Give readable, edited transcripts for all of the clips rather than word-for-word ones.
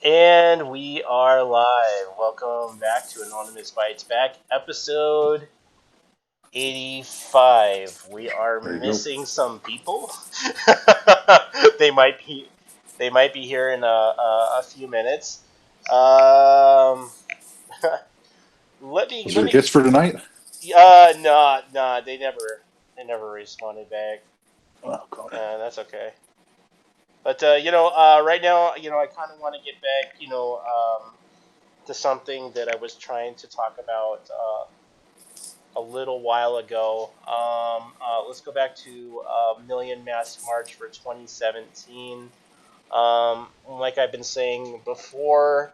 And we are live. Welcome back to Anonymous Bites Back, episode 85. We are There you go. missing some people. they might be they might be here in a few minutes. Um, let me Was let there me. guests for tonight? Nah, they never responded back. Oh God. That's okay. But right now, I kind of want to get back, to something that I was trying to talk about a little while ago. Let's go back to Million Mask March for 2017. Like I've been saying before,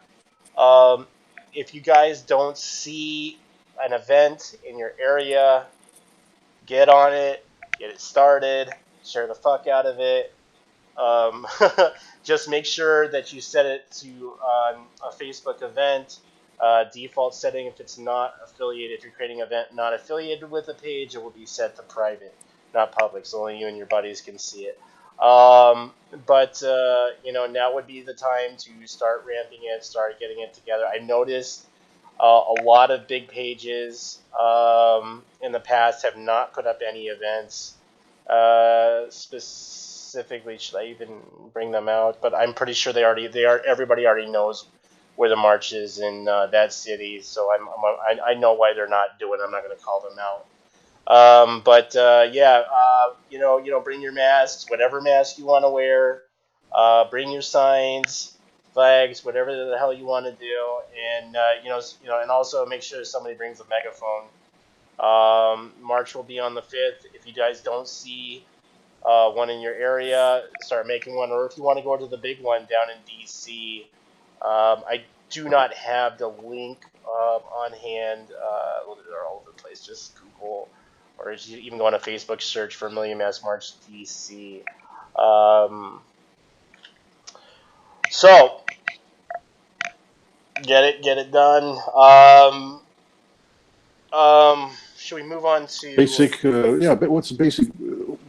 um, if you guys don't see an event in your area, get on it, get it started, share the fuck out of it. Um, just make sure that you set it to a Facebook event. Default setting if it's not affiliated, if you're creating an event not affiliated with a page, it will be set to private, not public, so only you and your buddies can see it. But now would be the time to start ramping it, start getting it together. I noticed a lot of big pages in the past have not put up any events. Specifically, should I even bring them out? But I'm pretty sure they are. Everybody already knows where the march is in that city, so I know why they're not doing it. I'm not going to call them out. But yeah, bring your masks, whatever mask you want to wear. Bring your signs, flags, whatever the hell you want to do, and and also make sure somebody brings a megaphone. March will be on the 5th. If you guys don't see one in your area, start making one. Or if you want to go to the big one down in DC, I do not have the link on hand. Well, they're all over the place. Just Google, or you even go on a Facebook search for Million Mass March DC. Um, so get it done. Should we move on to? Basic. Yeah. But what's the basic?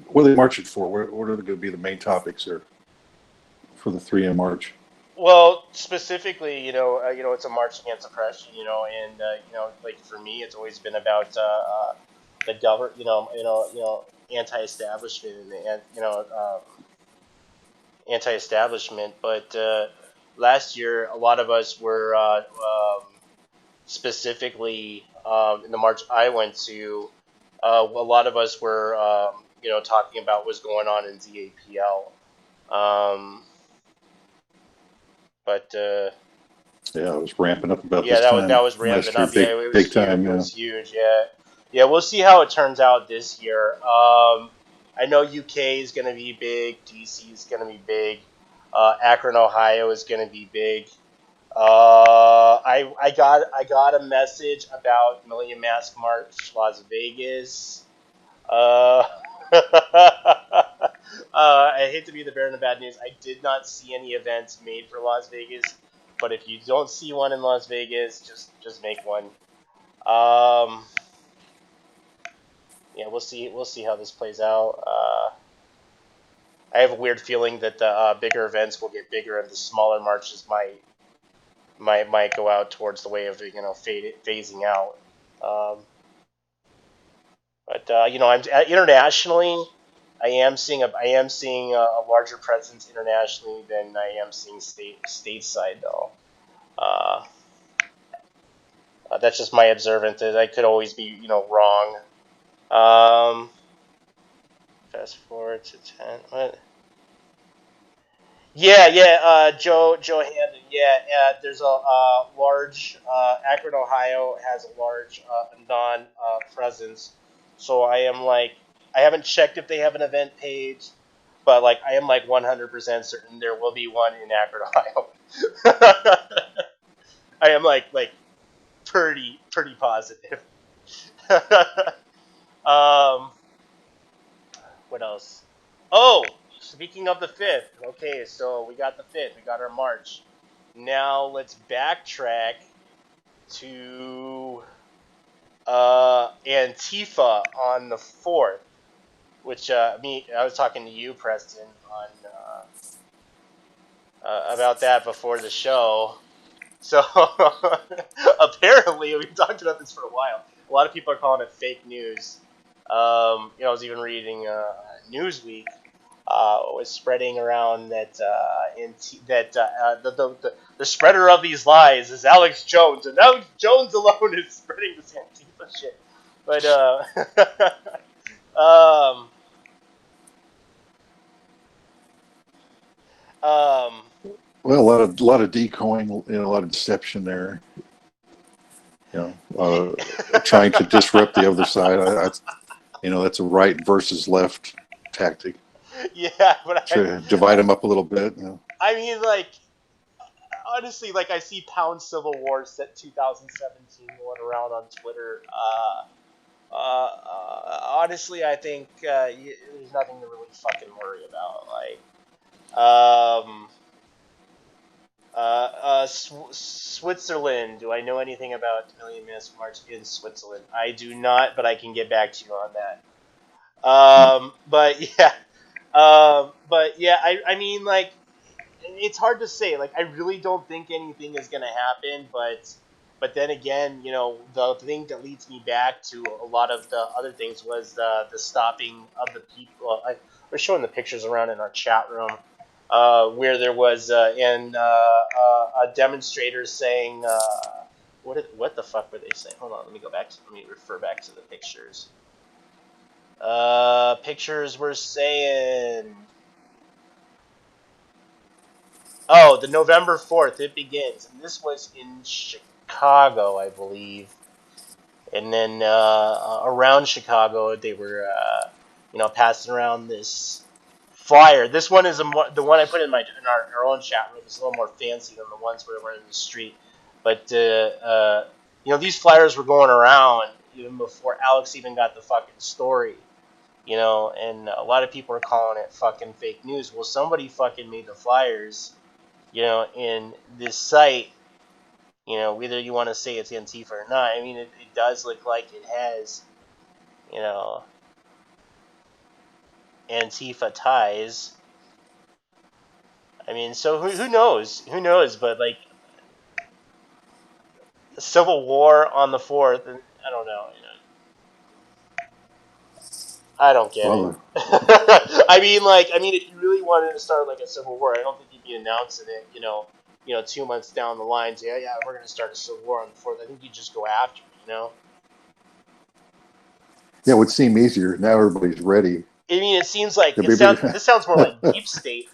What are they marching for? What are going to be the main topics there for the 3M march? Well, specifically, it's a march against oppression, and like for me, it's always been about the government, anti-establishment and anti-establishment. But last year, a lot of us were specifically in the march I went to. A lot of us were, talking about what's going on in ZAPL. Um, but Yeah, it was ramping up about Yeah, this that time was ramping last year. up. Yeah, Big, it was big huge. time. It Yeah. was huge. Yeah, yeah. We'll see how it turns out this year. I know UK is going to be big. DC is going to be big. Akron, Ohio is going to be big. I got a message about Million Mask March Las Vegas. I hate to be the bearer of the bad news. I did not see any events made for Las Vegas, but if you don't see one in Las Vegas, just make one. Um, yeah, we'll see. We'll see how this plays out. I have a weird feeling that the bigger events will get bigger, and the smaller marches might go out towards the way of phasing out. Um, but I'm internationally. I am seeing a larger presence internationally than I am seeing stateside though. Uh, that's just my observant. That I could always be wrong. Um, fast forward to 10. What? Yeah. Joe Hamden. Yeah. There's a large Akron, Ohio has a large non presence. So I haven't checked if they have an event page, but like I am like 100% certain there will be one in Akron, Ohio. I am like pretty positive. um, what else? Oh, speaking of the 5th. Okay, so we got the 5th. We got our March. Now let's backtrack to Antifa on the 4th, which I was talking to you, Preston, about that before the show. So apparently, we've talked about this for a while. A lot of people are calling it fake news. I was even reading Newsweek was spreading around that the spreader of these lies is Alex Jones, and Alex Jones alone is spreading this Antifa shit. But um, um, Well, a lot of decoying, a lot of deception there. Trying to disrupt the other side. That's a right versus left tactic. yeah, but Try to divide them up a little bit. I mean, like, honestly, like, I see Pound Civil War set 2017 going around on Twitter. Honestly, I think there's nothing to really fucking worry about. Switzerland. Do I know anything about Million Mask March in Switzerland? I do not, but I can get back to you on that. But yeah, I mean, like, it's hard to say. Like, I really don't think anything is gonna happen, but then again, the thing that leads me back to a lot of the other things was the stopping of the people. We're showing the pictures around in our chat room, where there was a demonstrator saying, what the fuck were they saying? Hold on, let me refer back to the pictures. Pictures were saying, oh, the November 4th, it begins. And this was in Chicago, I believe. And then around Chicago, they were, passing around this flyer. This one is the one I put in our own chat room. It's a little more fancy than the ones where we're in the street. But, these flyers were going around even before Alex even got the fucking story. And a lot of people are calling it fucking fake news. Well, somebody fucking made the flyers, in this site, whether you want to say it's Antifa or not. I mean, it does look like it has, Antifa ties. I mean, so who knows? Who knows? But, like, Civil War on the 4th, and I don't know. I don't get it. Well, If you really wanted to start like a civil war, I don't think you'd be announcing it, 2 months down the line. Say, yeah, we're gonna start a civil war on the 4th. I think you just go after it. yeah, it would seem easier now. Everybody's ready. I mean, it seems like To be this sounds more like deep state,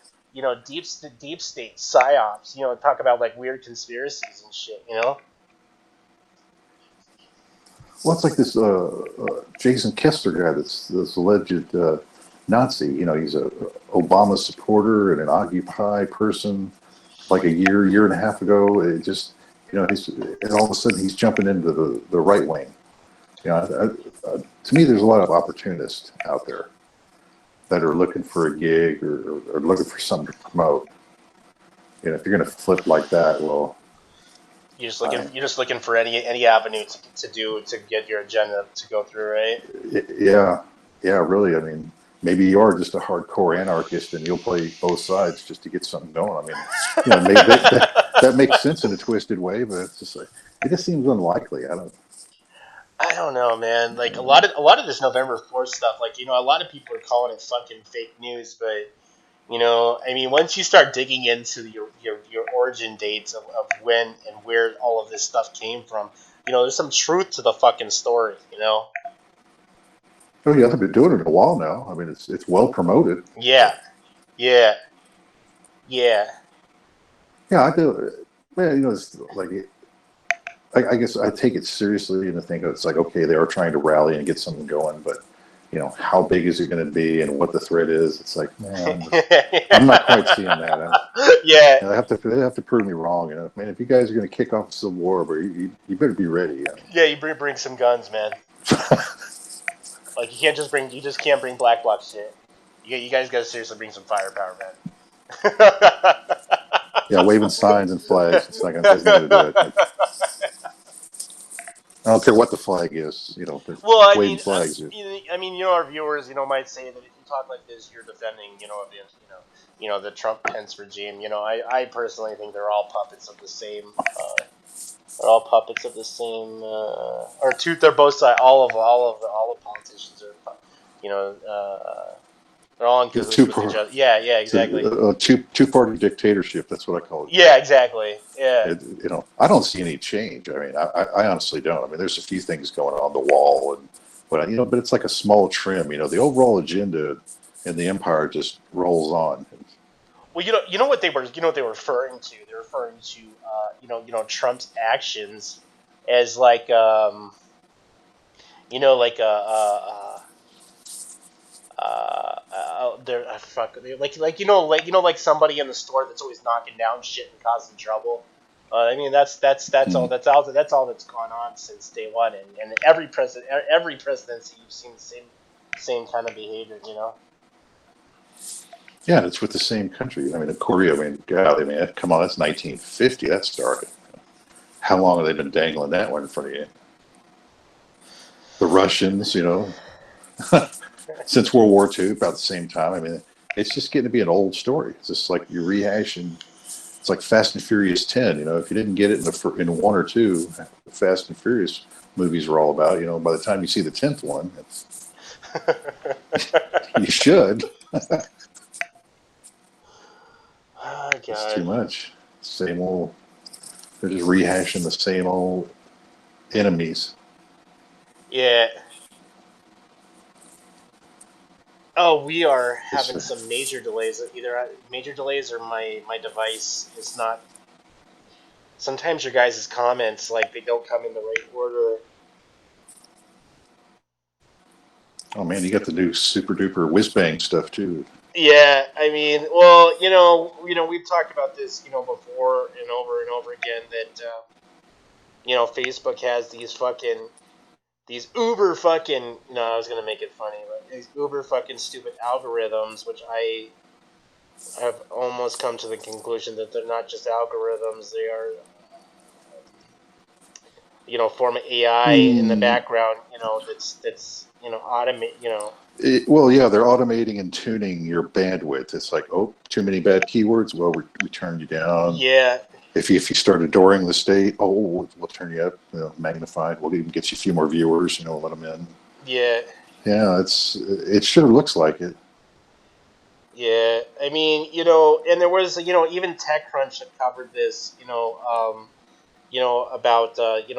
deep state psyops. Talk about like weird conspiracies and shit. Well, it's like this Jason Kessler guy that's this alleged Nazi. He's a Obama supporter and an Occupy person. Like a year and a half ago, it just, and all of a sudden he's jumping into the right wing. To me, there's a lot of opportunists out there that are looking for a gig or looking for something to promote. If you're going to flip like that, well, You're just looking for any avenue to get your agenda to go through, right? yeah, really. I mean, maybe you are just a hardcore anarchist and you'll play both sides just to get something going. I mean, maybe that makes sense in a twisted way, but it's just like, it just seems unlikely. I don't know, man. Like a lot of this November 4th stuff, like, a lot of people are calling it fucking fake news, but once you start digging into your origin dates of when and where all of this stuff came from, there's some truth to the fucking story. Oh yeah, they've been doing it a while now. I mean, it's well promoted. Yeah, yeah, yeah. Yeah, I do. Man, it's like, I guess I take it seriously and I think it's like, okay, they are trying to rally and get something going, but how big is it going to be and what the threat is? It's like, man, I'm not quite seeing that. Yeah. They have to prove me wrong. Man, if you guys are going to kick off a civil war, but you better be ready. Yeah, you bring some guns, man. Like, you just can't bring black box shit. You guys gotta seriously bring some firepower, man. Yeah, waving signs and flags. It's not going to do it. don't care what the flag is. You know, they're Well, I waving mean, flags. our viewers, might say that if you talk like this, you're defending, the Trump Pence regime. I personally think they're all puppets of the same. They're all puppets of the same. They're both sides. All the politicians are, they're all in It's cahoots with each other. Yeah, yeah, it's exactly. a two-party dictatorship. That's what I call it. Yeah, exactly. Yeah. I don't see any change. I mean, I honestly don't. I mean, there's a few things going on the wall, but it's like a small trim. The overall agenda in the empire just rolls on. Well, you know what they were referring to. They're referring to, Trump's actions as like, like they're fuck, like somebody in the store that's always knocking down shit and causing trouble. I mean, that's all Mm. that's gone on since day one, and every presidency you've seen the same kind of behavior. Yeah, it's with the same country. I mean, Korea. I mean, God, I mean, come on, that's 1950. That started. How long have they been dangling that one in front of you? The Russians, since World War II, about the same time. I mean, it's just getting to be an old story. It's just like you're rehashing. It's like Fast and Furious 10. If you didn't get it in one or two, the Fast and Furious movies were all about. By the time you see the 10th one, you should. Oh It's too God. much. Same old. They're just rehashing the same old enemies. Yeah. Oh, we are It's, having some major delays. Either major delays or my device is not. Sometimes your guys' comments, like, they don't come in the right order. oh man, you got the new super duper whiz bang stuff too. Yeah, I mean, well, we've talked about this, before and over again, that Facebook has these uber fucking. No, I was gonna make it funny, but these uber fucking stupid algorithms, which I have almost come to the conclusion that they're not just algorithms; they are, form of AI in the Mm. background, that's automate, Well, yeah, they're automating and tuning your bandwidth. It's like, oh, too many bad keywords. Well, we turn you down. yeah, If you start adoring the state, oh, we'll turn you up, magnified. We'll even get you a few more viewers. Let them in. yeah. Yeah, it sure looks like it. Yeah, I mean, and there was, even TechCrunch had covered this, about,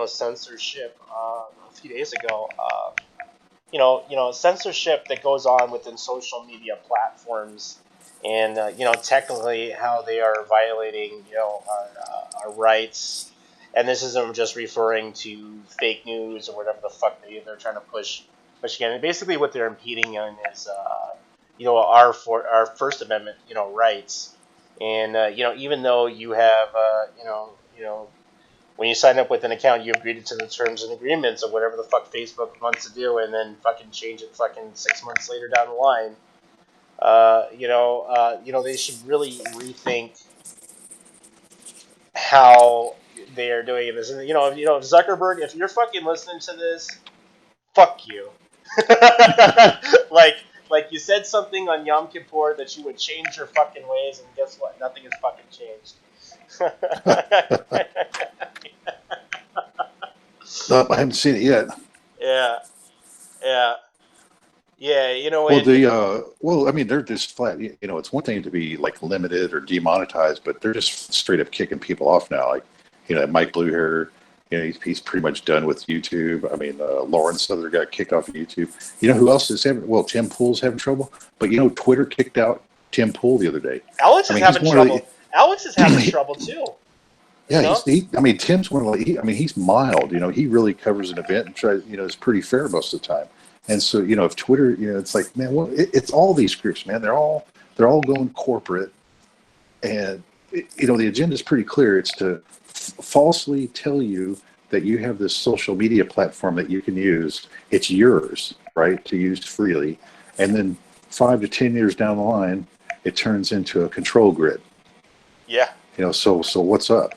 censorship a few days ago. Censorship that goes on within social media platforms, and technically how they are violating, our rights. And this isn't just referring to fake news or whatever the fuck they're trying to push again. And basically, what they're impeding on is, our First Amendment, rights. And even though you have, when you sign up with an account, you agreed to the terms and agreements of whatever the fuck Facebook wants to do, and then fucking change it fucking 6 months later down the line. They should really rethink how they are doing this. And if Zuckerberg, if you're fucking listening to this, fuck you. like like you said something on Yom Kippur that you would change your fucking ways, and guess what? Nothing has fucking changed. No, I haven't seen it yet. Yeah, yeah, yeah. Well, And I mean, they're just flat. It's one thing to be like limited or demonetized, but they're just straight up kicking people off now. Like, Mike Bluehair, he's pretty much done with YouTube. I mean, Lawrence Southern got kicked off of YouTube. You know who else is having? Well, Tim Pool's having trouble, but Twitter kicked out Tim Pool the other day. Alex I is mean, he's having one of the. trouble. Alex is having trouble too. You Yeah, know? I mean, Tim's one of I mean, he's mild. He really covers an event and tries. Is pretty fair most of the time. And so, if Twitter, it's like, man, it's all these groups, man. They're all going corporate, and the agenda is pretty clear. It's to falsely tell you that you have this social media platform that you can use. It's yours, right, to use freely, and then 5 to 10 years down the line, it turns into a control grid. Yeah. So what's up?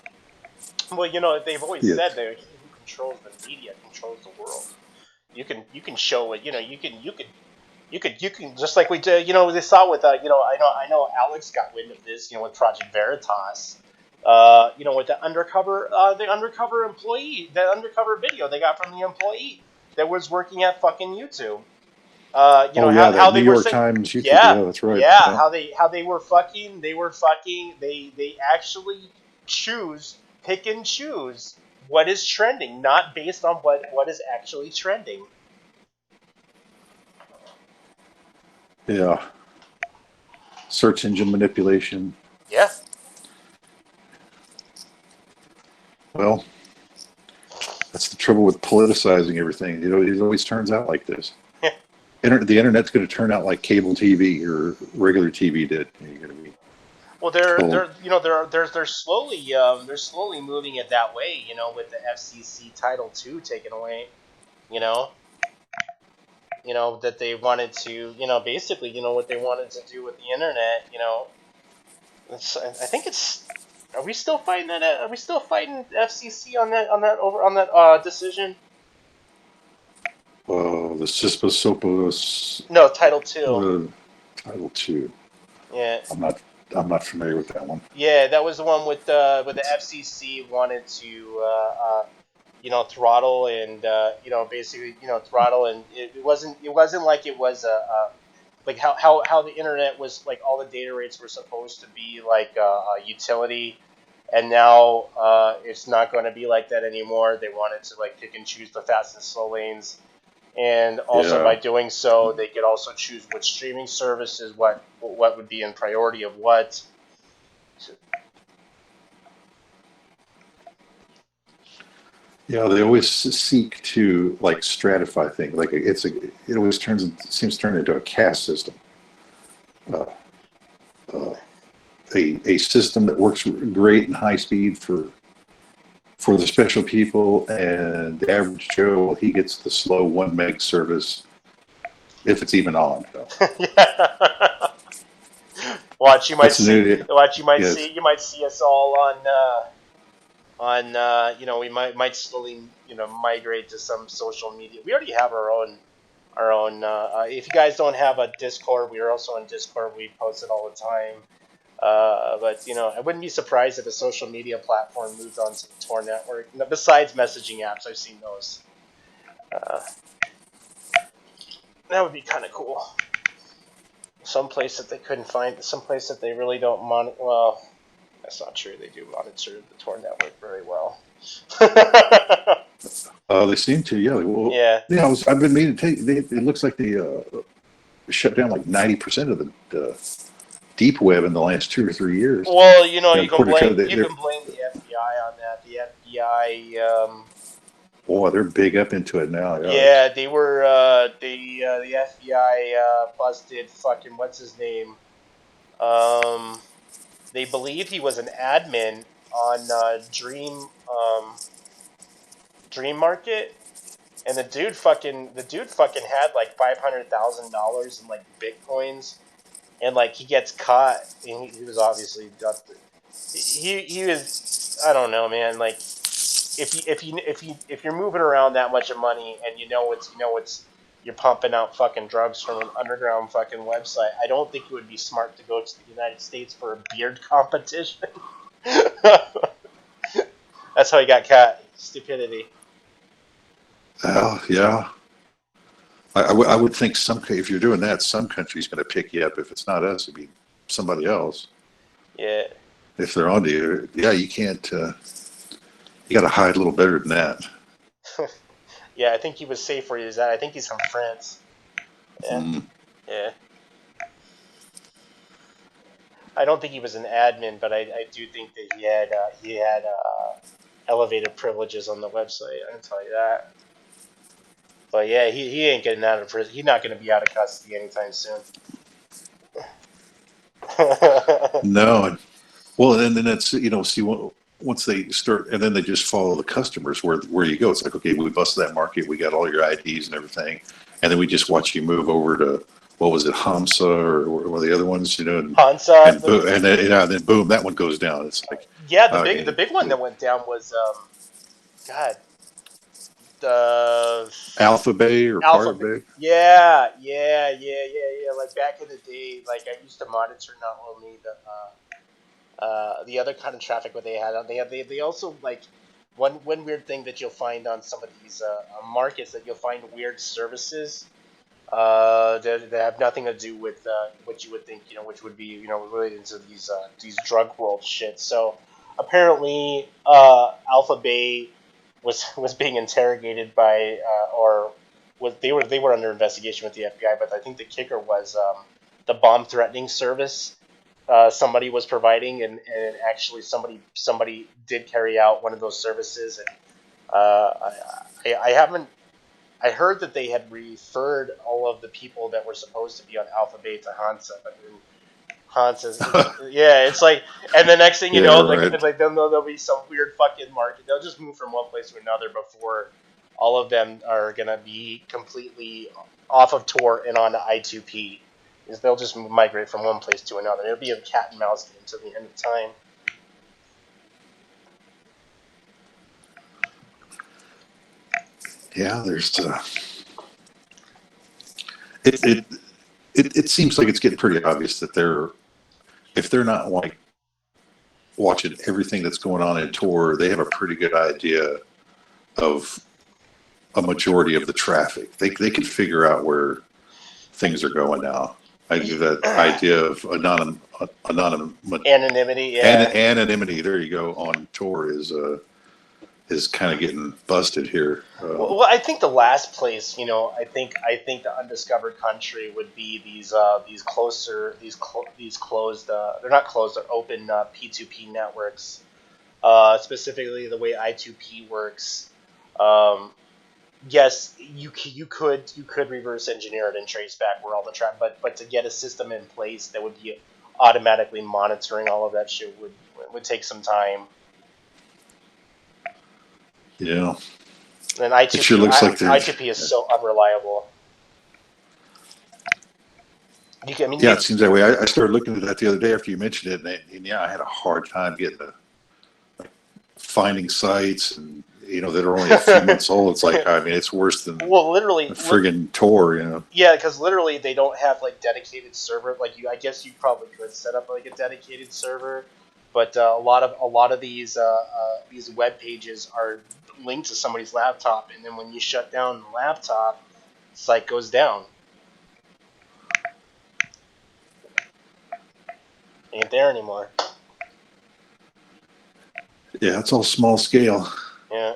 Well, they've always Yeah. said who controls the media controls the world. You can show it. You can just like we did. They saw with I know Alex got wind of this. With Project Veritas. With the undercover employee, the undercover video they got from the employee that was working at fucking YouTube. Oh yeah, How that New they were York saying, Times YouTube. yeah, Yeah, that's right. yeah, Yeah. how they were fucking, they actually pick and choose what is trending, not based on what is actually trending. Yeah. Search engine manipulation. Yeah, Well, that's the trouble with politicizing everything. It always turns out like this. The internet's going to turn out like cable TV or regular TV did. You're going to be well, they're told. they're they're slowly moving it that way. With the FCC Title II taken away. You know, that they wanted to, basically, what they wanted to do with the internet. I think it's. Are we still fighting that? Are we still fighting FCC on that decision? The CISPA SOPA No, Title II. Title II. Yeah, I'm not. I'm not familiar with that one. yeah, that was the one with the FCC wanted to throttle and basically throttle, and it wasn't like it was like how the internet was, like all the data rates were supposed to be like a utility, and now it's not going to be like that anymore. They wanted to like pick and choose the fast and slow lanes, and also by Yeah. doing so, they could also choose which streaming services, what would be in priority of what. Yeah, they always seek to like stratify things. Like it always seems to turn into a caste system. Uh, uh, a system that works great and high speed for the special people, and the average Joe, well, he gets the slow 1 meg service if it's even on. So Watch, you might that's an see. idiot. Watch, Yes. you might see us all we might slowly migrate to some social media. We already have our own. If you guys don't have a Discord, we are also on Discord. We post it all the time. But I wouldn't be surprised if a social media platform moved on to the Tor network. Besides messaging apps, I've seen those. Uh, that would be kind of cool. Some place that they couldn't find. Some place that they really don't monitor. Well, that's not true. They do monitor the Tor network very well. They seem to. Yeah. Well, Yeah. I've been meaning to take. It looks like they shut down like 90% of the deep web in the last 2 or 3 years. Well, you can According to blame they're the FBI on that. The FBI, they're big up into it now. Yeah. yeah, they were the FBI busted fucking what's his name. They believe he was an admin on Dream Market, and the dude fucking had like $500,000 in like bitcoins, and like he gets caught, and he was obviously he was, I don't know, man. Like if you're moving around that much of money, and it's you're pumping out fucking drugs from an underground fucking website, I don't think it would be smart to go to the United States for a beard competition. That's how he got caught. Stupidity. Yeah. I would think if you're doing that, some country's going to pick you up. If it's not us, it'd be somebody else. Yeah. If they're onto you, yeah, you can't. You got to hide a little better than that. Yeah, I think he was safe where he was at. I think he's from France. Yeah. Mm. Yeah. I don't think he was an admin, but I do think that he had elevated privileges on the website. I can tell you that. But yeah, he ain't getting out of prison. He's not going to be out of custody anytime soon. No, well, and then that's see once they start, and then they just follow the customers where you go. It's like, okay, we busted that market, we got all your IDs and everything, and then we just watch you move over to what was it, Hamsa or one of the other ones, Hansa. and then boom, that one goes down. It's like, Yeah, the okay, big one that went down was God. uh, Alpha Bay or Alpha. Pirate Bay? Yeah. Like back in the day, like I used to monitor not only the other kind of traffic what they had on. They also like one weird thing that you'll find on some of these markets that you'll find weird services that have nothing to do with what you would think, which would be, related to these drug world shit. So apparently, Alpha Bay was being interrogated by or was they were under investigation with the FBI, but I think the kicker was the bomb threatening service somebody was providing, and actually somebody did carry out one of those services, and I haven't. I heard that they had referred all of the people that were supposed to be on Alpha Bay to Hansa, but then Hansa's, yeah, it's like, and the next thing you Yeah, know, right. like there'll be some weird fucking market. They'll just move from one place to another before all of them are gonna be completely off of Tor and on to I2P. Is they'll just migrate from one place to another. It'll be a cat and mouse game to the end of time. Yeah, there's it, it it seems like it's getting pretty obvious that if they're not like watching everything that's going on in Tor, they have a pretty good idea of a majority of the traffic. They can figure out where things are going now. I do that idea of Anonymity, yeah. anonymity. There you go. On Tor is kind of getting busted here. Well, I think the last place, I think the undiscovered country would be these closer these closed they're not closed, they're open P2P networks. Specifically, the way I2P works. Um, yes, you could reverse engineer it and trace back where all the traffic, but to get a system in place that would be automatically monitoring all of that shit would take some time. Yeah, And it sure I2P looks like they're. I2P is so unreliable. I mean, Yeah, it seems that way. I started looking at that the other day after you mentioned it, and yeah, I had a hard time getting finding sites, and that are only a few months old. It's like, I mean, it's worse than well, literally, a friggin' Tor. yeah, because literally they don't have like dedicated server. Like I guess you probably could set up like a dedicated server, but a lot of these web pages are linked to somebody's laptop, and then when you shut down the laptop, site goes down. Ain't there anymore. Yeah, it's all small scale. Yeah.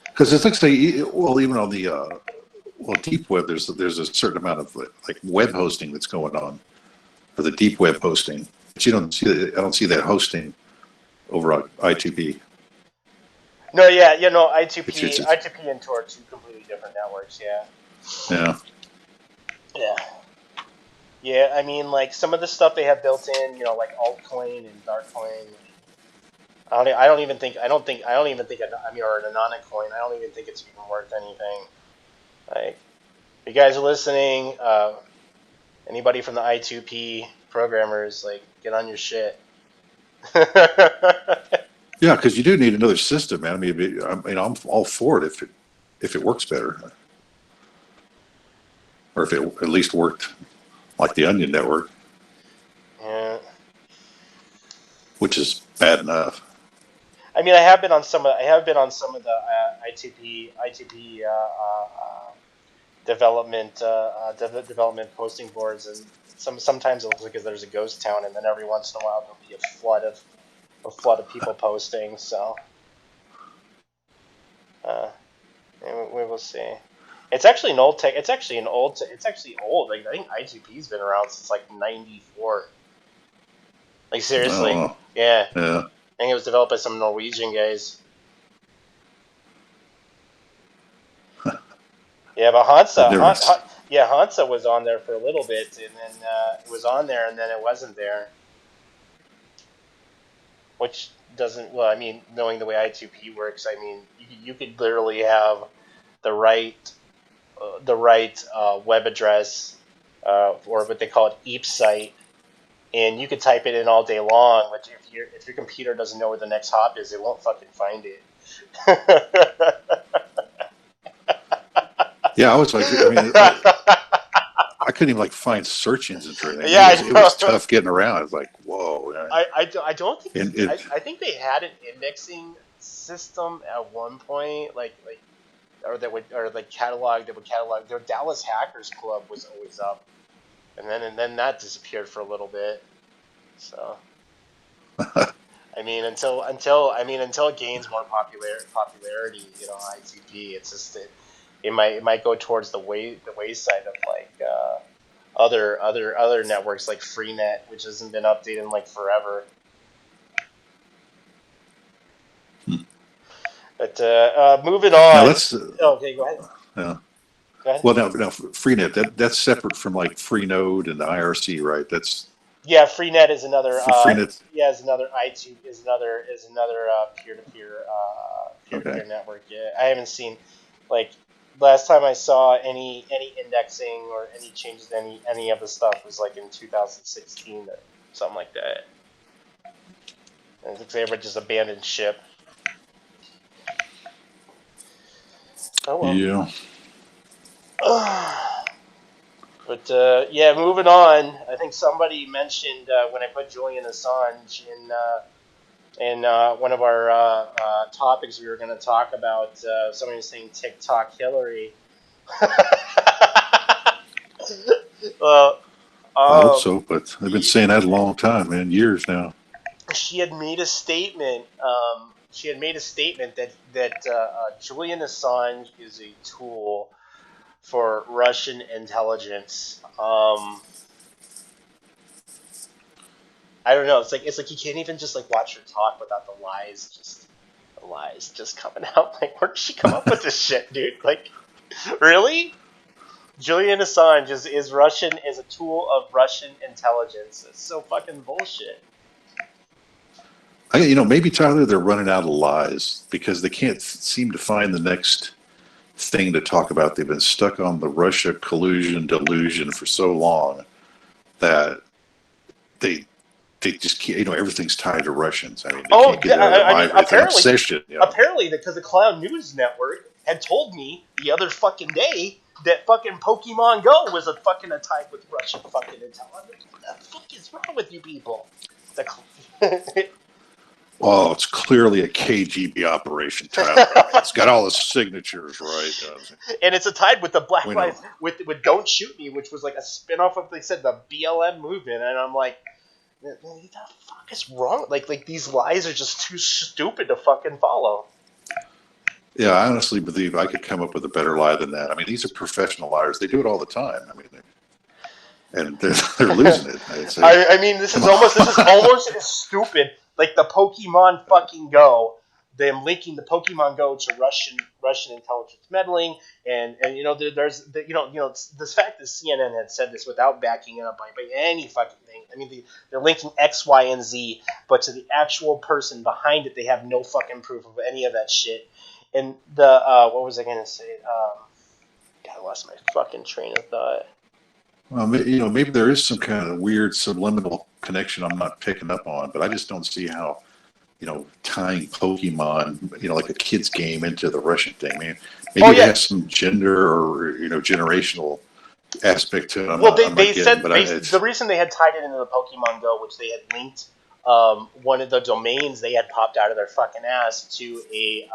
Because it looks like, well, even on the deep web, there's a certain amount of like web hosting that's going on for the deep web hosting, but you don't see I don't see that hosting over on I2P. No, yeah, It's I2P, it's I2P and Tor are two completely different networks. Yeah. yeah. Yeah. Yeah, I mean, like some of the stuff they have built in, like altcoin and darkcoin. I don't even think, I mean, or an anonic coin. I don't even think it's even worth anything. Like, if you guys are listening, anybody from the I2P programmers, like, get on your shit. Yeah, because you do need another system, man. I'm all for it if it works better, or if it at least worked like the Onion network, Yeah. which is bad enough. I mean, I have been on some of the I2P development posting boards, and sometimes it looks like there's a ghost town, and then every once in a while there'll be a flood of people posting. So uh, we will see. It's actually an old tech. It's actually an old. It's actually old. Like I think I2P's been around since like '94. Like I don't seriously, know. yeah. Yeah, I think it was developed by some Norwegian guys. Yeah, but I've never. Hansa was on there for a little bit, and then it was on there, and then it wasn't there, which doesn't. Well, I mean, knowing the way I2P works, I mean, you could literally have the right web address or what they call it EAP site and you could type it in all day long, but if your computer doesn't know where the next hop is, it won't fucking find it. Yeah, I was like, I mean, I couldn't even like find search engines or anything. Yeah, It I was know. tough getting around. I was like, whoa. I don't think And it, I think they had an indexing system at one point, like or like catalog that would catalog. Their Dallas Hackers Club was always up, and then that disappeared for a little bit. So I mean, until it gains more popularity, ITP, it's just it might go towards the wayside of like other networks like Freenet, which hasn't been updated in like forever. But moving now on. that's, Okay, go ahead. uh, Go ahead. well, now Freenet, that's separate from like Freenode and the IRC, right? That's Yeah, Freenet is another. for Freenet. Yeah, is another iTunes is another peer to Okay. peer network. Yeah, I haven't seen like last time I saw any indexing or any changes to any of the stuff was like in 2016 or something like that. And it looks like everybody just abandoned ship. Oh Yeah. well. But yeah, moving on. I think somebody mentioned when I put Julian Assange in one of our topics we were going to talk about. Somebody was saying TikTok Hillary. well, I hope um, so, but I've been saying that a long time, man, years now. she had made a statement. She had made a statement that Julian Assange is a tool for Russian intelligence. I don't know. It's like you can't even just like watch her talk without the lies just coming out. Like, where did she come up with this shit, dude? Like, really? Julian Assange is Russian, is a tool of Russian intelligence. It's so fucking bullshit. Maybe Tyler, they're running out of lies because they can't seem to find the next thing to talk about. They've been stuck on the Russia collusion delusion for so long that they just can't, everything's tied to Russians. I mean, they Oh, can't get it out of their I mean, mind. It's an obsession. apparently, because the Cloud News Network had told me the other fucking day that fucking Pokemon Go was a fucking tied with Russian fucking intelligence. What the fuck is wrong with you people? Oh, it's clearly a KGB operation, Tyler. I mean, it's got all the signatures, right? And it's a tied with the Black We know. Lives with Don't Shoot Me, which was like a spin-off of, they said, the BLM movement, and I'm like, what the fuck is wrong? Like these lies are just too stupid to fucking follow. Yeah, I honestly believe I could come up with a better lie than that. I mean, these are professional liars. They do it all the time. I mean, and they're losing it. I'd say, I mean, this is almost as stupid like the Pokemon fucking Go. Them linking the Pokemon Go to Russian intelligence meddling, and there's this fact that CNN had said this without backing it up by any fucking thing. I mean, they're linking X, Y, and Z, but to the actual person behind it, they have no fucking proof of any of that shit. And the what was I gonna say? God, I lost my fucking train of thought. well, maybe there is some kind of weird subliminal connection I'm not picking up on, but I just don't see how, tying Pokemon, like a kid's game into the Russian thing. I mean, maybe Oh it yeah. has some gender or, generational aspect to it. Well, I'm they not getting, said but the reason they had tied it into the Pokemon Go, which they had linked one of the domains they had popped out of their fucking ass to a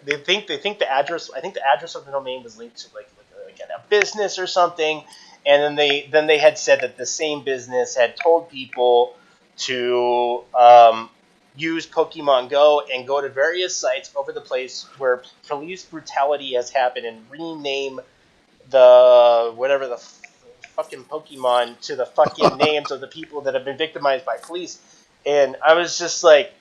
they think the address, I think the address of the domain was linked to like a business or something, and then they had said that the same business had told people to use Pokemon Go and go to various sites over the place where police brutality has happened and rename the whatever the fucking Pokemon to the fucking names of the people that have been victimized by police. And I was just like,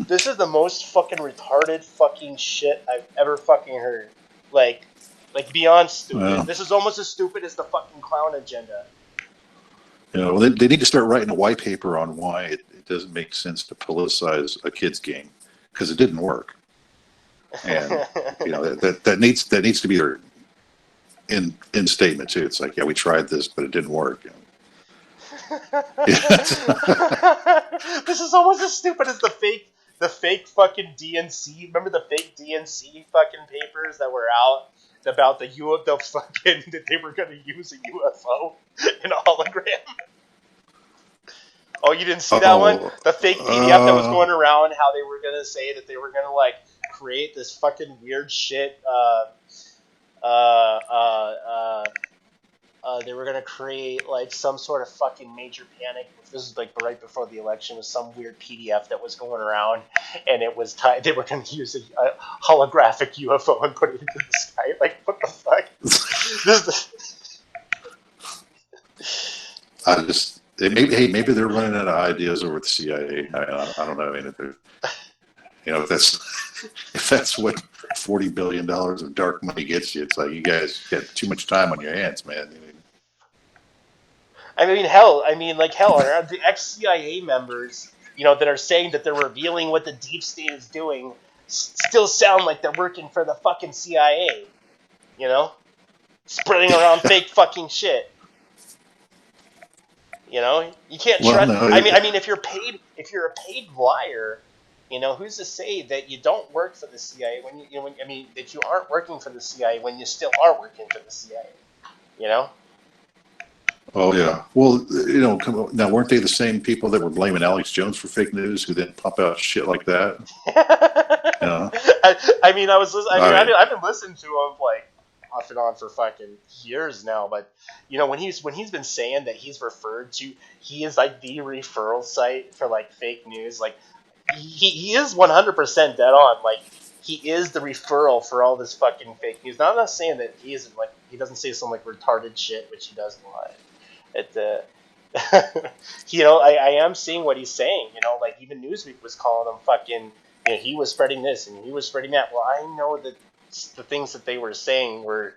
this is the most fucking retarded fucking shit I've ever fucking heard. Like beyond stupid. well, This is almost as stupid as the fucking clown agenda. well, they need to start writing a white paper on why it doesn't make sense to politicize a kid's game because it didn't work, and that needs to be there. in statement too. It's like, yeah, we tried this, but it didn't work. This is almost as stupid as the fake fucking DNC. Remember the fake DNC fucking papers that were out about the fucking that they were going to use a UFO in a hologram. Oh, you didn't see that one? Oh, The fake PDF that was going around, how they were going to say that they were going to like create this fucking weird shit. They were gonna create like some sort of fucking major panic. This is like right before the election. Was some weird PDF that was going around, and it was they were gonna use a holographic UFO and put it into the sky. Like what the fuck? I just maybe they're running out of ideas over at the CIA. I don't know. I mean, if that's what $40 billion of dark money gets you, it's like you guys got too much time on your hands, man. Hell, the ex-CIA members, that are saying that they're revealing what the deep state is doing, still sound like they're working for the fucking CIA, spreading around fake fucking shit. You can't trust. No, If you're a paid liar, who's to say that you don't work for the CIA that you aren't working for the CIA when you still are working for the CIA, Oh yeah. Well, now weren't they the same people that were blaming Alex Jones for fake news, who then pump out shit like that? I've been listening to him like off and on for fucking years now, but when he's been saying that he is like the referral site for like fake news, like he is 100% dead on. Like he is the referral for all this fucking fake news. Now I'm not saying that he isn't, like he doesn't say some like retarded shit, which he does a lot. I am seeing what he's saying. Like even Newsweek was calling him fucking. He was spreading this and he was spreading that. Well, I know that the things that they were saying were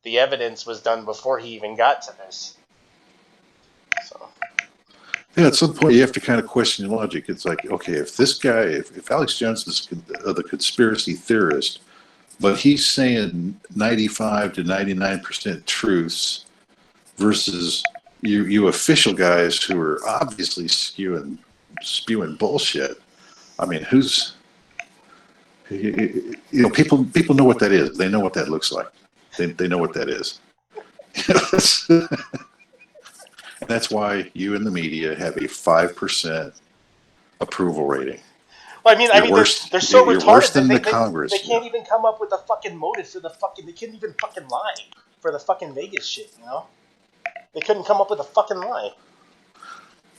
the evidence was done before he even got to this. So. Yeah, at some point you have to kind of question your logic. It's like, okay, if this guy, if Alex Jones is the conspiracy theorist, but he's saying 95 to 99% truths versus you official guys who are obviously spewing bullshit. I mean, people know what that is. They know what that looks like. They know what that is. And that's why you in the media have a 5% approval rating. Well, they're so retarded. Worse than the Congress. They can't even come up with a fucking motive for the fucking. They can't even fucking lie for the fucking Vegas shit. They couldn't come up with a fucking lie.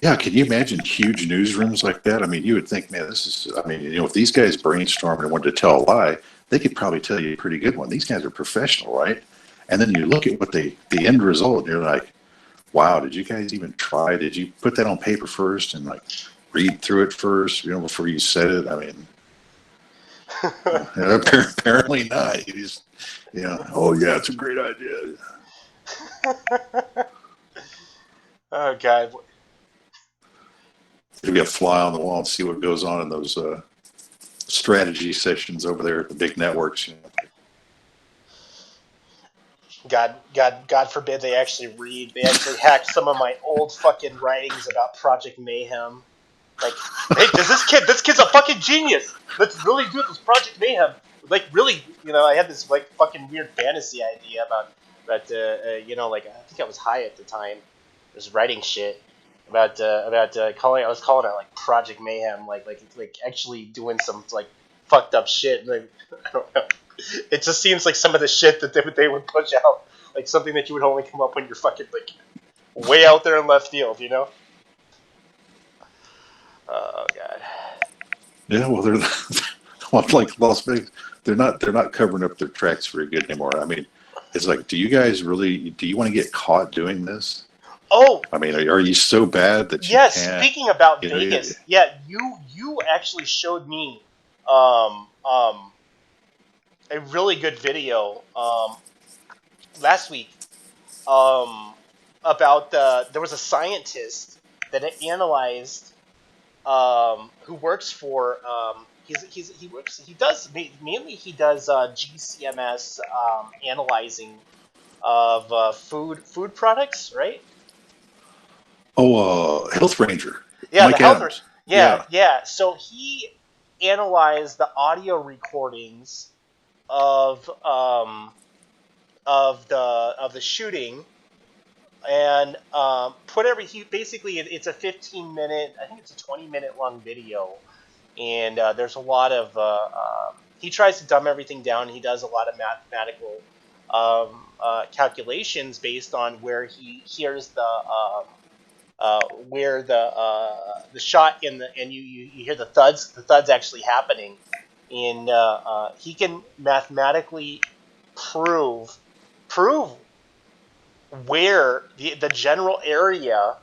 Yeah, can you imagine huge newsrooms like that? I mean, you would think, man, if these guys brainstormed and wanted to tell a lie, they could probably tell you a pretty good one. These guys are professional, right? And then you look at what the end result, and you're like, wow, did you guys even try? Did you put that on paper first and like read through it first, before you said it? I mean, apparently not. You just, oh yeah, it's a great idea. Oh God. Maybe a fly on the wall and see what goes on in those strategy sessions over there at the big networks. God forbid they actually read. They actually hacked some of my old fucking writings about Project Mayhem. Like, hey, this kid's a fucking genius. Let's really do this Project Mayhem. Like, really, I had this like fucking weird fantasy idea about, like I think I was high at the time. I was writing shit about calling. I was calling it like Project Mayhem, like actually doing some like fucked up shit. Like, I don't know. It just seems like some of the shit that they would push out, like something that you would only come up when you're fucking like way out there in left field, Oh God. Yeah, well, they're like Las Vegas. They're not covering up their tracks very good anymore. I mean, it's like, do you want to get caught doing this? Oh, I mean, are you so bad that you yes. can't? Speaking about Vegas, you actually showed me a really good video last week about there was a scientist that analyzed who works for he does GCMS analyzing of food products, right? Oh, Health Ranger, Yeah, the Mike health. Adams. Yeah, Yeah. yeah. So he analyzed the audio recordings of of the shooting and put every he basically it's a 15 minute, I think it's a 20-minute long video, and there's a lot of he tries to dumb everything down. He does a lot of mathematical calculations based on where he hears where the shot in the and you hear the thuds actually happening, and he can mathematically prove prove where the general area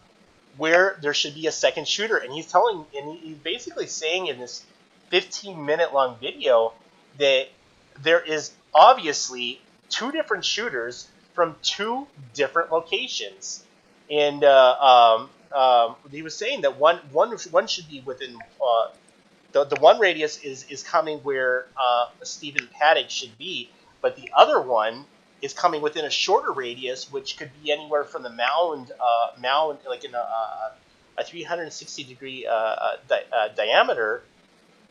where there should be a second shooter. And he's basically saying in this 15-minute long video that there is obviously two different shooters from two different locations. And he was saying that one should be within the one radius is coming where Stephen Paddock should be, but the other one is coming within a shorter radius, which could be anywhere from the mound like in a 360 degree diameter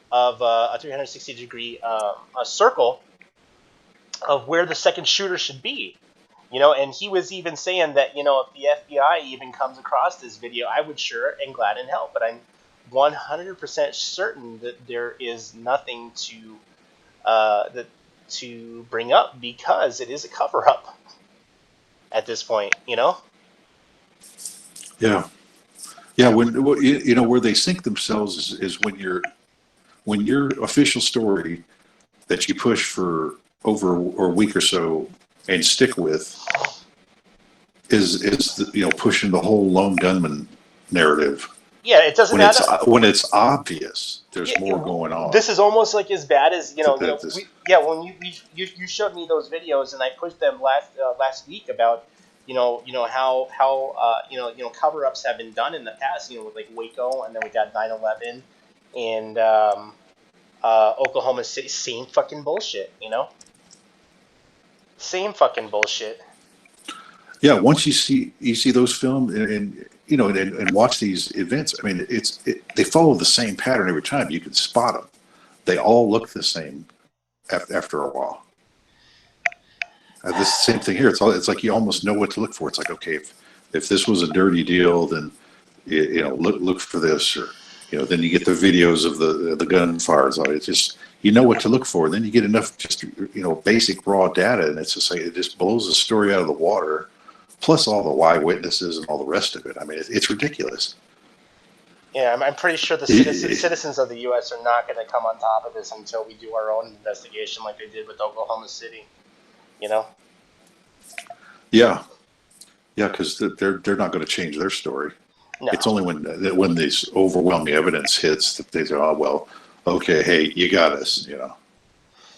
of a 360 degree a circle of where the second shooter should be. And he was even saying that, if the FBI even comes across this video, I would sure and glad and help. But I'm 100% certain that there is nothing to bring up because it is a cover up at this point. Yeah. Yeah. Where they sink themselves is when your official story that you push for over a week or so and stick with is pushing the whole lone gunman narrative. Yeah, it doesn't matter. When it's obvious there's Yeah, more going on. this is almost like as bad as This, when you showed me those videos and I pushed them last week about how cover ups have been done in the past, with like Waco, and then we got 9/11 and Oklahoma City. Same fucking bullshit. Same fucking bullshit. yeah, once you see those films and watch these events, I mean they follow the same pattern every time. You can spot them. They all look the same after a while. This same thing here. It's like you almost know what to look for. It's like, okay, if this was a dirty deal, then look for this, or then you get the videos of the gunfires. It's just you know what to look for. And then you get enough just basic raw data, and it's just like it just blows the story out of the water. Plus all the eyewitnesses and all the rest of it. I mean, it's ridiculous. Yeah, I'm pretty sure the citizens of the U.S. are not going to come on top of this until we do our own investigation, like they did with Oklahoma City. Yeah, yeah, because they're not going to change their story. No. It's only when this overwhelming evidence hits that they say, "Oh well, okay, hey, you got us."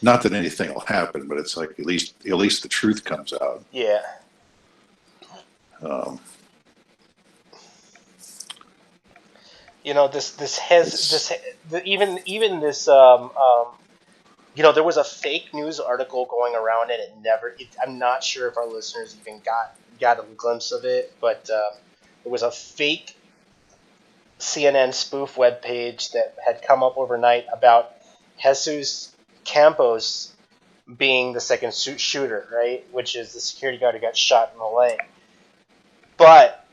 Not that anything will happen, but it's like at least the truth comes out. Yeah. Even this there was a fake news article going around, and I'm not sure if our listeners even got a glimpse of it, but it was a fake CNN spoof webpage that had come up overnight about Jesus Campos being the second shooter, right? Which is the security guard who got shot in the leg. But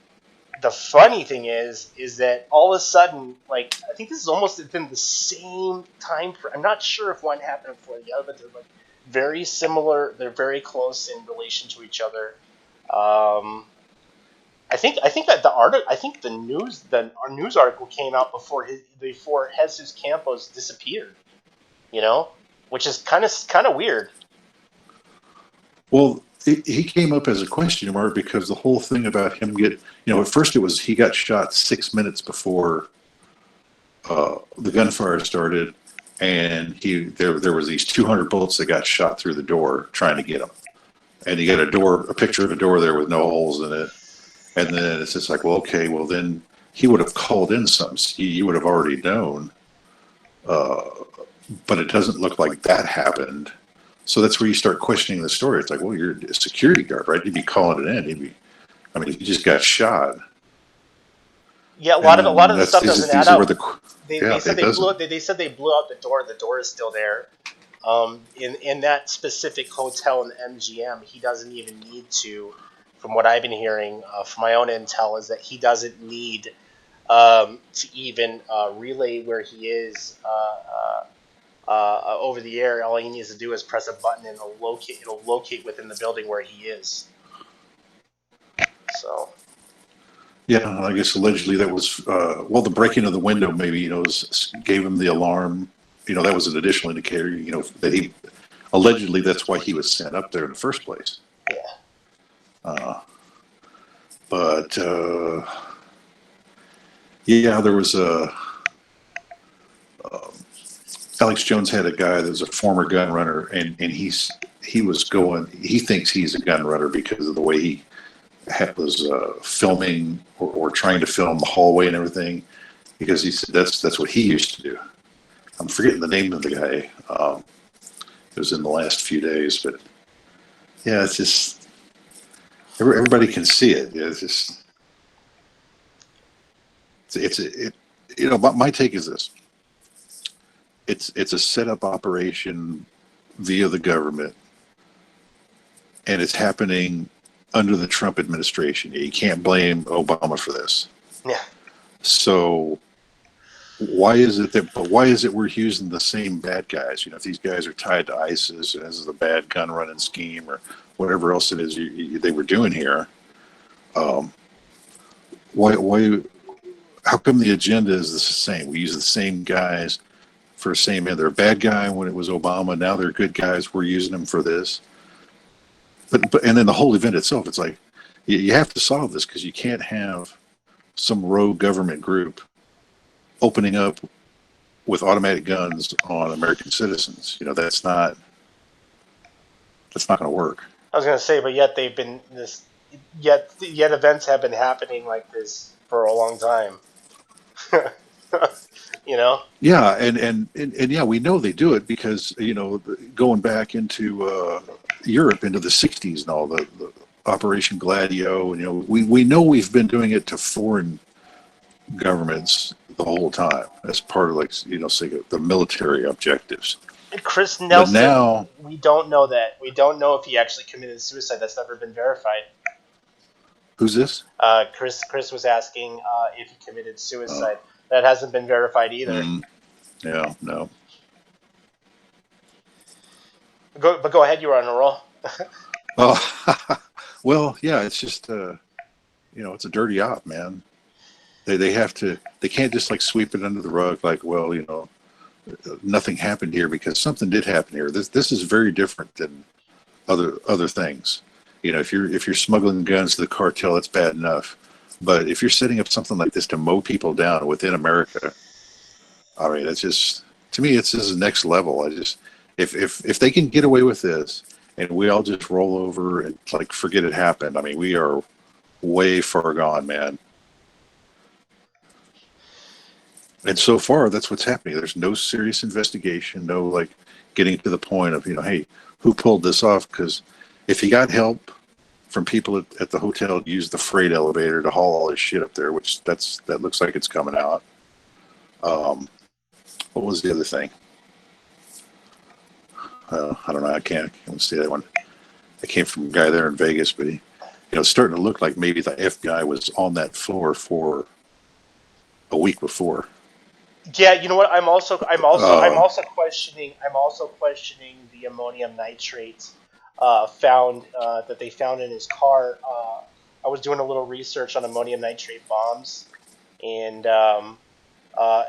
the funny thing is that all of a sudden, like, I think this is almost within the same time frame. I'm not sure if one happened before the other, but they're like very similar. They're very close in relation to each other. I think that our news article came out before Jesus Campos disappeared. Which is kind of weird. Well, he came up as a question mark because the whole thing about him at first it was he got shot 6 minutes before the gunfire started, and there was these 200 bullets that got shot through the door trying to get him, and you got a picture of a door there with no holes in it, and then it's just like, well, okay, well then he would have called in something. You would have already known, but it doesn't look like that happened. So that's where you start questioning the story. It's like, well, you're a security guard, right? You'd be calling it in. I mean, he just got shot. Yeah, And a lot then of the stuff doesn't add these are where up. the, yeah, They said it doesn't. they said they blew out the door. The door is still there. In that specific hotel in MGM, he doesn't even need to. From what I've been hearing, from my own intel, is that he doesn't need to even relay where he is over the air. All he needs to do is press a button, and it'll locate within the building where he is. So Yeah, I guess allegedly that was, well, the breaking of the window maybe, gave him the alarm. That was an additional indicator, that he, allegedly that's why he was sent up there in the first place. yeah, Uh, but, yeah, there was um, Alex Jones had a guy that was a former gun runner, and he thinks he's a gun runner because of the way he was filming or trying to film the hallway and everything, because he said that's what he used to do. I'm forgetting the name of the guy. It was in the last few days, but yeah, it's just everybody can see it. Yeah, it's just my take is this: it's a setup operation via the government, and it's happening under the Trump administration. You can't blame Obama for this. yeah. So why is it we're using the same bad guys? If these guys are tied to ISIS as the bad gun running scheme or whatever else it is they were doing here, um, why? How come the agenda is the same? We use the same guys for the same end. They're a bad guy when it was Obama. Now they're good guys. We're using them for this. But and then the whole event itself, it's like you have to solve this, because you can't have some rogue government group opening up with automatic guns on American citizens. That's not going to work. I was gonna say, but yet they've been this. Yet events have been happening like this for a long time. you know. Yeah, and yeah, we know they do it because going back into Europe into the '60s and all the Operation Gladio, and we know we've been doing it to foreign governments the whole time as part of say the military objectives. Chris But Nelson, now, we don't know that. We don't know if he actually committed suicide. That's never been verified. who's this? Chris was asking if he committed Oh, suicide. That hasn't been verified either. yeah, no. But go ahead, you were on a roll. Oh, well, yeah, it's just it's a dirty op, man. They can't just sweep it under the rug like, well, nothing happened here, because something did happen here. This is very different than other things. If you're smuggling guns to the cartel, that's bad enough. But if you're setting up something like this to mow people down within America, I mean, it's just, to me, it's just next level. If they can get away with this, and we all just roll over and forget it happened, I mean, we are way far gone, man. And so far, that's what's happening. There's no serious investigation, no getting to the point of, hey, who pulled this off? Because if he got help from people at the hotel to use the freight elevator to haul all his shit up there, which that looks like it's coming out. What was the other thing? I don't know. I can't see that one. I came from a guy there in Vegas, but it's starting to look like maybe the FBI was on that floor for a week before. Yeah, you know what? I'm also Uh, questioning the ammonium nitrate that they found in his car. I was doing a little research on ammonium nitrate bombs, and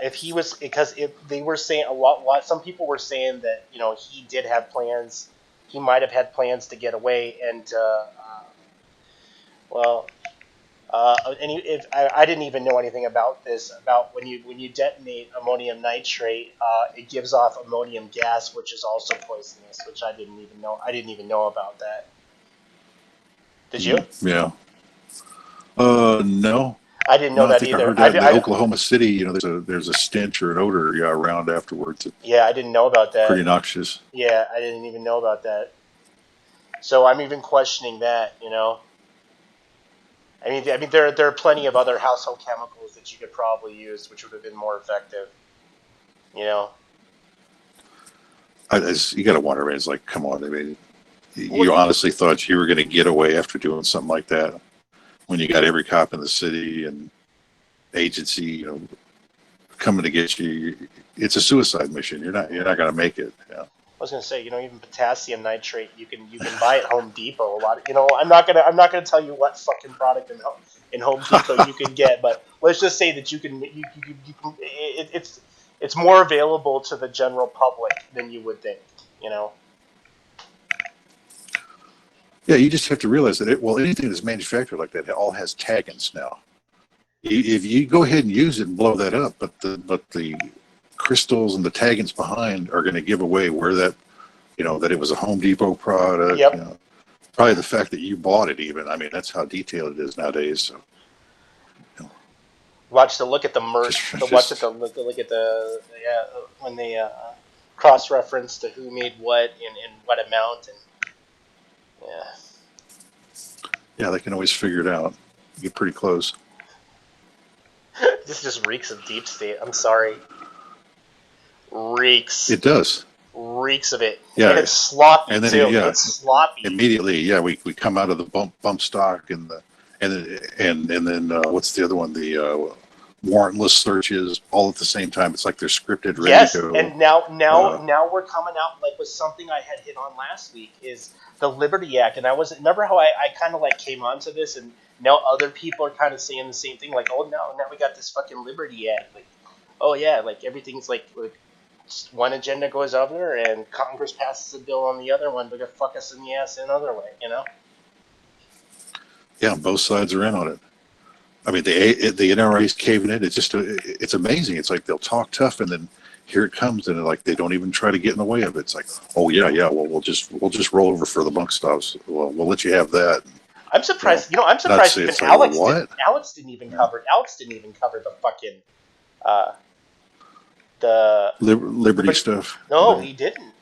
if he was, because if they were saying a lot, some people were saying that he did have plans. He might have had plans to get away, and well, and if I didn't even know anything about this, about when you detonate ammonium nitrate, it gives off ammonium gas, which is also poisonous, which I didn't even know. I didn't even know about that. Did you? yeah. No. I didn't know No, I that think I either. heard that in the Oklahoma City. There's a stench or an odor around afterwards. It's Yeah, I didn't know about pretty that. noxious. Yeah, I didn't even know about that. So I'm even questioning that. There are plenty of other household chemicals that you could probably use, which would have been more effective. You know. You got to wonder. It's like, come on. I mean, Well, you honestly thought you were going to get away after doing something like that when you got every cop in the city and agency, coming to get you. It's a suicide mission. You're not going to make it. Yeah. I was gonna say, even potassium nitrate, you can buy at Home Depot a lot. I'm not gonna tell you what fucking product in Home Depot you can get, but let's just say that you can. It's more available to the general public than you would think. You know. Yeah, you just have to realize that anything that's manufactured like that all has taggants now. If you go ahead and use it and blow that up, but the crystals and the taggants behind are going to give away where that it was a Home Depot product. Yep. Probably the fact that you bought it even. I mean, that's how detailed it is nowadays. So, Watch the look at the merch. Watch at the look at the yeah when they cross reference to who made what and what amount and yeah. yeah, they can always figure it out. Get pretty close. This just reeks of deep state. I'm sorry. Reeks. It does. Reeks of it. Yeah, And it's sloppy and then too. It's sloppy. immediately, yeah, we come out of the bump stock and then what's the other one? The warrantless searches all at the same time. It's like they're scripted, ready Yes, to go. and now we're coming out like with something I had hit on last week is the Liberty Act, and I wasn't remember how I kind of like came onto this, and now other people are kind of saying the same thing, like, oh no, now we got this fucking Liberty Act, like, oh yeah, like everything's like one agenda goes over, and Congress passes a bill on the other one, but to fuck us in the ass another way, Yeah, both sides are in on it. I mean, the NRA's caving in. It's amazing. It's like they'll talk tough, and then here it comes, and like they don't even try to get in the way of it. It's like, oh yeah, well we'll just roll over for the bunk stops. Well, we'll let you have that. I'm surprised. I'm surprised even like, Alex. what? Alex didn't even cover. Alex didn't even cover the fucking the Liberty stuff. No, he didn't.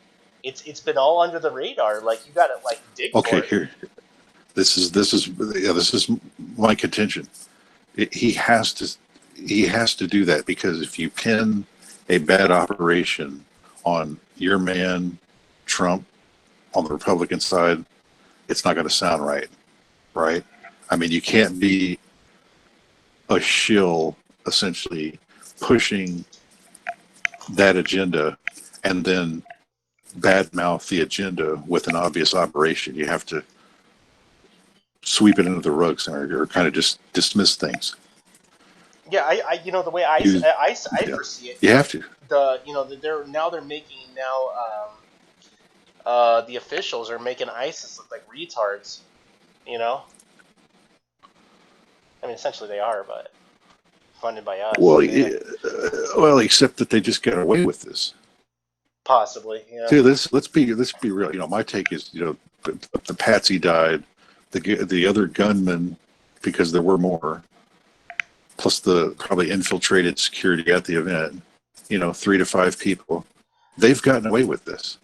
It's been all under the radar. Like you got to like dig for Okay, it. here. This is my contention. He has to do that because if you pin a bad operation on your man Trump on the Republican side, it's not going to sound right. I mean, you can't be a shill essentially pushing that agenda and then badmouth the agenda with an obvious operation. You have to sweep it under the rug or kind of just dismiss things. Yeah, I the way I foresee it. You have to. They're making the officials are making ISIS look like retards. I mean, essentially they are, but funded by us. Well, except that they just got away with this. Possibly, yeah. See, let's be real. My take is, the patsy died, the other gunmen, because there were more, plus the probably infiltrated security at the event. 3 to 5 people. They've gotten away with this.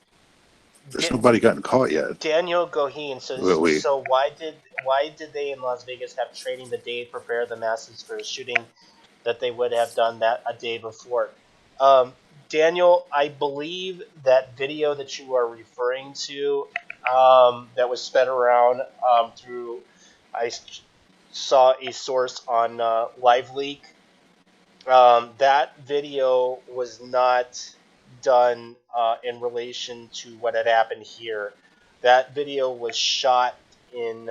There's nobody gotten caught yet. Daniel Goheen says, so why did they in Las Vegas have training the day to prepare the masses for a shooting that they would have done that a day before? Daniel, I believe that video that you are referring to that was sped around through, I saw a source on LiveLeak. That video was not done in relation to what had happened here. That video was shot in,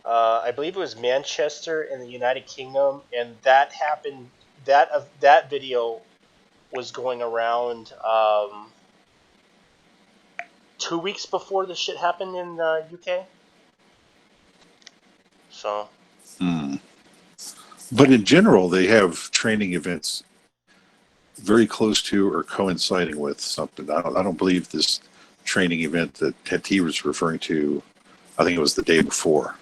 I believe it was Manchester in the United Kingdom, and that happened. That video was going around 2 weeks before the shit happened in the UK. So. But in general, they have training events very close to or coinciding with something. I don't believe this training event that he was referring to. I think it was the day before.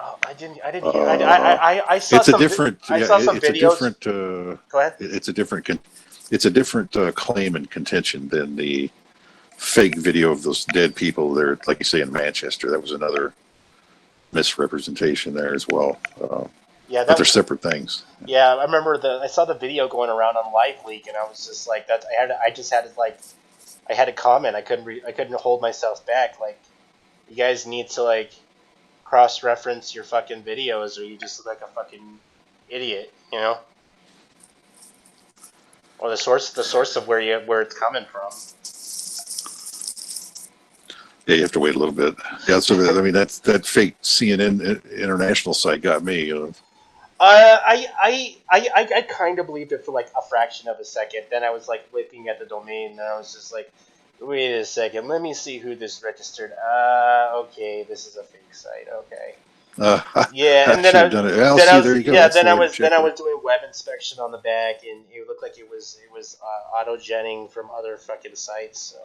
Oh, I didn't hear. Uh, I saw it's a some. different, I yeah, saw some it's a videos. different, Go ahead. it's a different, it's a different claim and contention than the fake video of those dead people there, like you say in Manchester. That was another misrepresentation there as well. Yeah, But they're that. separate things. Yeah, I remember I saw the video going around on Live Leak, and I was just like that. I just had to like I had a comment. I couldn't hold myself back. Like, you guys need to like cross reference your fucking videos, or you just look like a fucking idiot, you know? Or the source of where it's coming from. Yeah, you have to wait a little bit. Yeah, so I mean that fake CNN international site got me. I kind of believed it for like a fraction of a second. Then I was like looking at the domain, and I was just like, wait a second, let me see who this registered. Okay, this is a fake site. Okay. Yeah, I and should have done it. I'll see. There you go. That's the way to then check I it. was doing web inspection on the back, and it looked like it was auto genning from other fucking sites. So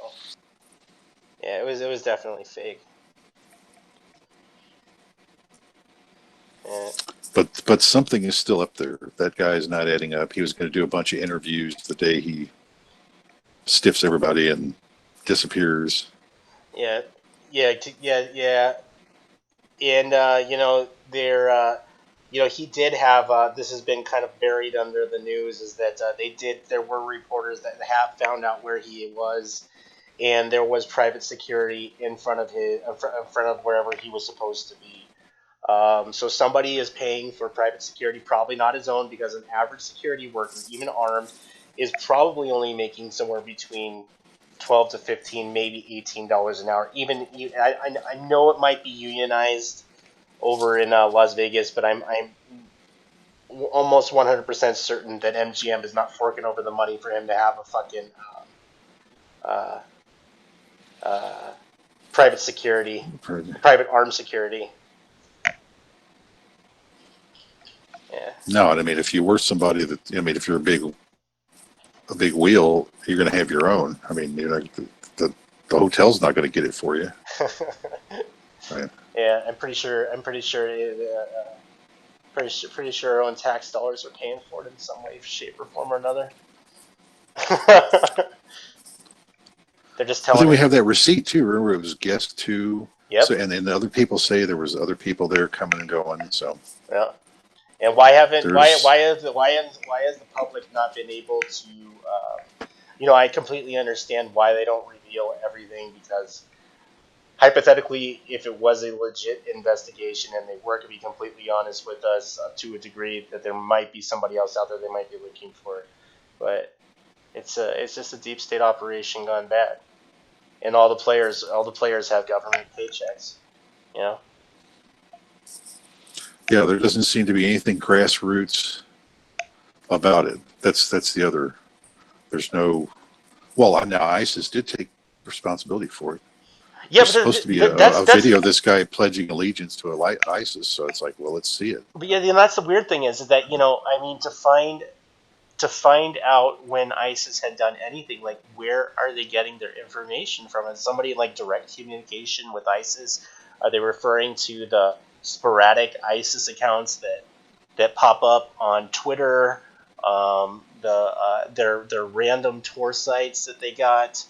yeah, it was definitely fake. Yeah. But something is still up there. That guy is not adding up. He was going to do a bunch of interviews the day he stiffs everybody and disappears. Yeah, yeah. And he did have. This has been kind of buried under the news. Is that there were reporters that have found out where he was, and there was private security in front of in front of wherever he was supposed to be. So somebody is paying for private security, probably not his own, because an average security worker, even armed, is probably only making somewhere between 12 to 15, maybe $18 an hour. Even I know it might be unionized over in Las Vegas, but I'm almost 100% certain that MGM is not forking over the money for him to have a fucking uh, uh, private security, private armed security. Yeah. No, I mean if you were somebody that I mean if you're a big wheel, you're going to have your own. I mean, the, the hotel's not going to get it for you. Right? Yeah, I'm pretty sure. Pretty sure our own tax dollars are paying for it in some way, shape, or form or another. They're just But telling then we it. have that receipt too. Remember, it was guest two. So, Yep. and then the other people say there was other people there coming and going. So Yeah. And why haven't there's, why has the public not been able to? I completely understand why they don't reveal everything, because hypothetically, if it was a legit investigation and they were to be completely honest with us to a degree, that there might be somebody else out there they might be looking for, but it's just a deep state operation gone bad, and all the players have government paychecks, you know. yeah, there doesn't seem to be anything grassroots about it. That's the other. There's no. Well, now ISIS did take responsibility for it. Yeah, There's but supposed to be a that's video of this guy pledging allegiance to ISIS. So it's like, well, let's see it. but yeah, and that's the weird thing is that I mean, to find out when ISIS had done anything, like where are they getting their information from? Is somebody in like direct communication with ISIS? Are they referring to the sporadic ISIS accounts that pop up on Twitter? Their random tour sites that they got.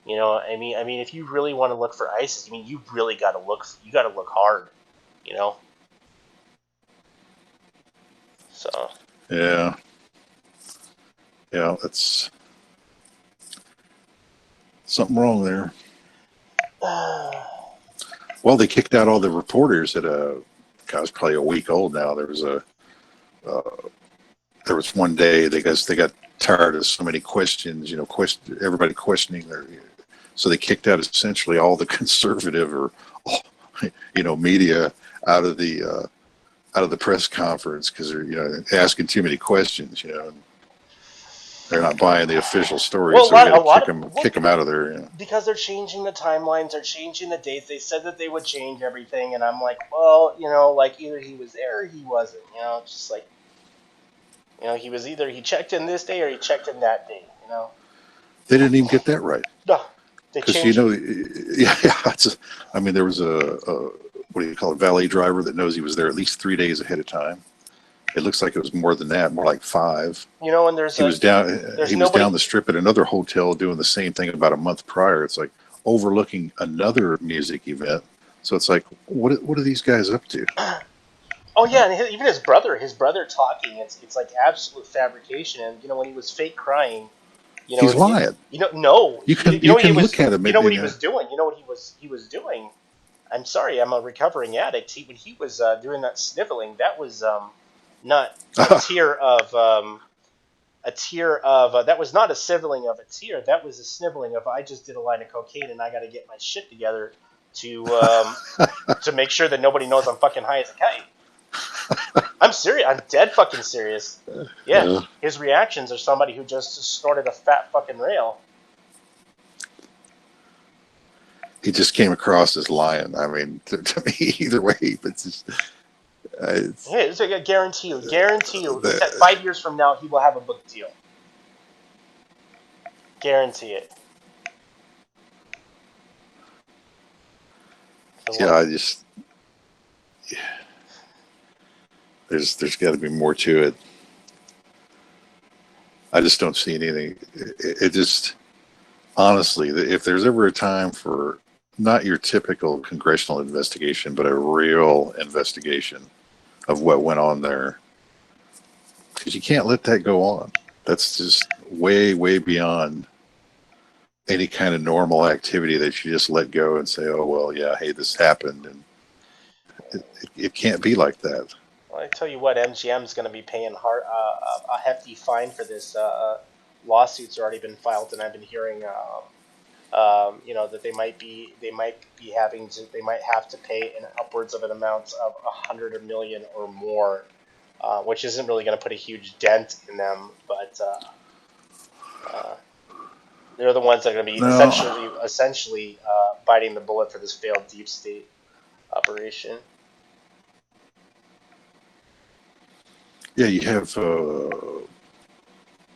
I mean, if you really want to look for ISIS, I mean, you really got to look. You got to look hard. You know. So. Yeah, yeah, that's something wrong there. Well, they kicked out all the reporters at God, was probably a week old now. Uh, there was one day they got tired of so many questions, everybody questioning their, so they kicked out essentially all the conservative or, media out of the press conference because they're, asking too many questions, and they're not buying the official story, Well, so we had a to lot of kick them out of there. because they're changing the timelines, they're changing the dates. They said that they would change everything, and I'm like, well, like either he was there or he wasn't. It's just like, he was either he checked in this day or he checked in that day. They didn't even get that right. No, they Because changed. yeah, I mean, there was a what do you call it, valet driver that knows he was there at least 3 days ahead of time. It looks like it was more than that, more like 5. You know, and there's He was down. there's He was nobody. down the strip at another hotel doing the same thing about a month prior. It's like overlooking another music event. So it's like, what are these guys up to? Oh yeah, and even his brother talking, it's like absolute fabrication. And you know, when he was fake crying, you know, He's lying. you know, no, You know what he can was, look at him. you know what he was doing. You know what he was doing. I'm sorry, I'm a recovering addict. When he was doing that sniveling, that was not a tear of that was not a sniveling of a tear. That was a sniveling of I just did a line of cocaine and I got to get my shit together to make sure that nobody knows I'm fucking high as a kite. I'm serious. I'm dead fucking serious. Yeah, his reactions are somebody who just snorted a fat fucking rail. He just came across as lying. I mean, to me, either way, but it's just, It's like I guarantee you. That 5 years from now, he will have a book deal. Guarantee it. I just, there's got to be more to it. I just don't see anything. It just, honestly, if there's ever a time for not your typical congressional investigation, but a real investigation of what went on there, because you can't let that go on. That's just way, way beyond any kind of normal activity that you just let go and say, oh, well, yeah, hey, this happened. And it can't be like that. Well, I tell you what, MGM's going to be paying a hefty fine for this. Lawsuits already been filed, and I've been hearing, you know, that they might have to pay in upwards of an amount of 100 million or more, which isn't really going to put a huge dent in them, but they're the ones that are going to be essentially biting the bullet for this failed deep state operation. Yeah, you have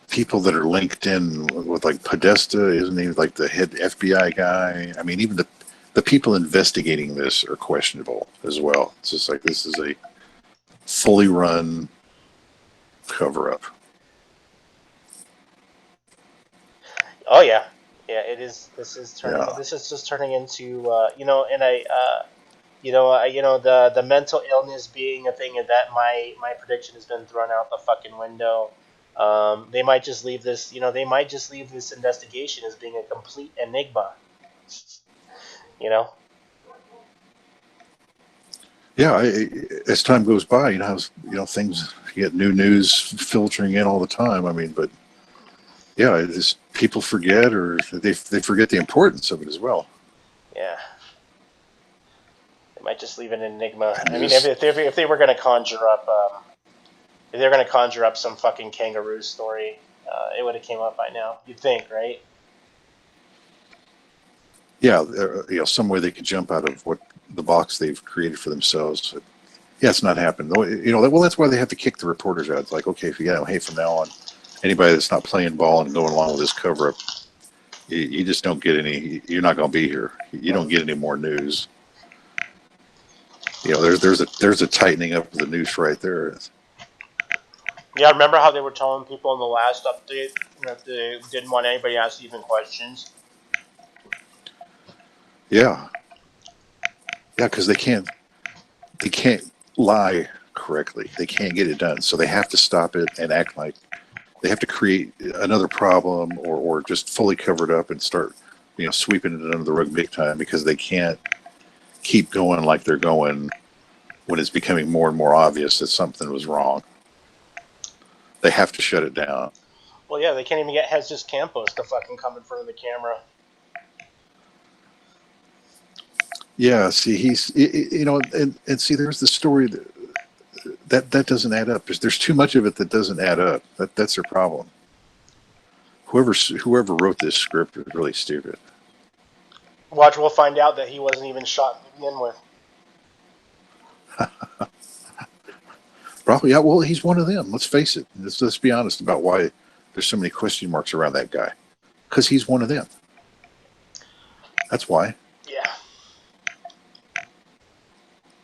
people that are linked in with like Podesta, isn't he like the head FBI guy? I mean, even the people investigating this are questionable as well. It's just like this is a fully run cover-up. Oh yeah, it is. This is turning. Yeah. This is just turning into you know, and the mental illness being a thing, and that my prediction has been thrown out the fucking window. They might just leave this. You know, they might just leave this investigation as being a complete enigma. You know. Yeah, as time goes by, you know, things, you get new news filtering in all the time. I mean, but yeah, it's, people forget, or they forget the importance of it as well. Yeah, they might just leave an enigma. I mean, if they were going to conjure up, if they're going to conjure up some fucking kangaroo story, it would have came up by now. You'd think, right? Yeah, you know, some way they could jump out of what the box they've created for themselves. Yeah, it's not happening. You know, well, that's why they have to kick the reporters out. It's like, okay, if hey, from now on, anybody that's not playing ball and going along with this cover-up, you just don't get any. You're not going to be here. You don't get any more news. You know, there's a tightening up of the noose right there. Yeah, remember how they were telling people in the last update that they didn't want anybody to ask even questions? Yeah, because they can't lie correctly. They can't get it done, so they have to stop it and act like they have to create another problem, or just fully cover it up and start, you know, sweeping it under the rug big time, because they can't keep going like they're going when it's becoming more and more obvious that something was wrong. They have to shut it down. Well, yeah, they can't even get Jesus Campos to fucking come in front of the camera. Yeah, see, he's, you know, and see, there's the story that doesn't add up. There's too much of it that doesn't add up. That's their problem. Whoever wrote this script is really stupid. Watch, we'll find out that he wasn't even shot to begin with. Probably, yeah. Well, he's one of them. Let's face it. Let's be honest about why there's so many question marks around that guy. Because he's one of them. That's why. Yeah.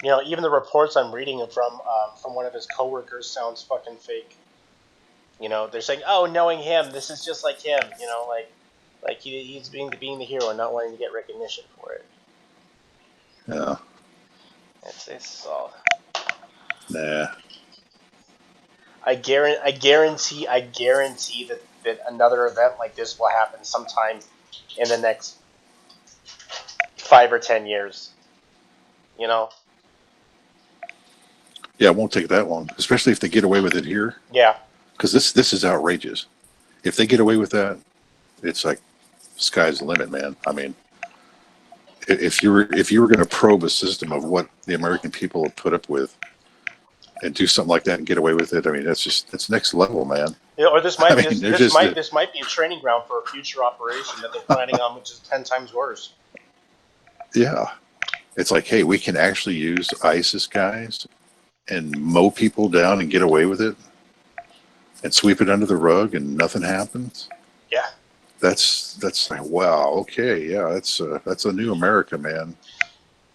You know, even the reports I'm reading from one of his coworkers sounds fucking fake. You know, they're saying, "Oh, knowing him, this is just like him." You know, like he's being the hero and not wanting to get recognition for it. Yeah. It's all. Nah. I guarantee that another event like this will happen sometime in the next 5 or 10 years. You know? Yeah, it won't take that long, especially if they get away with it here. Yeah. Because this is outrageous. If they get away with that, it's like sky's the limit, man. I mean, if you were going to probe a system of what the American people have put up with and do something like that and get away with it, I mean, that's next level, man. Yeah, or this I might mean, this there's this just might this might be a training ground for a future operation that they're planning on, which is 10 times worse. yeah. It's like, hey, we can actually use ISIS guys and mow people down and get away with it and sweep it under the rug and nothing happens. Yeah. That's like, wow, okay, yeah, that's a new America, man.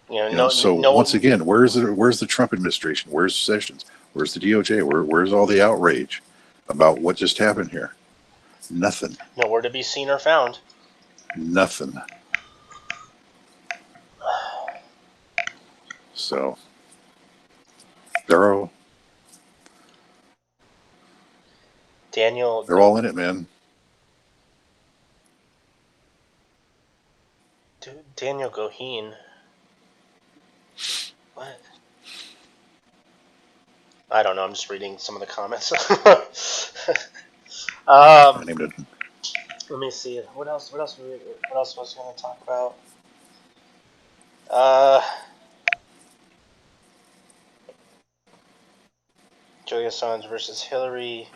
You know, You know, no, so once no, again, where's the Trump administration? Where's Sessions? Where's the DOJ? Where's all the outrage about what just happened here? Nothing. nowhere to be seen or found. Nothing. So they're Daniel they're all in it, man. Daniel Goheen. What? I don't know. I'm just reading some of the comments. I um, named it. let me see. What else? What else? What else was I going to talk about? Uh, Julian Assange versus Hillary.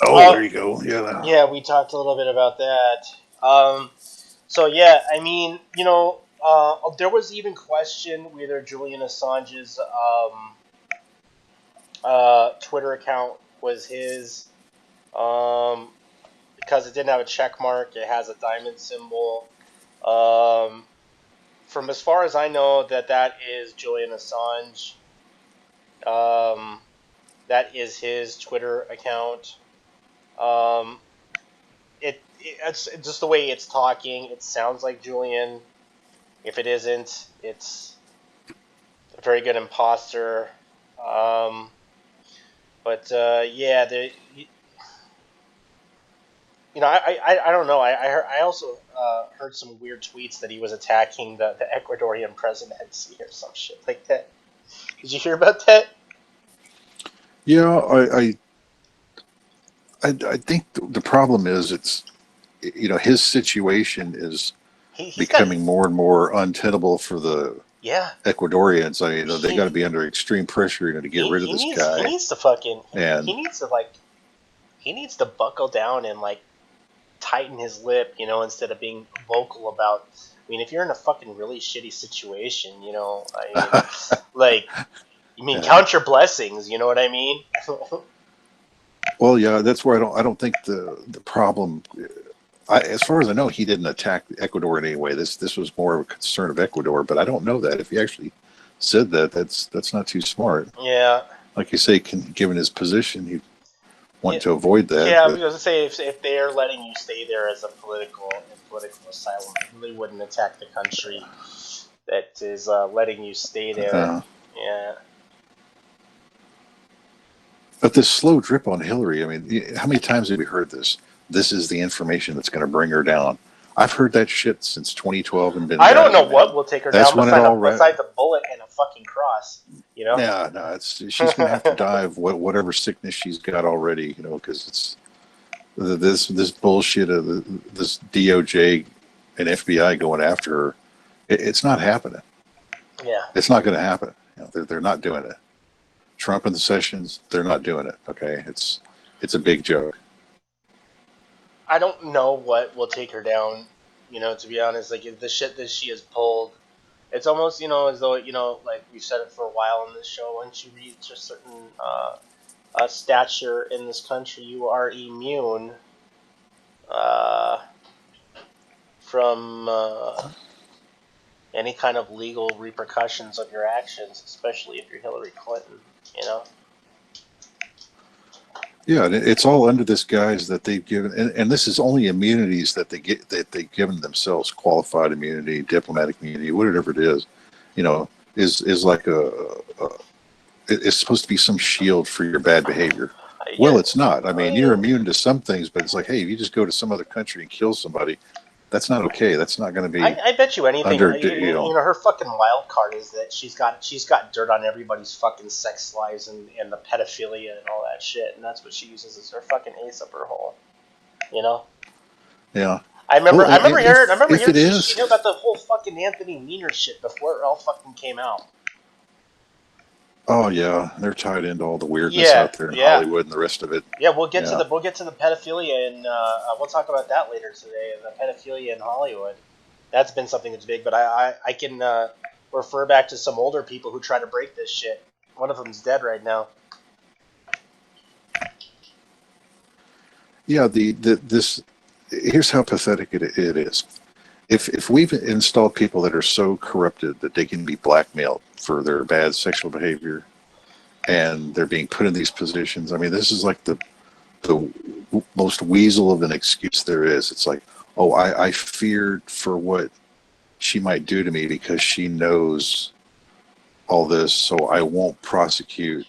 Oh, there you go. Yeah. Yeah, we talked a little bit about that. So yeah, I mean, there was even question whether Julian Assange's Twitter account was his, because it didn't have a check mark. It has a diamond symbol. Um, from as far as I know, that is Julian Assange. Um, that is his Twitter account. Um, it's just the way it's talking. It sounds like Julian. If it isn't, it's a very good imposter. Um, but yeah, I don't know. I also heard some weird tweets that he was attacking the Ecuadorian presidency or some shit like that. Did you hear about that? Yeah, I think the problem is his situation is He's got becoming more and more untenable for the yeah. Ecuadorians. I mean, they got to He be under extreme pressure, to get rid of this he guy. needs to fucking And he needs to he needs to buckle down and tighten his lip, instead of being vocal about. I mean, if you're in a fucking really shitty situation, like, yeah. count your blessings. You know what I mean? Well, yeah, that's where I don't think the problem. As far as I know, he didn't attack Ecuador in any way. This was more of a concern of Ecuador, but I don't know that. If he actually said that, that's not too smart. Yeah. Like you say, given his position, he Yeah. want to avoid that. Yeah, I was But going to say if they are letting you stay there as a political asylum, I really wouldn't attack the country that is letting you stay there. uh, Yeah. but this slow drip on Hillary. I mean, how many times have we heard this? This is the information that's going to bring her down. I've heard that shit since 2012 and I don't know Benghazi, man. what will take her That's down when it all. besides a bullet and a fucking cross. You know. Yeah, no, she's going to have to die of whatever sickness she's got already, because it's this bullshit of this DOJ and FBI going after her. It's not happening. Yeah. It's not going to happen. They're not doing it. Trump and the Sessions, they're not doing it. Okay, it's a big joke. I don't know what will take her down. To be honest, the shit that she has pulled, it's almost as though like we've said it for a while on this show. Once you reach a certain stature in this country, you are immune uh, from any kind of legal repercussions of your actions, especially if you're Hillary Clinton. You know. Yeah, and it's all under this guise that they've given, and this is only immunities that they've given themselves, qualified immunity, diplomatic immunity, whatever it is, you know, is like it's supposed to be some shield for your bad behavior. Yeah, Well, it's not. I I mean, you're mean, immune to some things, but it's like, hey, if you just go to some other country and kill somebody, that's not okay. That's not going to be I bet you anything. under, You know, her fucking wild card is that she's got dirt on everybody's fucking sex lives and the pedophilia and all that shit, and that's what she uses as her fucking ace up her hole. You know. yeah. I remember. Well, I remember hearing. I remember if hearing it she is, knew about the whole fucking Anthony Weiner shit before it all fucking came out. oh yeah, they're tied into all the weirdness Yeah, out there in yeah, Hollywood and the rest of it. yeah. We'll get to Yeah. the pedophilia and we'll talk about that later today. The pedophilia in Hollywood. That's been something that's big, but I can refer back to some older people who try to break this shit. One of them's dead right now. Yeah, this here's how pathetic it is. If we've installed people that are so corrupted that they can be blackmailed for their bad sexual behavior, and they're being put in these positions, I mean, this is like the most weasel of an excuse there is. It's like, oh, I feared for what she might do to me because she knows all this, so I won't prosecute.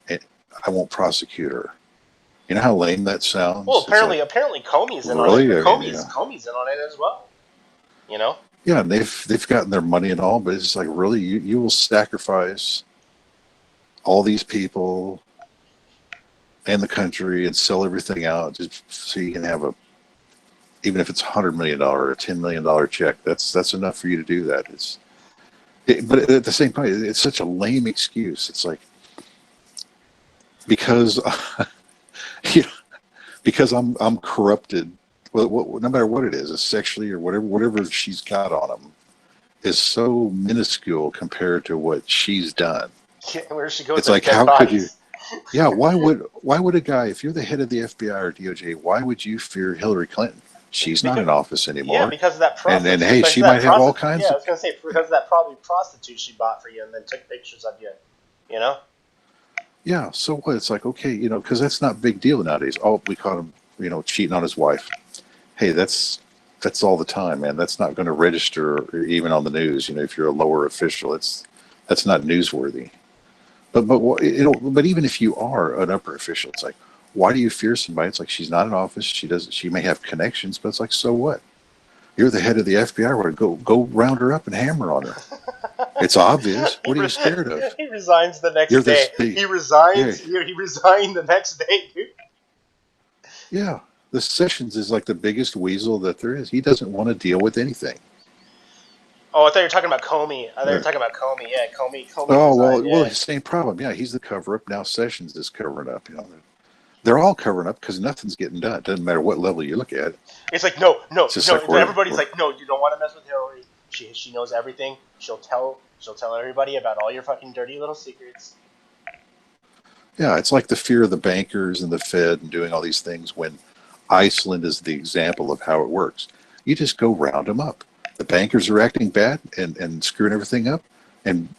I won't prosecute her. You know how lame that Well, sounds? It's like, apparently Comey's in on it. really? I mean, yeah. Comey's in on it as well. You know. Yeah, and they've gotten their money and all, but it's like, really, you will sacrifice all these people and the country and sell everything out just so you can have even if it's $100 million or $10 million check, that's enough for you to do that. But at the same time, it's such a lame excuse. It's like, because you know, because I'm corrupted. Well, no matter what it is, sexually or whatever she's got on him, is so minuscule compared to what she's done. Where she goes, It's like, how could you? Yeah, why would a guy, if you're the head of the FBI or DOJ, why would you fear Hillary Clinton? She's not in office anymore. Yeah, because of that prostitute. And hey, she might have all kinds. Yeah, I was gonna say because of that probably prostitute she bought for you and then took pictures of you. You know. Yeah. So what? It's like, okay, because that's not a big deal nowadays. Oh, we caught him, cheating on his wife. Hey, that's all the time, man. That's not going to register even on the news. If you're a lower official, that's not newsworthy. But even if you are an upper official, it's like, why do you fear somebody? It's like, she's not in office. She may have connections, but it's like, so what? You're the head of the FBI. Go round her up and hammer on her. It's obvious. What are you scared of? He resigns the next day. He resigns. Yeah. He resigned the next day, dude. Yeah, the Sessions is like the biggest weasel that there is. He doesn't want to deal with anything. Oh, I thought you were talking about Comey. I thought you were talking about Comey. Yeah, Comey. Oh, well, same problem. Yeah, he's the cover-up. Now Sessions is covering up. They're all covering up because nothing's getting done. It doesn't matter what level you look at it. It's like, no. Like everybody's like, no, you don't want to mess with Hillary. She knows everything. She'll tell everybody about all your fucking dirty little secrets. Yeah, it's like the fear of the bankers and the Fed and doing all these things when Iceland is the example of how it works. You just go round them up. The bankers are acting bad and screwing everything up and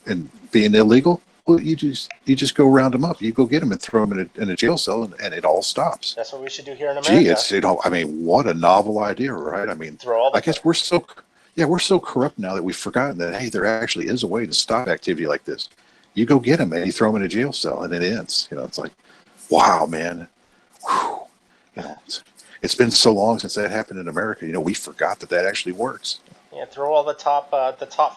being illegal. Well, you just go round them up. You go get them and throw them in a jail cell, and it all stops. That's what we should do here in America. Gee, I mean, what a novel idea, right? I mean, I guess we're so corrupt now that we've forgotten that, hey, there actually is a way to stop activity like this. You go get them and you throw them in a jail cell, and it ends. It's like, wow, man. Whew. It's been so long since that happened in America. We forgot that actually works. Yeah, throw all the top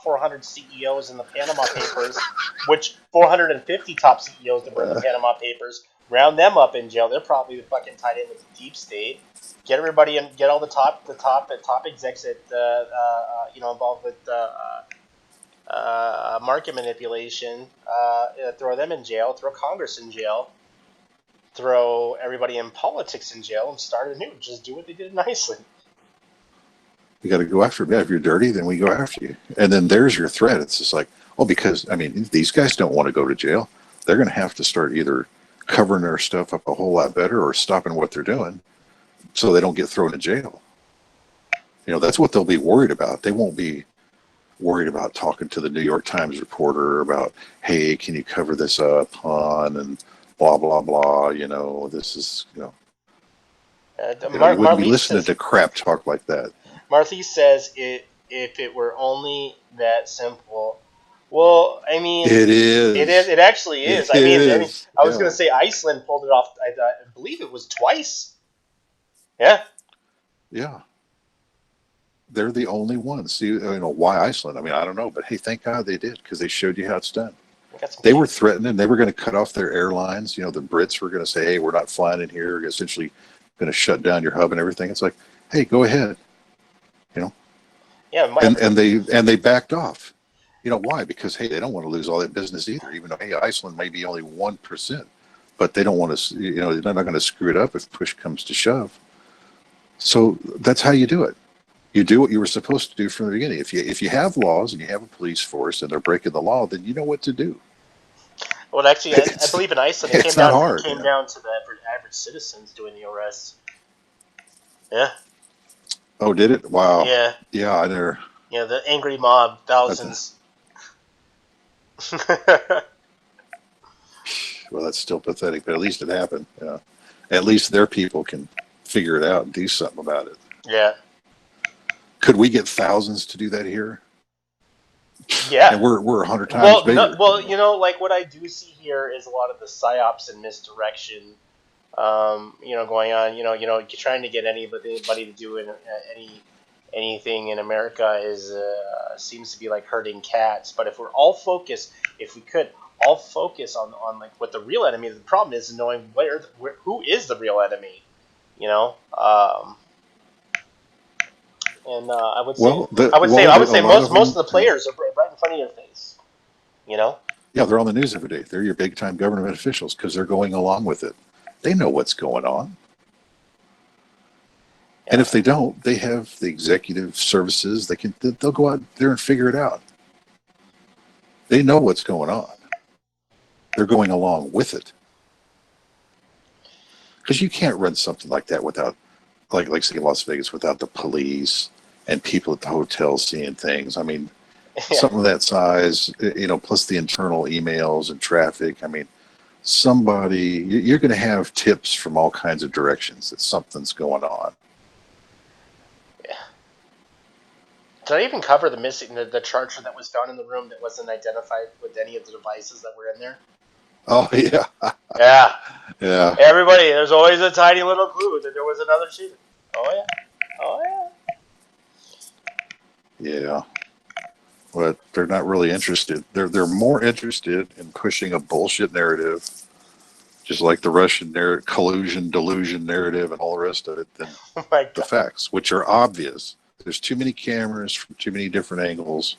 400 CEOs in the Panama Papers, which 450 top CEOs that were in the Panama Papers, round them up in jail. They're probably fucking tied in with the deep state. Get everybody and get all the top execs that involved with market manipulation. Throw them in jail. Throw Congress in jail. Throw everybody in politics in jail and start anew. Just do what they did in Iceland. You got to go after them. Yeah, if you're dirty, then we go after you. And then there's your threat. It's just like, because, I mean, these guys don't want to go to jail. They're going to have to start either covering their stuff up a whole lot better or stopping what they're doing so they don't get thrown in jail. That's what they'll be worried about. They won't be worried about talking to the New York Times reporter about, hey, can you cover this up on and blah blah blah. This is you wouldn't be Marlise listening says. to crap talk like that. Marlise says if it were only that simple. Well, I mean, It it is. is. It actually is. It I mean, is. I was Yeah. gonna say Iceland pulled it off. I believe it was twice. Yeah. Yeah. They're the only ones. See, why Iceland? I mean, I don't know, but hey, thank God they did because they showed you how it's done. I got some They were kids. threatening. They were going to cut off their airlines. The Brits were going to say, "Hey, we're not flying in here." We're essentially going to shut down your hub and everything. It's like, hey, go ahead. You know, Yeah. and they backed off. Why? Because hey, they don't want to lose all that business either. Even though hey, Iceland may be only 1%, but they don't want to. They're not going to screw it up if push comes to shove. So that's how you do it. You do what you were supposed to do from the beginning. If you have laws and you have a police force and they're breaking the law, then you know what to do. Well, actually, I It's believe in Iceland it came it's not down. It hard. came down to the average citizens doing the arrests. Yeah. Oh, did it? Wow. Yeah. Yeah, I never. Yeah. The angry mob, That's, thousands. well, that's still pathetic, but at least it happened. Yeah. At least their people can figure it out and do something about it. Yeah. Could we get thousands to do that here? Yeah. And we're 100 times Well, no, bigger. well, like what I do see here is a lot of the psyops and misdirection, going on. Trying to get anybody to do anything in America is seems to be like herding cats. But if we're all focused, if we could all focus on like what the real enemy is, the problem is knowing who is the real enemy. You know, and I would say Well, I would a say lot of most them, of the players are right in front of your face. You know. yeah, they're on the news every day. They're your big time government officials because they're going along with it. They know what's going on. And Yeah. if they don't, they have the executive services. They'll go out there and figure it out. They know what's going on. They're going along with it because you can't run something like that without, like say Las Vegas, without the police and people at the hotel seeing things. I mean, Yeah. something of that size, plus the internal emails and traffic. I mean, you're going to have tips from all kinds of directions that something's going on. Yeah. Did I even cover the charger that was found in the room that wasn't identified with any of the devices that were in there? Oh yeah, Yeah. yeah, Everybody, there's always a tiny little clue that there was another shooter. Oh yeah. Oh yeah. But they're not really interested. They're more interested in pushing a bullshit narrative, just like the Russian collusion, delusion narrative, and all the rest of it, than yeah. Oh my the god. facts, which are obvious. There's too many cameras from too many different angles,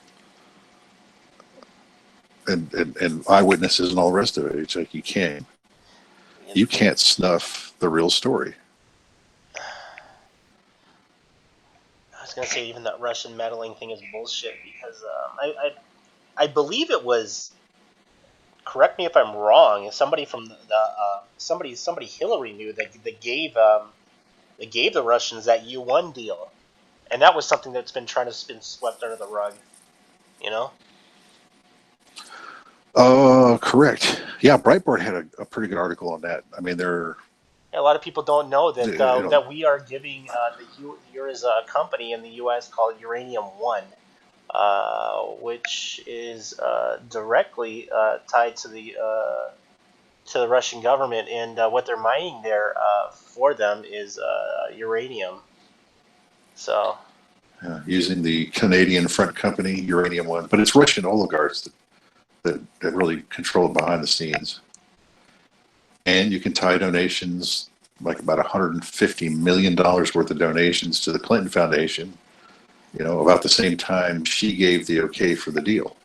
and eyewitnesses and all the rest of it. It's like you can't snuff the real story. I was gonna say even that Russian meddling thing is bullshit because I believe it was. Correct me if I'm wrong. Somebody from somebody Hillary knew that they gave the Russians that U1 deal, and that was something that's been swept under the rug. You know. Correct. Yeah, Breitbart had a pretty good article on that. I mean, A lot of people don't know that you know, that we are giving there is a company in the U.S. called Uranium One, which is directly tied to the Russian government, and what they're mining there for them is uranium. So using the Canadian front company, Uranium One, but it's Russian oligarchs that really control it behind the scenes. And you can tie donations, like about $150 million worth of donations to the Clinton Foundation, about the same time she gave the okay for the deal.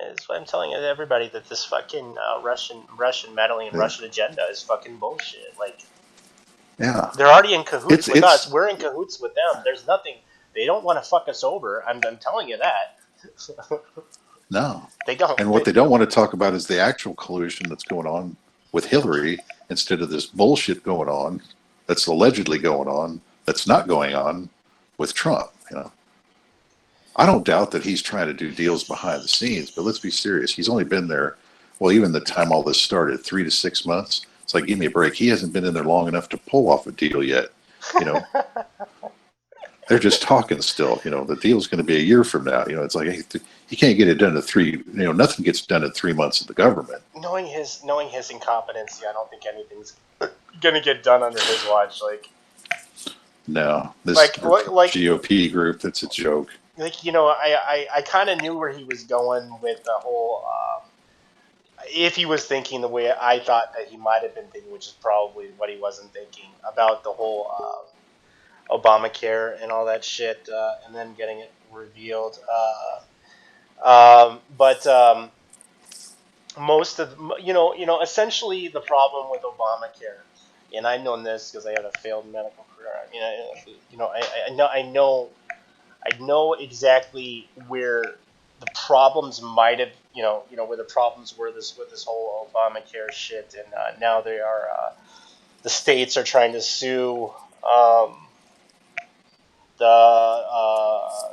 that's what I'm telling everybody, that this fucking Russian meddling and Yeah. Russian agenda is fucking bullshit. Like Yeah. they're already in cahoots with us. It's We're in cahoots with them. There's nothing. They don't want to fuck us over. I'm telling you that. no. They don't. And what they don't want to talk about is the actual collusion that's going on with Hillary instead of this bullshit going on that's allegedly going on that's not going on with Trump. I don't doubt that he's trying to do deals behind the scenes, but let's be serious. He's only been there, well, even the time all this started, 3 to 6 months. It's like, give me a break. He hasn't been in there long enough to pull off a deal yet. You know, they're just talking still. The deal's going to be a year from now. It's like, hey, you can't get it done in three. Nothing gets done in 3 months in the government. Knowing his incompetency, I don't think anything's gonna get done under his watch. No, this Like like like GOP group, that's a joke. I kind of knew where he was going with the whole. If he was thinking the way I thought that he might have been thinking, which is probably what he wasn't thinking about the whole Obamacare and all that shit, and then getting it revealed. But most of essentially the problem with Obamacare, and I've known this because I had a failed medical career. I mean, I know exactly where the problems might have, where the problems were this with this whole Obamacare shit, and now they are the states are trying to sue the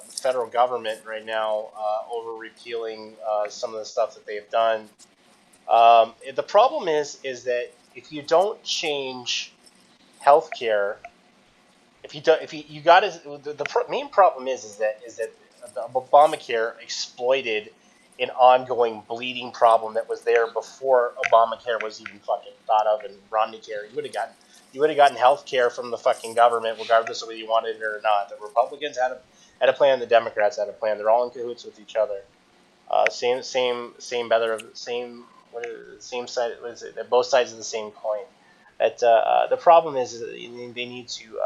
federal government right now over repealing some of the stuff that they've done. The problem is that if you don't change healthcare, if you don't, if you got to, the main problem is that the Obamacare exploited an ongoing bleeding problem that was there before Obamacare was even fucking thought of, and Romneycare. You would have gotten health care from the fucking government regardless of whether you wanted it or not. The Republicans had a plan, the Democrats had a plan. They're all in cahoots with each other. Same better same side. What is it? Both sides of the same coin. The problem is that they need to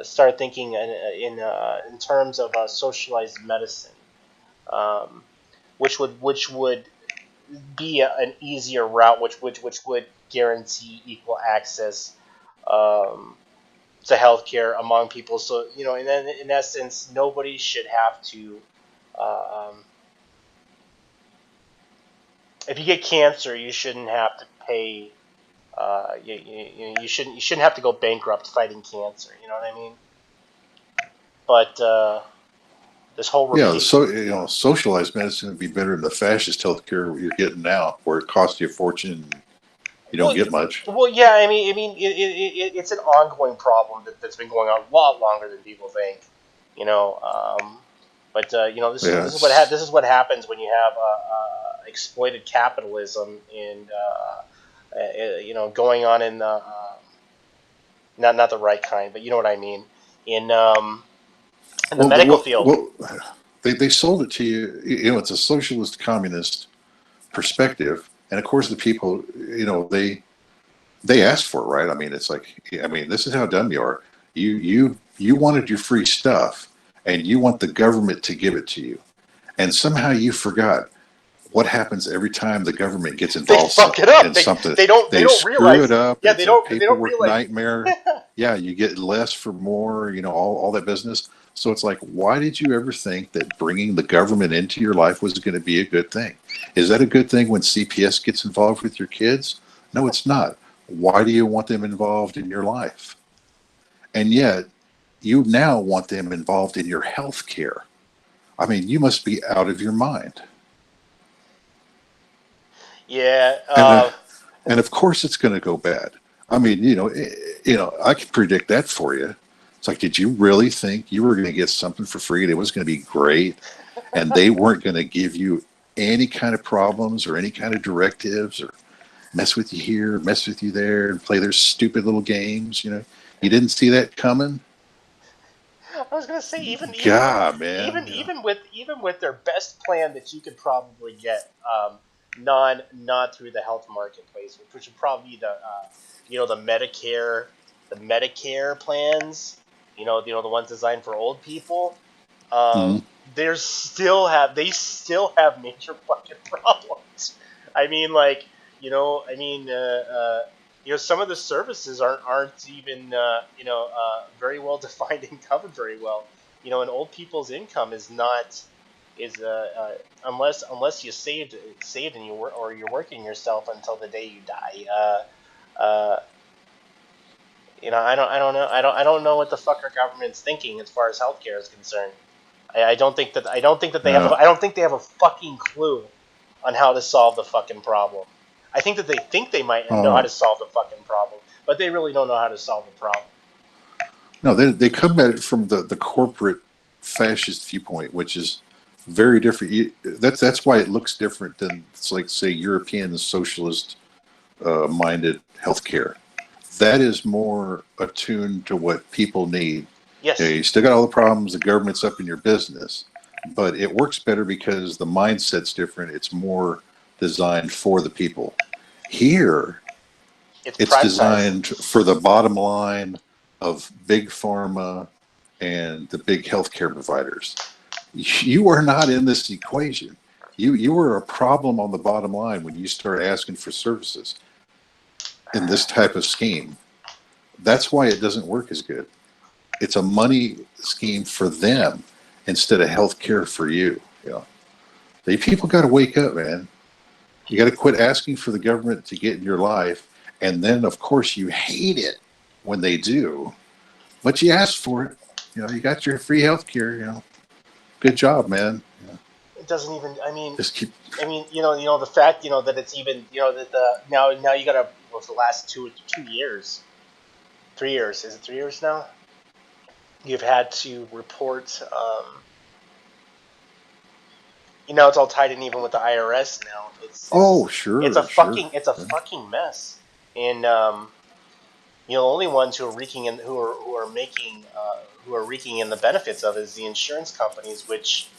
start thinking in terms of socialized medicine, um, which would be an easier route, which would guarantee equal access um, to healthcare among people. So and then in essence, nobody should have to. If you get cancer, you shouldn't have to pay. You shouldn't have to go bankrupt fighting cancer. You know what I mean? But this whole Yeah, repeat. so socialized medicine would be better than the fascist healthcare you're getting now, where it costs you a fortune and you don't Well, get much. well, yeah. It's an ongoing problem that's been going on a lot longer than people think. You know, but this is Yeah, this is what it's this is what happens when you have exploited capitalism and going on in the not the right kind, but you know what I mean in in the well, medical field. they sold it to you. It's a socialist communist perspective, and of course the people, they asked for it, right? I mean, it's like, I mean, this is how dumb you are. You wanted your free stuff, and you want the government to give it to you, and somehow you forgot what happens every time the government gets They involved fuck it up. in They something. they don't they They don't screw it realize. up. Yeah, they It's a don't paperwork realize. nightmare. Yeah, you get less for more. All that business. So it's like, why did you ever think that bringing the government into your life was going to be a good thing? Is that a good thing when CPS gets involved with your kids? No, it's not. Why do you want them involved in your life? And yet, you now want them involved in your health care. I mean, you must be out of your mind. Yeah. And and of course it's going to go bad. I mean, I can predict that for you. It's like, did you really think you were going to get something for free and it was going to be great, and they weren't going to give you any kind of problems or any kind of directives, or mess with you here, mess with you there, and play their stupid little games? You didn't see that coming. I was gonna say God, man. even with their best plan that you could probably get, not through the health marketplace, which would probably be the Medicare plans, the ones designed for old people. Mm-hmm. They still have major fucking problems. I mean, like, some of the services aren't even very well defined and covered very well. And old people's income is not is unless you saved and you're working yourself until the day you die. Uh, I don't know what the fuck our government's thinking as far as healthcare is concerned. I don't think that they have Yeah. I don't think they have a fucking clue on how to solve the fucking problem. I think that they might know how Oh to solve the fucking problem, but they really don't know how to solve the problem. no, they come at it from the corporate fascist viewpoint, which is very different. That's why it looks different than it's like say European socialist minded healthcare. That is more attuned to what people need. Yes, You still got all the problems. The government's up in your business, but it works better because the mindset's different. It's more designed for the people. Here, it's it's privatized. designed for the bottom line of big pharma and the big healthcare providers. You are not in this equation. You are a problem on the bottom line when you start asking for services in this type of scheme. That's why it doesn't work as good. It's a money scheme for them instead of health care for you. You know, the people got to wake up, man. You got to quit asking for the government to get in your life, and then of course you hate it when they do, but you asked for it. You know, you got your free health care. You know, good job, man. You know, It doesn't even. just keep. The fact, that it's even, that the now you gotta. What's the last 2 years? 3 years? Is it 3 years now? You've had to report. It's all tied in even with the IRS now. Oh, It's a sure, sure. fucking mess. And the only ones who are reeking in the benefits of it is the insurance companies, which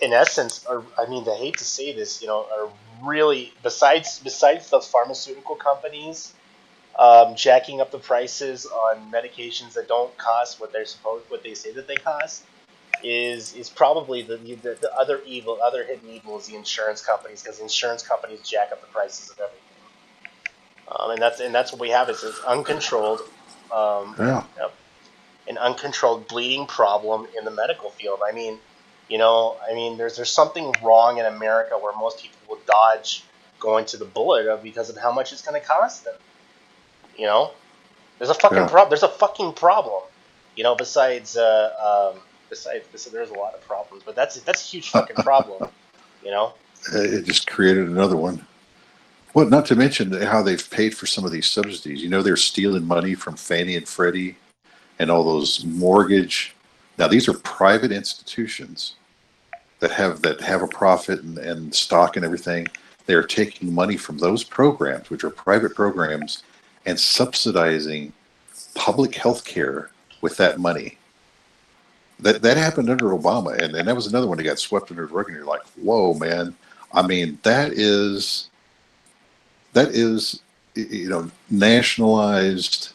in essence are, I mean, I hate to say this, are really, besides the pharmaceutical companies jacking up the prices on medications that don't cost what they say that they cost, is probably the other hidden evil is the insurance companies, because insurance companies jack up the prices of everything. And that's what we have is this uncontrolled, Yeah, an uncontrolled bleeding problem in the medical field. There's something wrong in America where most people will dodge going to the bullet because of how much it's going to cost them. You know, there's a fucking yeah. problem. There's a fucking problem. Besides, there's a lot of problems, but that's a huge fucking problem. You know, It just created another one. Well, not to mention how they've paid for some of these subsidies. You know, they're stealing money from Fannie and Freddie and all those mortgage. Now, these are private institutions that have a profit and stock and everything. They're taking money from those programs, which are private programs, and subsidizing public health care with that money. That happened under Obama, and that was another one that got swept under the rug. And you're like, whoa, man. I mean, that is nationalized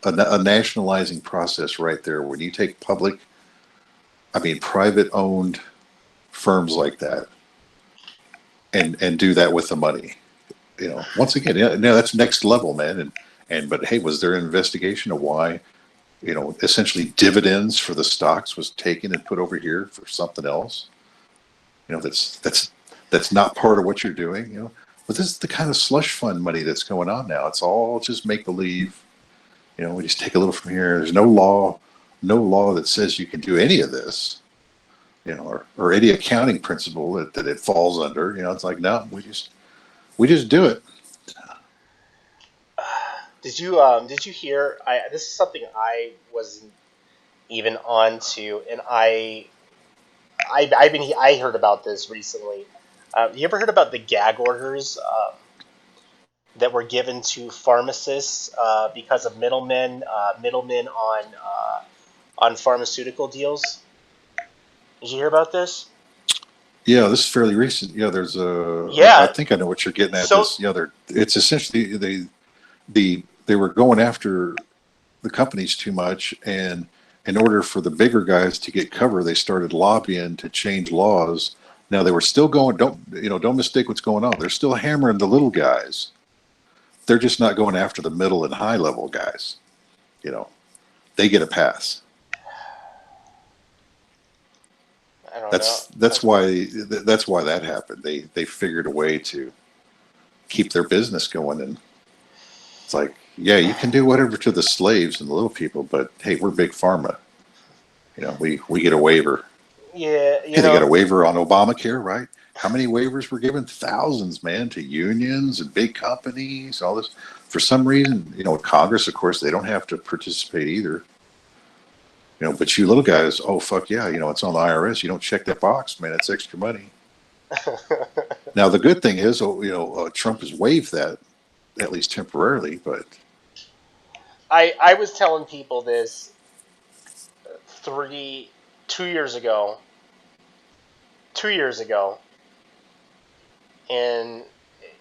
a nationalizing process right there. When you take private owned firms like that and do that with the money. Once again, that's next level, man. And but hey, was there an investigation of why essentially dividends for the stocks was taken and put over here for something else? That's not part of what you're doing. But this is the kind of slush fund money that's going on now. It's all just make believe. We just take a little from here. There's no law that says you can do any of this. Or any accounting principle that it falls under. It's like, no, we just do it. did you hear? This is something I wasn't even on to, and I heard about this recently. You ever heard about the gag orders that were given to pharmacists because of middlemen on pharmaceutical deals? Did you hear about this? Yeah, this is fairly recent. Yeah, there's a. I Yeah. think I know what you're getting at. So This, it's essentially they were going after the companies too much, and in order for the bigger guys to get cover, they started lobbying to change laws. Now they were still going. Don't mistake what's going on. They're still hammering the little guys. They're just not going after the middle and high level guys. You know, they get a pass. I don't know. That's why that happened. They figured a way to keep their business going, and it's like, yeah, you can do whatever to the slaves and the little people, but hey, we're big pharma. We get a waiver. Yeah, Hey, they got a waiver on Obamacare, right? How many waivers were given? Thousands, man, to unions and big companies, all this. For some reason, Congress, of course, they don't have to participate either. But you little guys, oh, fuck yeah, it's on the IRS. You don't check that box, man, it's extra money. Now, the good thing is, Trump has waived that, at least temporarily, but. I was telling people this 2 years ago, 2 years ago, and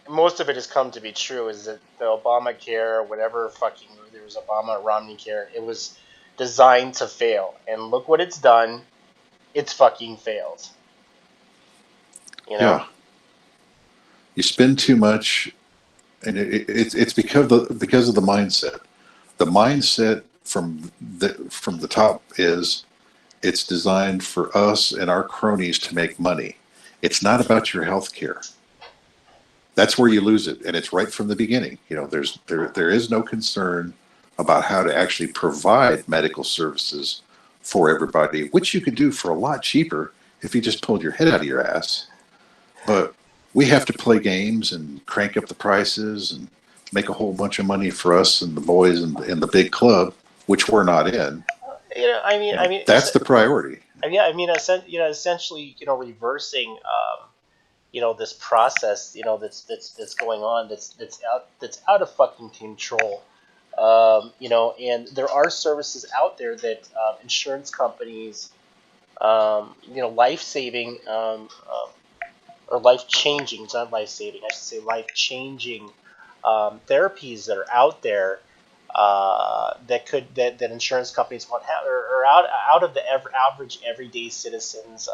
most of it has come to be true. Is that the Obamacare, whatever fucking there was Obama Romney care, it was designed to fail, and look what it's done. It's fucking failed. You know. Yeah. You spend too much, and it's because of the mindset. The mindset from the top is it's designed for us and our cronies to make money. It's not about your health care. That's where you lose it, and it's right from the beginning. There is no concern about how to actually provide medical services for everybody, which you could do for a lot cheaper if you just pulled your head out of your ass. But we have to play games and crank up the prices and make a whole bunch of money for us and the boys in the big club, which we're not in. That's the priority. Essentially, reversing, this process, that's going on, that's out of fucking control. And there are services out there that insurance companies, life saving, or life changing. It's not life saving. I should say life changing therapies that are out there that insurance companies want have, or out of the average everyday citizens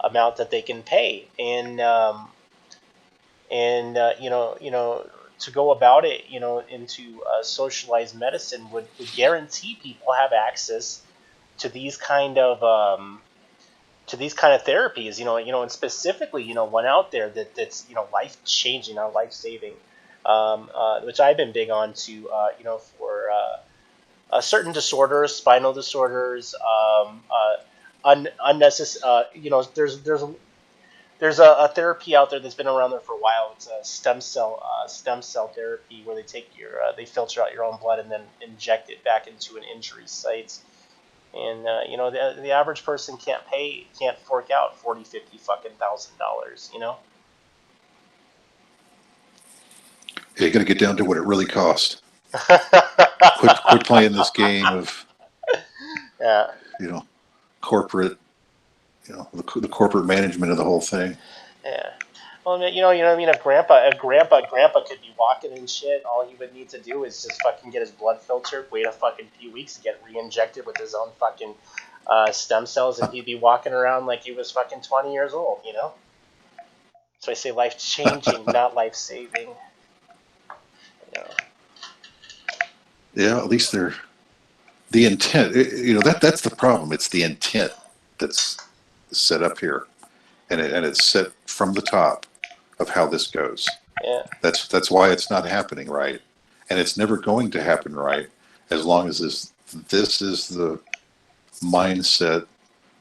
amount that they can pay, and to go about it, into socialized medicine would guarantee people have access to these kind of therapies, and specifically, one out there that's life changing, life saving, which I've been big on to, for certain disorders, spinal disorders, unnecessary. There's a therapy out there that's been around there for a while. It's a stem cell therapy where they take they filter out your own blood and then inject it back into an injury site. And the average person can't fork out 40, 50 fucking $1,000. You got to get down to what it really costs. Quit playing this game of Yeah. Corporate, the corporate management of the whole thing. Yeah. Well, you know what I mean. If grandpa could be walking and shit, all he would need to do is just fucking get his blood filtered, wait a fucking few weeks to get re-injected with his own fucking stem cells, and he'd be walking around like he was fucking 20 years old. So I say life changing, not life saving. Yeah, at least they're the intent. That's the problem. It's the intent that's set up here, and it's set from the top of how this goes. Yeah. That's why it's not happening right, and it's never going to happen right as long as this is the mindset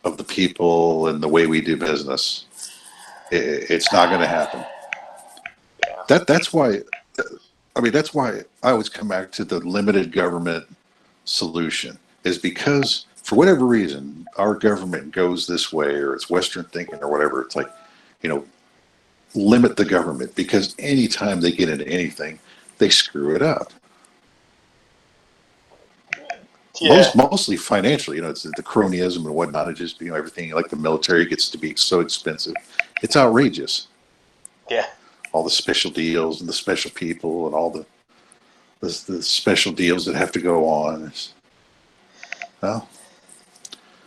of the people and the way we do business. It's not going to happen. Yeah. That's why. That's why I always come back to the limited government solution, is because for whatever reason our government goes this way, or it's Western thinking or whatever. It's like, limit the government, because anytime they get into anything, they screw it up. Yeah. Mostly financially, it's the cronyism and whatnot. It just, everything like the military gets to be so expensive. It's outrageous. Yeah. All the special deals and the special people and all the special deals that have to go on. Well,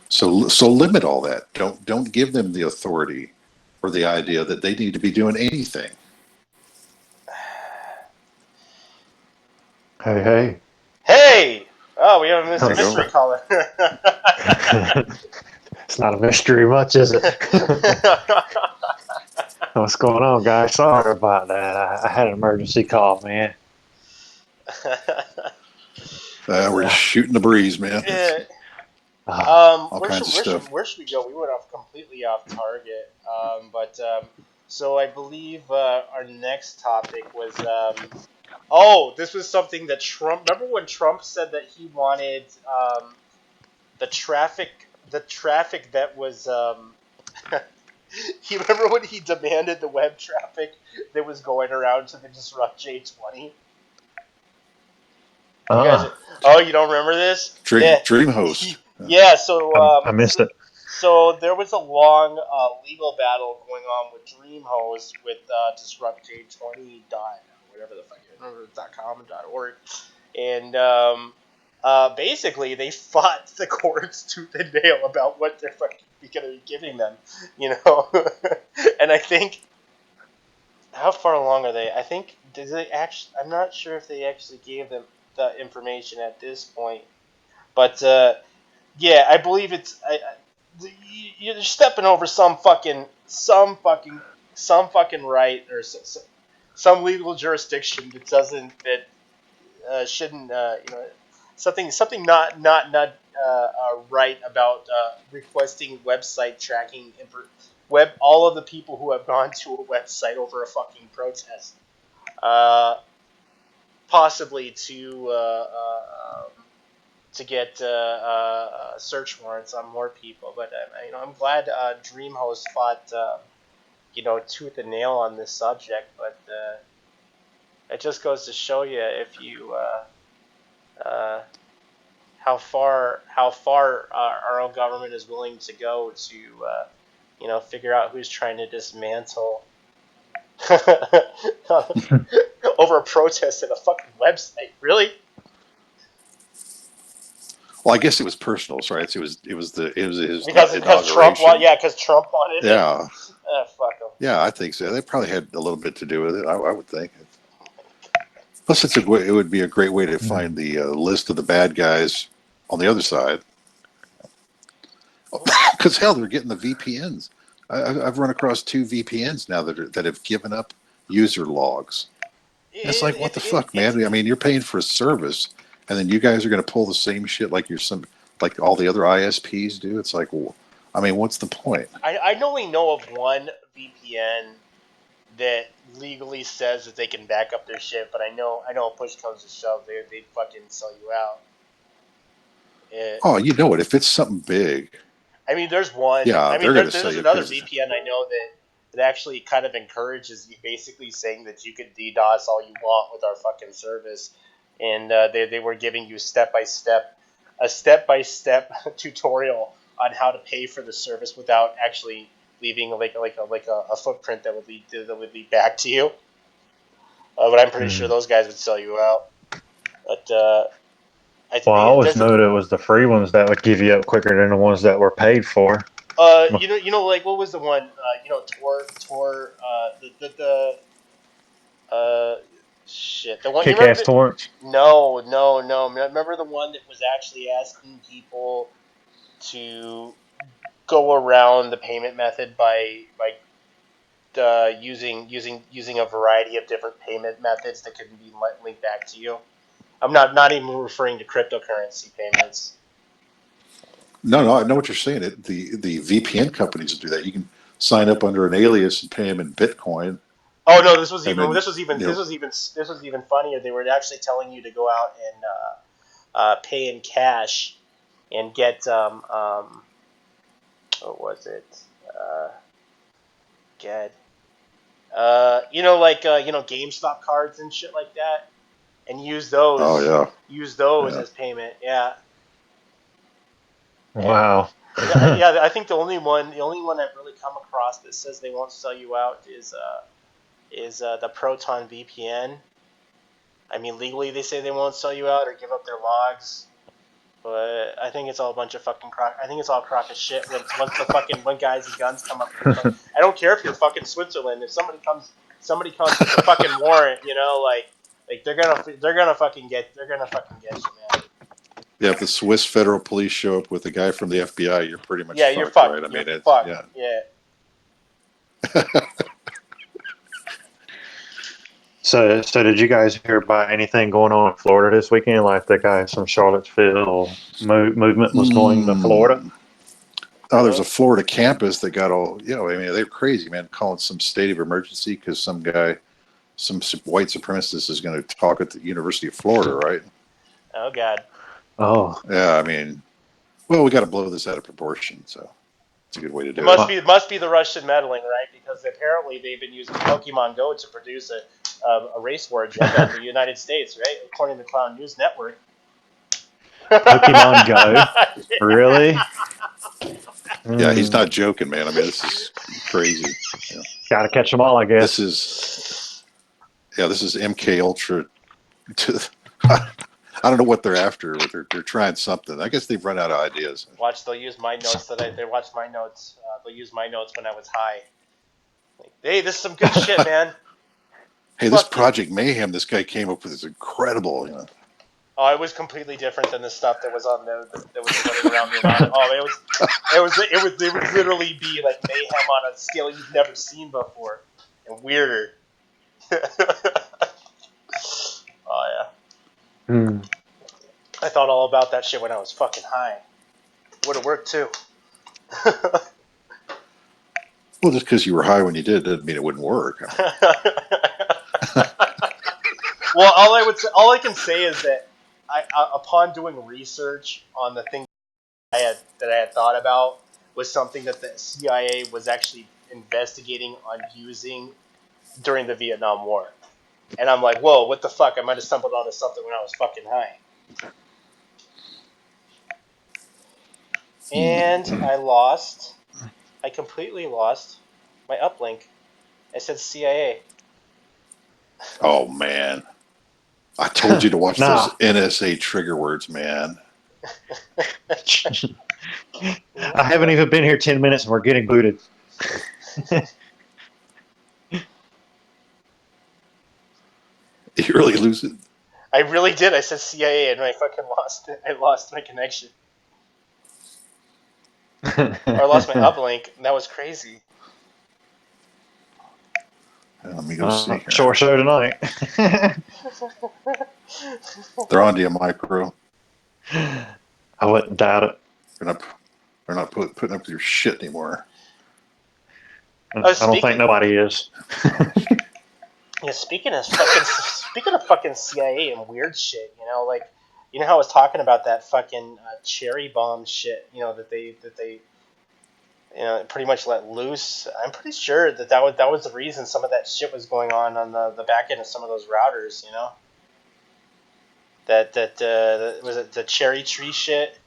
so limit all that. Don't give them the authority or the idea that they need to be doing anything. Hey. Hey! Oh, we have a mystery caller. It's not a mystery much, is it? What's going on, guys? Sorry about that. I had an emergency call, man. We're just shooting the breeze, man. Yeah. all Where kinds should of stuff. we go? We went off completely off target. So I believe our next topic was oh, this was something that Trump. Remember when Trump said that he wanted the traffic that was you remember when he demanded the web traffic that was going around to the Disrupt J20? You guys, Uh, oh, you don't remember this? Dream Yeah, DreamHost. yeah. So, I missed it. so there was a long legal battle going on with DreamHost with Disrupt J20 dot whatever the fuck I remember .com .org, and basically they fought the courts tooth and nail about what they're fucking going to be giving them, you know. And I think how far along are they? I think did they actually? I'm not sure if they actually gave them the information at this point, but yeah, I believe it's. You're stepping over some fucking right or some legal jurisdiction that doesn't shouldn't something not right about requesting website tracking all of the people who have gone to a website over a fucking protest, uh, possibly to get search warrants on more people. But I'm glad DreamHost fought tooth and nail on this subject. But it just goes to show you if you uh, how far our own government is willing to go to figure out who's trying to dismantle over a protest at a fucking website. Really? Well, I guess it was personal, right? It was his Because Trump inauguration. because Trump wanted it. Yeah, Fuck him. yeah, I think so. They probably had a little bit to do with it. I would think. Plus, it would be a great way to find the list of the bad guys on the other side. Because hell, they're getting the VPNs. I've run across 2 VPNs now that have given up user logs. And it's like, what the fuck, man? I mean, you're paying for a service, and then you guys are going to pull the same shit like all the other ISPs do. It's like, well, I mean, what's the point? I only know of one VPN that legally says that they can back up their shit, but I know push comes to shove, they fucking sell you out. Oh, you know it. If it's something big, I mean, there's one. yeah, I mean, they're going to sell there's you another because VPN I know that actually kind of encourages you, basically saying that you could DDoS all you want with our fucking service, and they were giving you a step by step tutorial on how to pay for the service without actually leaving a footprint that would lead back to you. But I'm pretty sure those guys would sell you out. But Well, I always there's knew that it was the free ones that would give you up quicker than the ones that were paid for. like what was the one? Tor. Uh, shit. The one you Kick remember? ass torrents. No. Remember the one that was actually asking people to go around the payment method by using a variety of different payment methods that can be linked back to you. I'm not even referring to cryptocurrency payments. no, I know what you're saying. The VPN companies do that. You can sign up under an alias and pay them in Bitcoin, Oh no, this was and even then this was even this was even this was even funnier. They were actually telling you to go out and pay in cash and get what was it? Uh, get GameStop cards and shit like that, and oh yeah, use those yeah. as payment. Yeah, and Wow. yeah. I think the only one I've really come across that says they won't sell you out is the Proton VPN. I mean, legally they say they won't sell you out or give up their logs, but I think it's all a bunch of fucking crock. I think it's all crock of shit. When guys and guns come up to the fuck. I don't care if you're fucking Switzerland. If somebody comes with a fucking warrant, like they're gonna fucking get you, man. Yeah, if the Swiss federal police show up with a guy from the FBI, you're pretty much Yeah, you're fucked, right? fucked. I You're mean, it's fucked. yeah. Yeah. So did you guys hear about anything going on in Florida this weekend? Like the guys from Charlottesville movement was going to Florida. Oh, there's Really? a Florida campus that got all, I mean, they're crazy, man, calling some state of emergency because some guy, some white supremacist is going to talk at the University of Florida, right? Oh God. Oh, Yeah, I mean, well, we got to blow this out of proportion, so it's a good way to It do it. must be the Russian meddling, right? Because apparently they've been using Pokemon Go to produce a race war agenda in the United States, right? According to Clown News Network. Pokemon Go, really? Yeah, he's Mm, not joking, man. I mean, this is crazy. Yeah. gotta catch them all, I This guess. is, this is MK Ultra. I don't know what they're after, but they're trying something. I guess they've run out of ideas. Watch, they'll use my notes they watch my notes. They'll use my notes when I was high. Like, hey, this is some good shit, man. Hey, this Fuck you. Project Mayhem, this guy came up with is incredible. Oh, it was completely different than the stuff that was on that was running around the internet. Oh, it would literally be like mayhem on a scale you've never seen before, and weirder. Oh yeah, Mm. I thought all about that shit when I was fucking high. Would have worked too. Well, just because you were high when you did doesn't mean it wouldn't work. Well, all I can say is that upon doing research on the thing that I had thought about was something that the CIA was actually investigating on using during the Vietnam War. And I'm like, whoa, what the fuck? I might have stumbled onto something when I was fucking high. And I completely lost my uplink. I said CIA. Oh man, I told you to watch those Nah, NSA trigger words, man. I haven't even been here 10 minutes and we're getting booted. You really lose it. I really did. I said CIA and I fucking lost it. I lost my connection. Or I lost my uplink. And that was crazy. Let me go see here. Short show tonight. They're on to you, micro. I wouldn't doubt it. They're not. They're not putting up with your shit anymore. I don't think nobody is. Yeah, speaking of fucking CIA and weird shit, like how I was talking about that fucking cherry bomb shit, that they pretty much let loose. I'm pretty sure that was the reason some of that shit was going on the back end of some of those routers, that was it the cherry tree shit.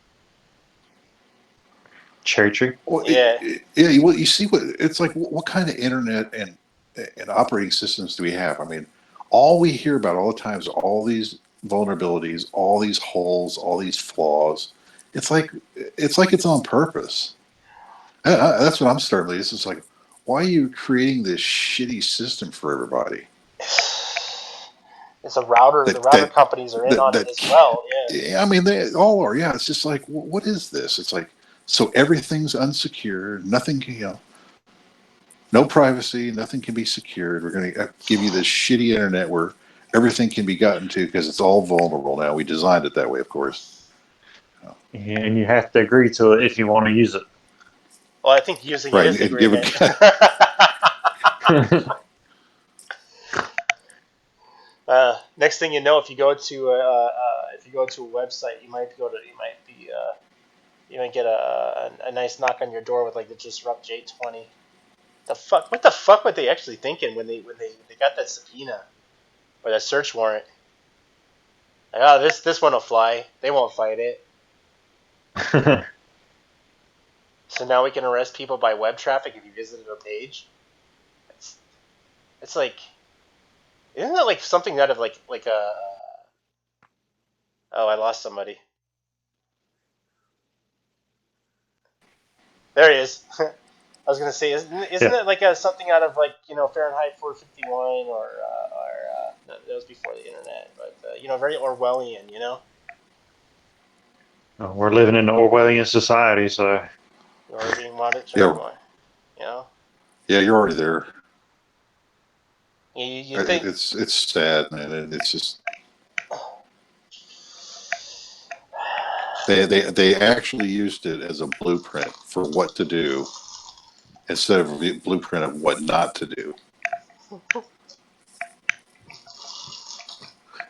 Cherry tree. Well, Yeah. yeah. Well, you see what it's like. What kind of internet and operating systems do we have? I mean, all we hear about all the time is all these vulnerabilities, all these holes, all these flaws. It's on purpose. That's what I'm starting to. It's just like, why are you creating this shitty system for everybody? It's a router. The That router that companies are in that on it that. as well. Yeah. Yeah, I mean, they all are. Yeah, it's just like, what is this? It's like, so everything's unsecure. Nothing can, no privacy. Nothing can be secured. We're going to give you this shitty internet where everything can be gotten to because it's all vulnerable now. We designed it that way, of course. And you have to agree to it if you want to use it. Well, I think using it Right, is and give agreement. it. Next thing you know, if you go to a website, you might get a nice knock on your door with like the disrupt J20. The fuck? What the fuck were they actually thinking when they got that subpoena or that search warrant? Like, oh, this one will fly. They won't fight it. So now we can arrest people by web traffic if you visited a page. It's like, isn't that like something out of like a? Oh, I lost somebody. There he is. I was gonna say, isn't Yeah. it like something out of like Fahrenheit 451 or no, that was before the internet, but very Orwellian, We're living in an Orwellian society, so You're being monitored, Yeah, you know. yeah, you're already there. You think It's sad, man. And it's just they actually used it as a blueprint for what to do instead of a blueprint of what not to do.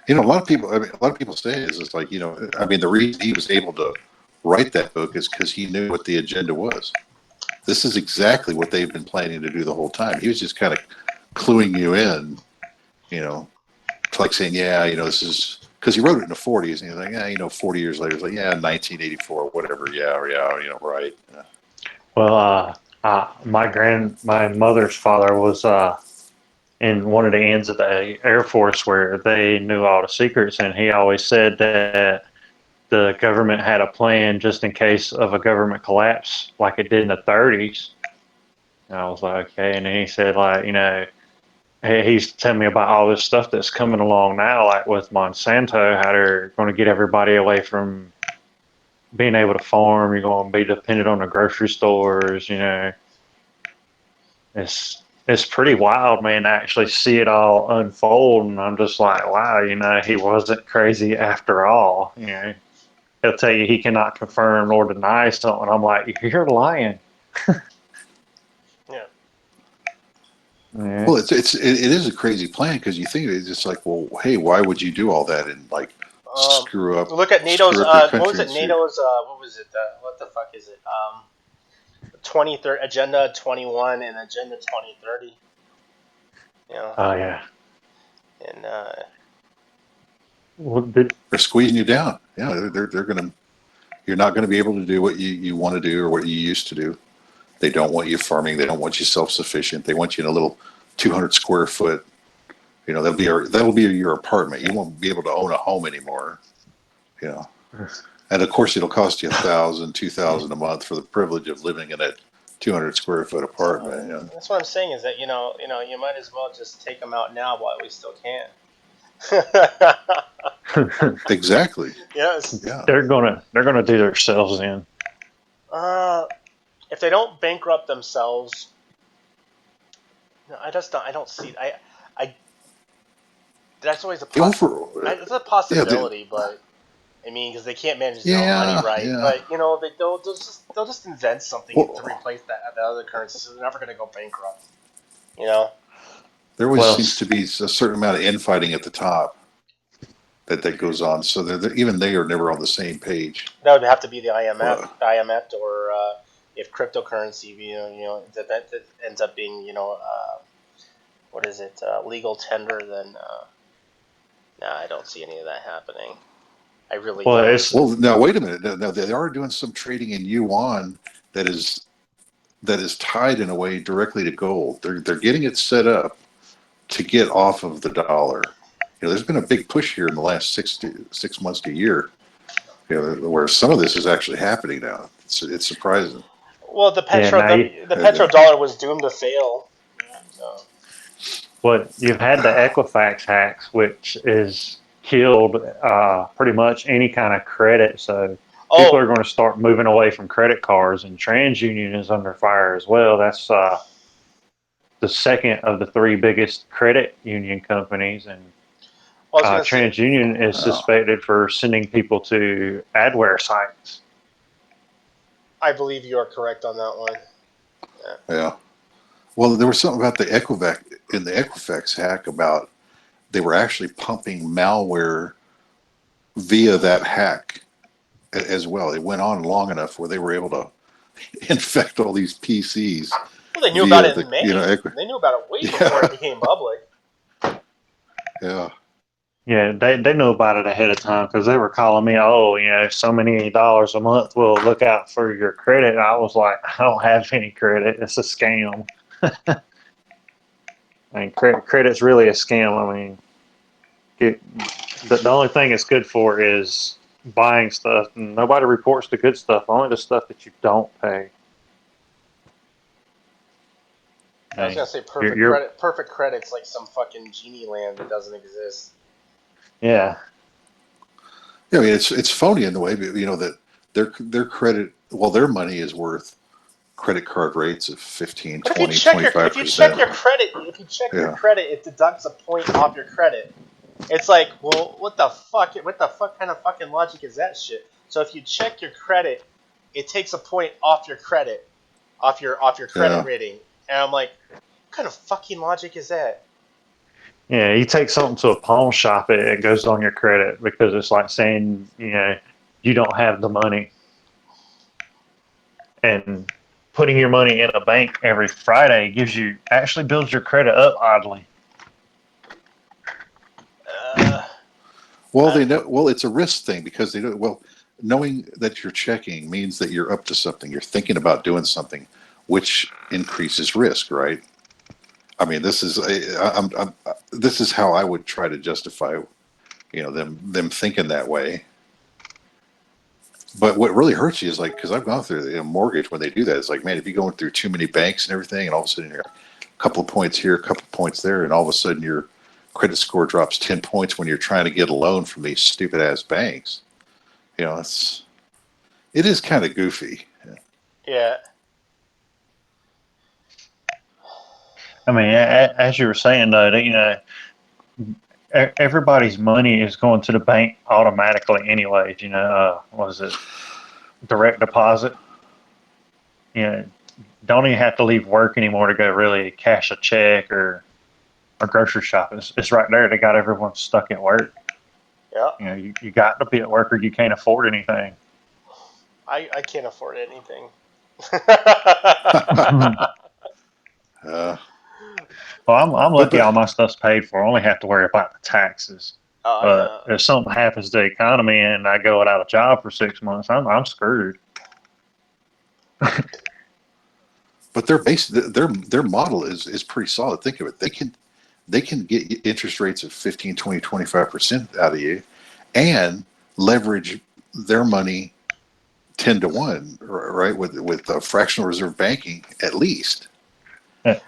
A lot of people. I mean, a lot of people say is it's like I mean, the reason he was able to write that book is because he knew what the agenda was. This is exactly what they've been planning to do the whole time. He was just kind of cluing you in, you know, to like saying, yeah, this is because he wrote it in the 40s, and he's like, yeah, 40 years later, it's like, yeah, 1984, whatever, yeah, right. Yeah. Well, my mother's father was in one of the ends of the Air Force where they knew all the secrets, and he always said that the government had a plan just in case of a government collapse, like it did in the 30s. And I was like, okay. And then he said, like, he's telling me about all this stuff that's coming along now, like with Monsanto, how they're going to get everybody away from being able to farm. You're going to be dependent on the grocery stores. It's pretty wild, man, to actually see it all unfold. And I'm just like, wow, he wasn't crazy after all. He'll tell you he cannot confirm nor deny something. I'm like, you're lying. yeah. Yeah. Well, it is a crazy plan because you think it's just like, well, hey, why would you do all that and like Um, screw up Look at NATO's. your What was country? it? NATO's. What was it? What the fuck is it? 2030 Agenda 21 and Agenda 2030. You know, Oh, yeah. and Well, did, They're squeezing you down. Yeah, they're gonna. You're not going to be able to do what you want to do or what you used to do. They don't want you farming. They don't want you self-sufficient. They want you in a little 200 square foot. That'll be your apartment. You won't be able to own a home anymore. You know, and of course it'll cost you 1,000, 2,000 a month for the privilege of living in that 200 square foot apartment. that's what I'm saying is that you might as well just take them out now while we still can. Exactly. Yes. Yeah. they're gonna do themselves in. Uh, if they don't bankrupt themselves, no, I don't see. I. That's always a it's a Yeah. possibility, but I mean, because they can't manage their own money Yeah. right. Yeah. But they'll just invent something to Well, replace the other currency, so they're never going to go bankrupt. You know, there always Well, seems to be a certain amount of infighting at the top that goes on. So even they are never on the same page. that would have to be the Well, IMF, or if cryptocurrency, that ends up being, what is it, legal tender, then nah, I don't see any of that happening. I really well, don't. it's well, now wait a minute. Now they are doing some trading in yuan that is tied in a way directly to gold. They're getting it set up to get off of the dollar. There's been a big push here in the last 6 months to a year. Where some of this is actually happening now. It's surprising. Well, yeah. Now the petrodollar was doomed to fail. So. you've had the Equifax hacks, which is killed pretty much any kind of credit. So people are Oh, going to start moving away from credit cards, and TransUnion is under fire as well. That's the second of the three biggest credit union companies, and I was gonna say, TransUnion is Oh, suspected for sending people to adware sites. I believe you are correct on that one. Yeah. yeah. Well, there was something about the Equifax hack about they were actually pumping malware via that hack as well. It went on long enough where they were able to infect all these PCs Well, they knew about via it the in May. They knew about it way before it yeah, became public. yeah. Yeah, they knew about it ahead of time because they were calling me, oh, so many dollars a month. We'll look out for your credit. And I was like, I don't have any credit. It's a scam. I mean, credit's really a scam. I mean, the only thing it's good for is buying stuff. And nobody reports the good stuff, only the stuff that you don't pay. I was Hey, gonna say you're, perfect you're credit. Perfect credit's like some fucking genie land that doesn't exist. yeah. Yeah, I mean it's phony in the way, but that their credit, well, their money is worth credit card rates of 15, But if you 20, check your 25%. your Yeah. credit, it deducts a point off your credit. It's like, well, what the fuck? What the fuck kind of fucking logic is that shit? So if you check your credit, it takes a point off your credit, off your credit Yeah. rating. And I'm like, what kind of fucking logic is that? Yeah, you take something to a pawn shop, it goes on your credit because it's like saying, you don't have the money. And putting your money in a bank every Friday actually builds your credit up oddly. Uh, Well, I, they know. Well, it's a risk thing because they know. Well, knowing that you're checking means that you're up to something. You're thinking about doing something, which increases risk, right? I mean, this is how I would try to justify, them thinking that way. But what really hurts you is like, because I've gone through the mortgage when they do that. It's like, man, if you're going through too many banks and everything, and all of a sudden you're a couple of points here, a couple of points there, and all of a sudden your credit score drops 10 points when you're trying to get a loan from these stupid ass banks. It is kind of goofy. yeah. I mean, as you were saying, though, everybody's money is going to the bank automatically, anyways. What is it? Direct deposit. Don't even have to leave work anymore to go really cash a check or grocery shop. It's right there. They got everyone stuck at work. Yeah. You got to be at work or you can't afford anything. I can't afford anything. Well, uh, I'm but lucky all my stuff's paid for. I only have to worry about the taxes. Oh, I But know. if something happens to the economy and I go without a job for 6 months, I'm screwed. but their model is pretty solid. Think of it. They can get interest rates of 15, 20, 25% out of you and leverage their money 10 to 1, right? With fractional reserve banking at least.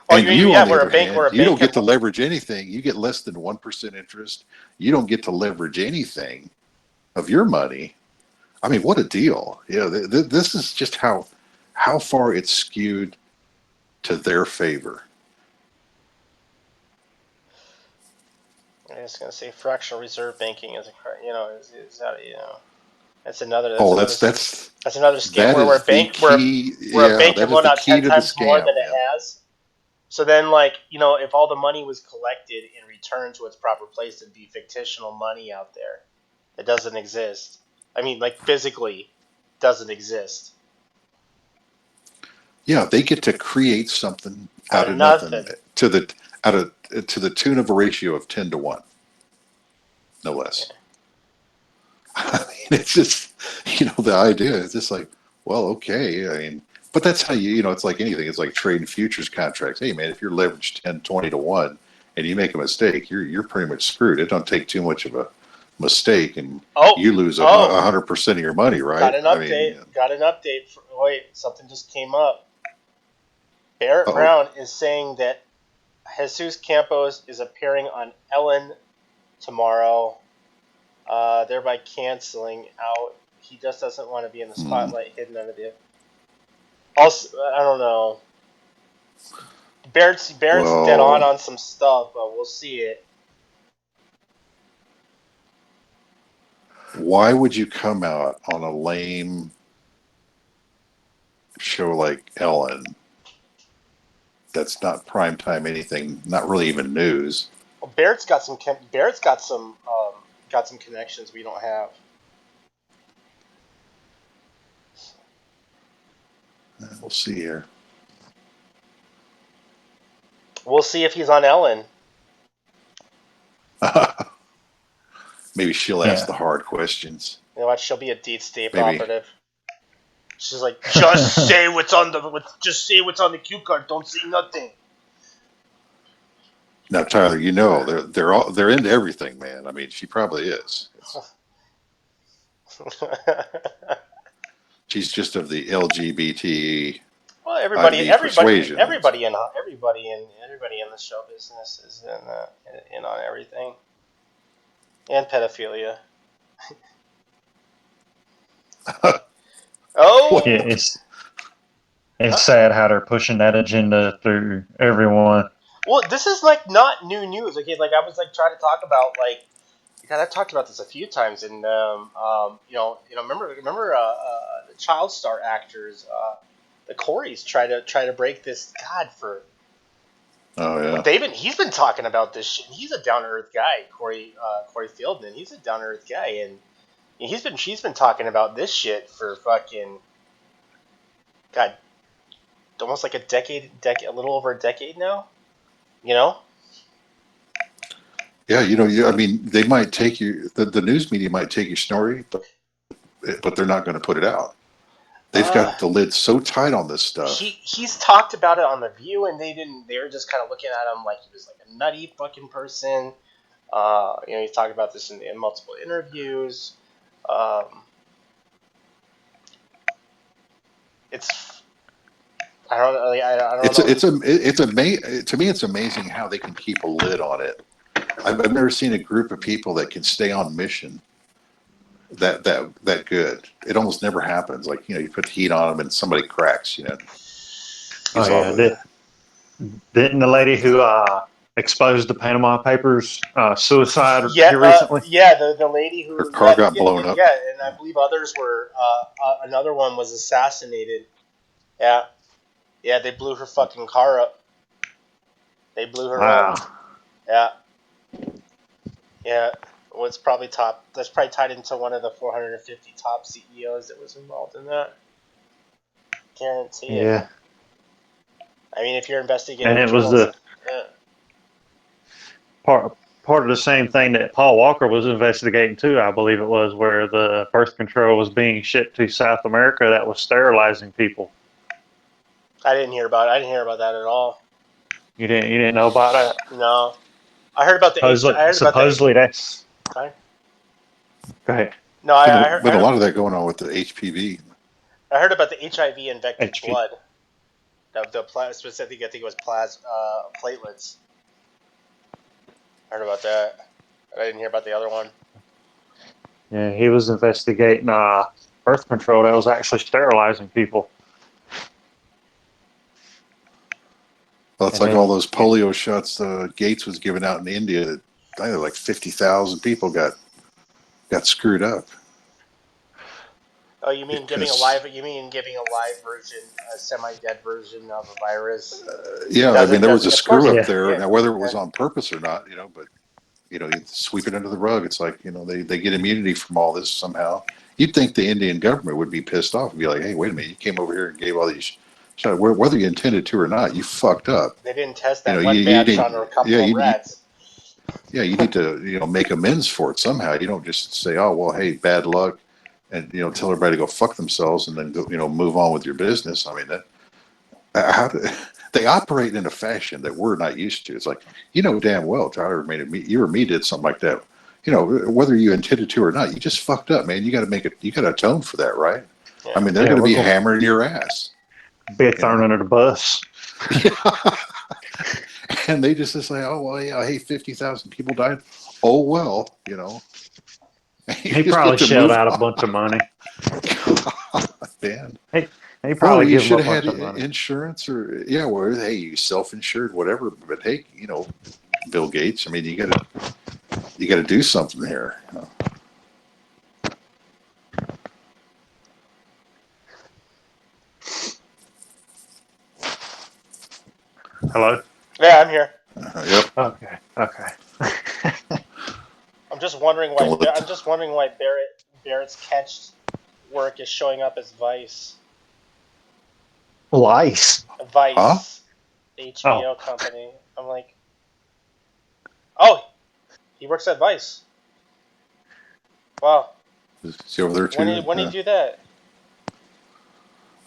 Oh, And you, on the other we're hand, a you bank don't can. get to leverage anything. You get less than 1% interest. You don't get to leverage anything of your money. I mean, what a deal. This is just how far it's skewed to their favor. I was gonna say fractional reserve banking is is that that's another Oh, that's another scam that where is the key. where a Yeah, bank can that is loan the out key ten to the times more than scam, it man. has. So then, like, if all the money was collected and returned to its proper place, it'd be fictional money out there. It doesn't exist. I mean, like, physically doesn't exist. Yeah, they get to create something Out out of of nothing nothing. to the tune of a ratio of 10 to 1, no less. Yeah. I mean, it's just, the idea is just like, well, okay. I mean, but that's how it's like anything. It's like trading futures contracts. Hey, man, if you're leveraged 10, 20 to 1 and you make a mistake, you're pretty much screwed. It don't take too much of a mistake and Oh, you lose oh, 100% of your money, right? I mean, got an update. Wait, something just came up. Barrett oh, Brown is saying that Jesus Campos is appearing on Ellen tomorrow, thereby canceling out. He just doesn't want to be in the hmm. spotlight hidden under the. Also, I don't know. Barrett's dead Well, on some stuff, but we'll see it. why would you come out on a lame show like Ellen that's not primetime anything, not really even news? Well, Barrett's got some connections we don't have. We'll see here. We'll see if he's on Ellen. Maybe she'll ask Yeah. the hard questions. You know what? She'll be a deep state Maybe. operative. She's like, just say what's on the cue card. Don't say nothing. Now, Tyler, they're into everything, man. I mean, she probably is. She's just of the LGBT Well, persuasion. everybody in the show business is in on everything, and pedophilia. What? Yeah, Oh, It's sad how they're pushing that agenda through everyone. Well, this is like not new news. Okay, like I was like trying to talk about like God, I've talked about this a few times, and remember, the child star actors, the Coreys try to break this. God, for Oh yeah. he's been talking about this shit. He's a down to earth guy, Corey Fieldman. He's a down to earth guy, and she's been talking about this shit for fucking God, almost like a little over a decade now. You know? Yeah, I mean, they might take you. The news media might take your story, but they're not going to put it out. They've Uh, got the lid so tight on this stuff. he's talked about it on the View, and they didn't. They were just kind of looking at him like he was like a nutty fucking person. He's talked about this in multiple interviews. Um, it's I don't know. I don't know. To me, it's amazing how they can keep a lid on it. I've never seen a group of people that can stay on mission that good. It almost never happens. Like you put the heat on them and somebody cracks. Oh It's all, yeah, didn't the lady who exposed the Panama Papers suicide here recently? Yeah, the lady her who, car got blown up. yeah, and I believe others were. Another one was assassinated. Yeah, yeah, they blew her fucking car up. They blew her Wow. up. Yeah, yeah. What's probably top? That's probably tied into one of the 450 top CEOs that was involved in that. Guarantee it. Yeah. I mean, if you're And investigating it was journalism, the yeah. part of the same thing that Paul Walker was investigating too, I believe it was, where the birth control was being shipped to South America that was sterilizing people. I didn't hear about it. I didn't hear about that at all. You didn't know about that? No, I heard about the H. I heard about the. Supposedly that's Sorry. go ahead. No, Been a lot of that going on with the HPV. I heard about the HIV infected HP. blood. Specifically, I think it was platelets. I heard about that. I didn't hear about the other one. Yeah, he was investigating birth control that was actually sterilizing people. Well, it's And like all then those polio shots Gates was giving out in India. I think like 50,000 people got screwed up. Oh, you mean giving a Because live? You mean giving a live version, a semi-dead version of a virus? yeah, I mean there was a Of course, screw up yeah, there. yeah, Now whether it was yeah. on purpose or not, but you sweep it under the rug. It's like they get immunity from all this somehow. You'd think the Indian government would be pissed off and be like, hey, wait a minute, you came over here and gave all these shots. Whether you intended to or not, you fucked up. They didn't test You know, that you, one you batch need on a yeah couple of rats. you need to make amends for it somehow. You don't just say, oh well, hey, bad luck, and tell everybody to go fuck themselves and then go move on with your business. I mean that how do, they operate in a fashion that we're not used to. It's like damn well Tyler made it. You or me did something like that. Whether you intended to or not, you just fucked up, man. You got to make it. You got to atone for that, right? I Yeah. mean, they're yeah, going to we're be going hammering your ass. to be thrown under the bus. And they just say, oh well, yeah, hey, 50,000 people died. Oh well, you He just get probably to shelled move out a on. bunch of money. Man. He Well, probably you give him should a have bunch had of money. insurance or well, hey, you self-insured, whatever. But hey, Bill Gates. I mean, you got to do something here. Hello? Yeah, I'm here. Yep. Okay. Okay. I'm just wondering why. Don't let. I'm just wondering why Barrett's catch work is showing up as Vice. Lice. Huh? Vice, the Oh. HBO company. I'm like, oh, he works at Vice. Wow. Is he over there too? When did he do that?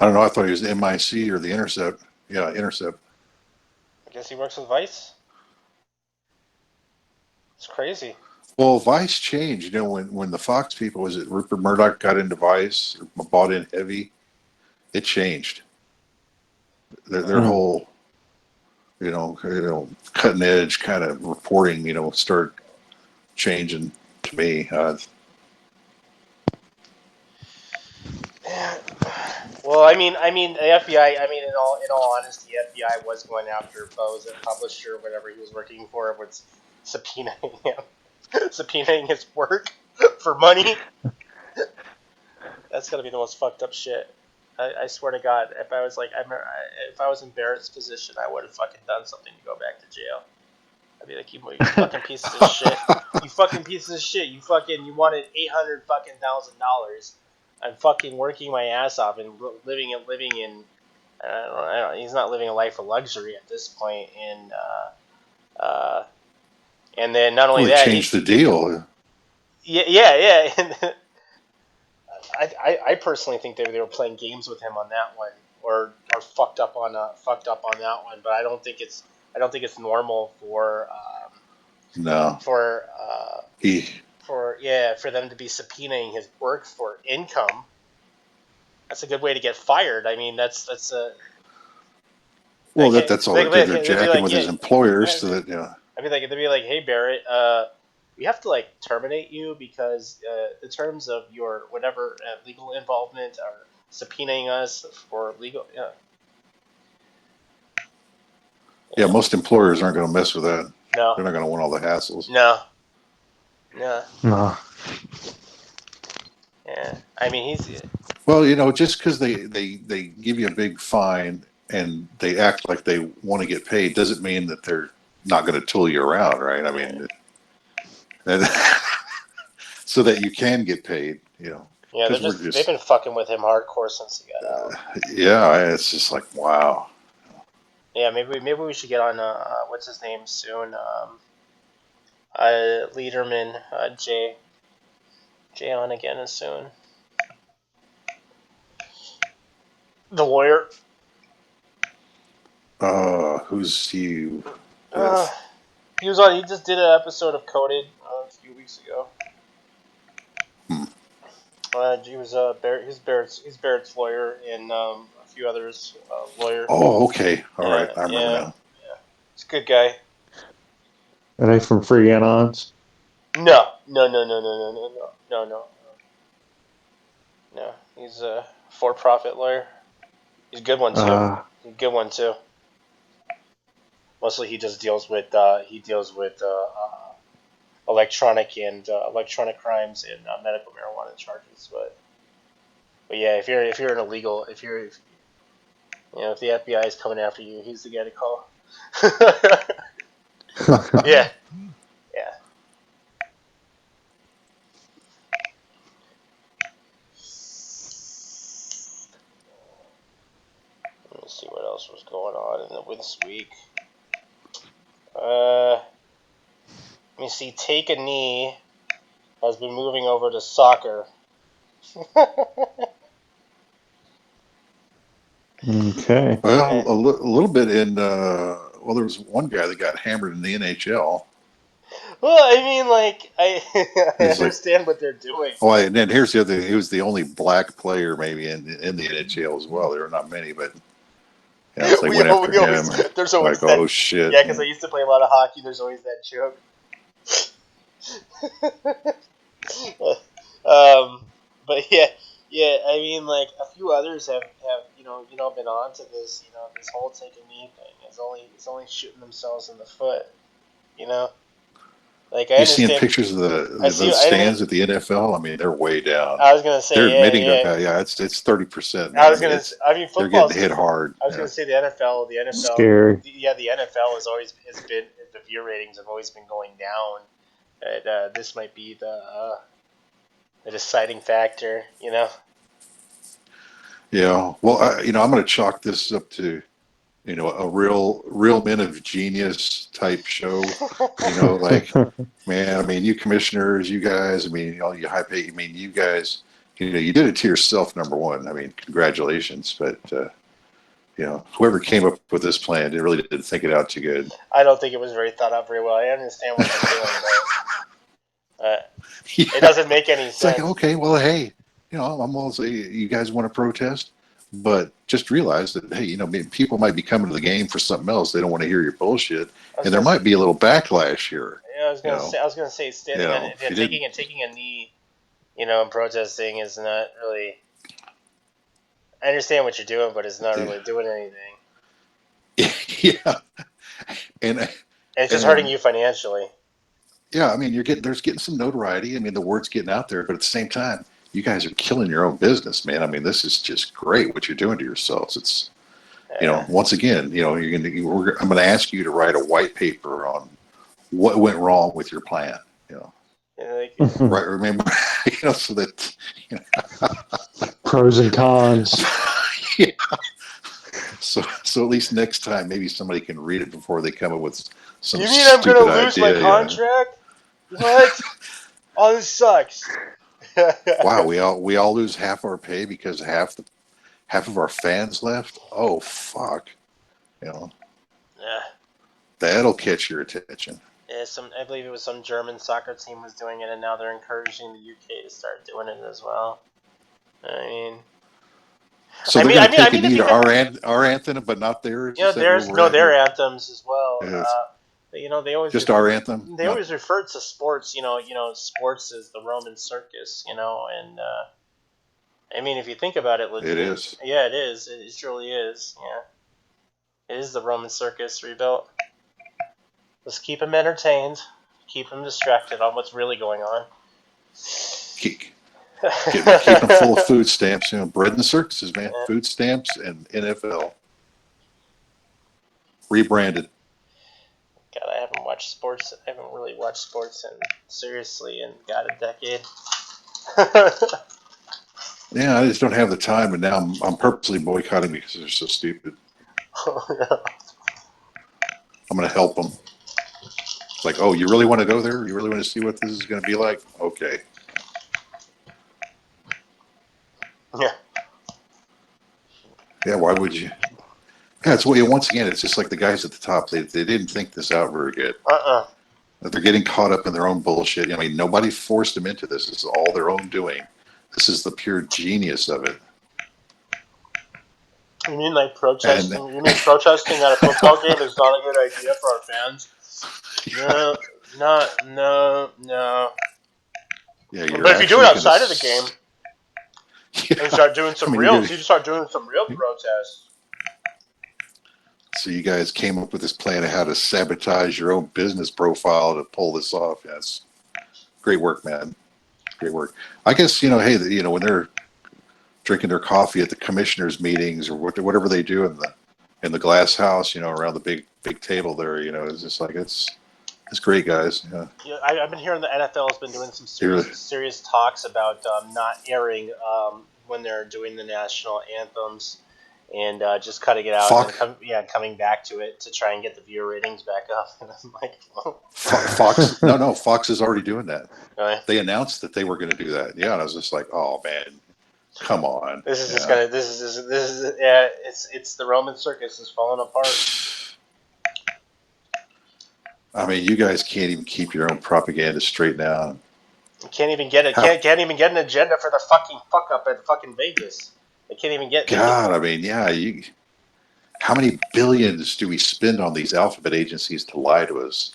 I don't know. I thought he was the MIC or the Intercept. Yeah, Intercept. I guess he works with Vice. It's crazy. Well, Vice changed. When the Fox people, was it Rupert Murdoch got into Vice, or bought in heavy? It changed. Their Uh, whole, cutting edge kind of reporting, started changing to me. yeah. Well, Well, I mean, the FBI. I mean, in all honesty, the FBI was going after Bose, a publisher, whatever he was working for, was subpoenaing him, subpoenaing his work for money. That's gotta be the most fucked up shit. I swear to God, if I was like, if I was in Barrett's position, I would have fucking done something to go back to jail. I'd be like, you fucking pieces of shit. You fucking pieces of shit. You wanted $800,000. I'm fucking working my ass off and living in. I don't know, he's not living a life of luxury at this point. And then not only Well, they that, changed the deal. yeah. And I personally think they were playing games with him on that one, or fucked up on that one. But I don't think it's normal for No, for them to be subpoenaing his work for income. That's a good way to get fired. I mean, that's a well, like, that's all they're doing. They're jacking with his employers, so that I'd be like, hey Barrett, we have to like terminate you because the terms of your whatever legal involvement are subpoenaing us for legal. Yeah, most employers aren't going to mess with that. No. They're not going to want all the hassles. No. No. Yeah. I mean, he's. Well, just because they give you a big fine and they act like they want to get paid doesn't mean that they're not going to tool you around, right? I mean, so that you can get paid, Yeah, they've been fucking with him hardcore since he got out. Yeah, it's just like, wow. Yeah, maybe we should get on what's his name soon. Lederman, Jay on again soon. The lawyer. Who's he? He was on. He just did an episode of Coded a few weeks ago. He was he's Barrett's lawyer and a few others lawyer. Oh, okay, all right, I remember now. Yeah, he's a good guy. Are they from Free Anons? No. He's a for-profit lawyer. He's a good one too. Mostly he just deals with electronic crimes and medical marijuana charges. But yeah, if you're an illegal, if the FBI is coming after you, he's the guy to call. Yeah. Let me see what else was going on this week. Let me see. Take a Knee has been moving over to soccer. Okay. Well, a little bit in. Well, there was one guy that got hammered in the NHL. Well, I mean, like, I understand what they're doing. Oh, and then here's the other. He was the only black player maybe in the NHL as well. There were not many, but so they went after him. There's always like, oh shit. Yeah, because I used to play a lot of hockey. There's always that joke. But yeah. I mean, like, a few others have been on to this. This whole Take a Knee thing is only shooting themselves in the foot. Like, I you understand. Seeing pictures of those stands at the NFL? I mean, they're way down. I was gonna say, they're admitting it's 30%. They're getting hit hard. I was gonna say the NFL. Scary. The NFL the view ratings have always been going down. This might be the deciding factor. Yeah. Well, I'm going to chalk this up to a real men of genius type show. Like, man, I mean, you commissioners, you guys, I mean, all you high pay, I mean, you guys, you did it to yourself, number one. I mean, congratulations. But, whoever came up with this plan, they really didn't think it out too good. I don't think it was very thought out very well. I understand what they're doing, but it doesn't make any sense. It's like, okay, well, hey, I'm also, you guys want to protest? But just realize that, hey, people might be coming to the game for something else. They don't want to hear your bullshit, and there might be a little backlash here. Yeah, I was gonna say, taking a knee, and protesting is not really. I understand what you're doing, but it's not really doing anything. Yeah, and And it's just hurting and you financially. yeah, I mean, there's getting some notoriety. I mean, the word's getting out there, but at the same time, you guys are killing your own business, man. I mean, this is just great what you're doing to yourselves. It's once again, I'm going to ask you to write a white paper on what went wrong with your plan. You know, Like, right? Remember, so that Pros and cons. yeah. So at least next time, maybe somebody can read it before they come up with some you mean I'm stupid gonna lose my idea. contract? What? Oh, this sucks. Wow, we all lose half our pay because half of our fans left. Oh fuck, you know Yeah. that'll catch your attention. Yeah, I believe it was some German soccer team was doing it, and now they're encouraging the UK to start doing it as well. I mean, So they're going to take a if knee you to think, our anthem, but not theirs. Is that where there's we're at their here? anthems as well. Yes. They always Just our anthem, they not always refer to sports. Sports is the Roman circus. And I mean, if you think about it, it is. yeah, it is. It truly is. Yeah, it is the Roman circus rebuilt. Let's keep them entertained, keep them distracted on what's really going on. Keep them full of food stamps. Bread and circuses, man. Food stamps and NFL rebranded. God, I haven't watched sports. I haven't really watched sports seriously in a decade. Yeah, I just don't have the time, and now I'm purposely boycotting because they're so stupid. I'm going to help them. It's like, oh, you really want to go there? You really want to see what this is going to be like? Okay. Yeah. Yeah, why would you? Yeah, once again, it's just like the guys at the top. They didn't think this out very good. They're getting caught up in their own bullshit. I mean, nobody forced them into this. This is all their own doing. This is the pure genius of it. You mean like protesting? And You mean protesting at a football game is not a good idea for our fans? No, no. yeah, But if you do it outside of the game and start doing some you start doing some real protests. So you guys came up with this plan of how to sabotage your own business profile to pull this off. Yes, great work, man. Great work. I guess hey, when they're drinking their coffee at the commissioners' meetings or whatever they do in the glass house, around the big table there, it's just like it's great, guys. Yeah, I've been hearing the NFL has been doing some serious talks about not airing when they're doing the national anthems and just cutting it out and coming back to it to try and get the viewer ratings back up. And I'm like, well. Fox, no, Fox is already doing that. Really? They announced that they were going to do that. Yeah, and I was just like, oh man, come on. This is it's the Roman circus is falling apart. I mean, you guys can't even keep your own propaganda straight now. You can't even get it. Can't even get an agenda for the fucking fuck up at fucking Vegas. They can't even get. God, I mean, yeah, how many billions do we spend on these alphabet agencies to lie to us?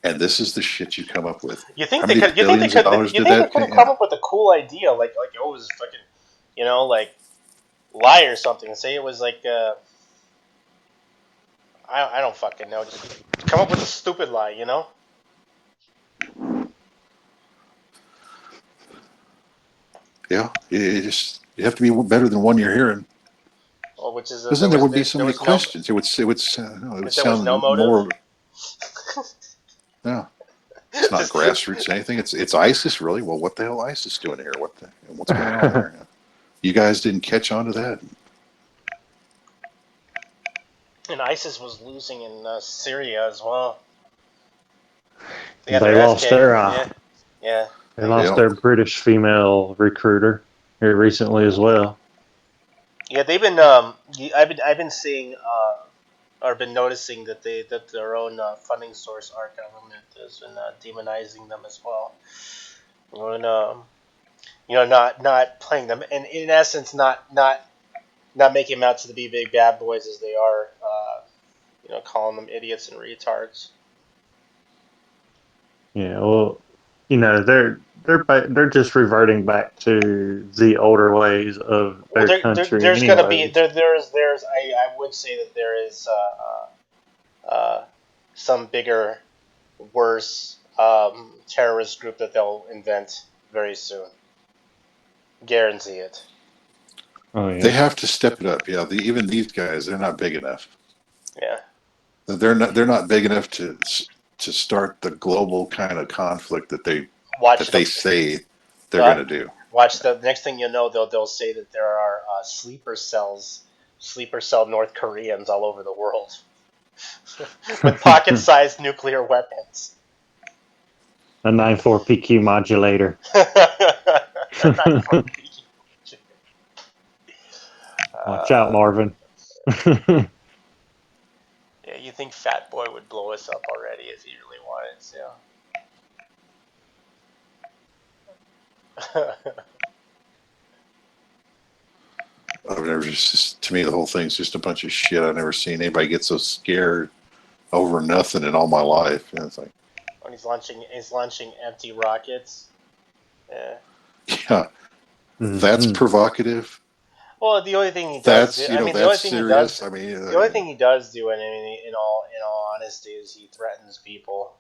And this is the shit you come up with. You think how they many could? You think they billions could? of dollars You did think they that? could have come up with a cool idea, like it was fucking, like lie or something, and say it was like I don't fucking know. Just come up with a stupid lie, Yeah, you have to be better than one you're hearing. Well, which is Because then there would be so many questions. It would sound no motive. more. No, it's not grassroots anything. It's ISIS, really. Well, what the hell is ISIS doing here? What's going on there? You guys didn't catch on to that. And ISIS was losing in Syria as well. They lost their They lost their British female recruiter here recently as well. Yeah, they've been. I've been seeing or been noticing that their own funding source, our government, has been demonizing them as well. And not playing them, and in essence, not making them out to be big bad boys as they are. Calling them idiots and retards. Yeah, well, they're they're just reverting back to the older ways of Well, their country, there's gonna be anyways. there's I would say that there is some bigger, worse terrorist group that they'll invent very soon. Guarantee it. Oh They yeah. have to step it up. Yeah, even these guys, they're not big enough. Yeah. They're not big enough to start the global kind of conflict Watch that the they say they're uh, going to do. watch the next thing you know they'll say that there are sleeper cell North Koreans all over the world with pocket-sized nuclear weapons. A 9.4 PQ modulator. Not for me. Watch out, Uh, Marvin. yeah, you think Fat Boy would blow us up already if he really wanted to? I've never just to me the whole thing's just a bunch of shit. I've never seen anybody get so scared over nothing in all my life. And it's like, When he's launching empty rockets. Yeah. yeah, that's Mm-hmm. provocative. Well, the only thing he does do, That's I mean, the only that's thing he does, serious. I mean, the only thing he does do, and I mean, in all honesty, is he threatens people.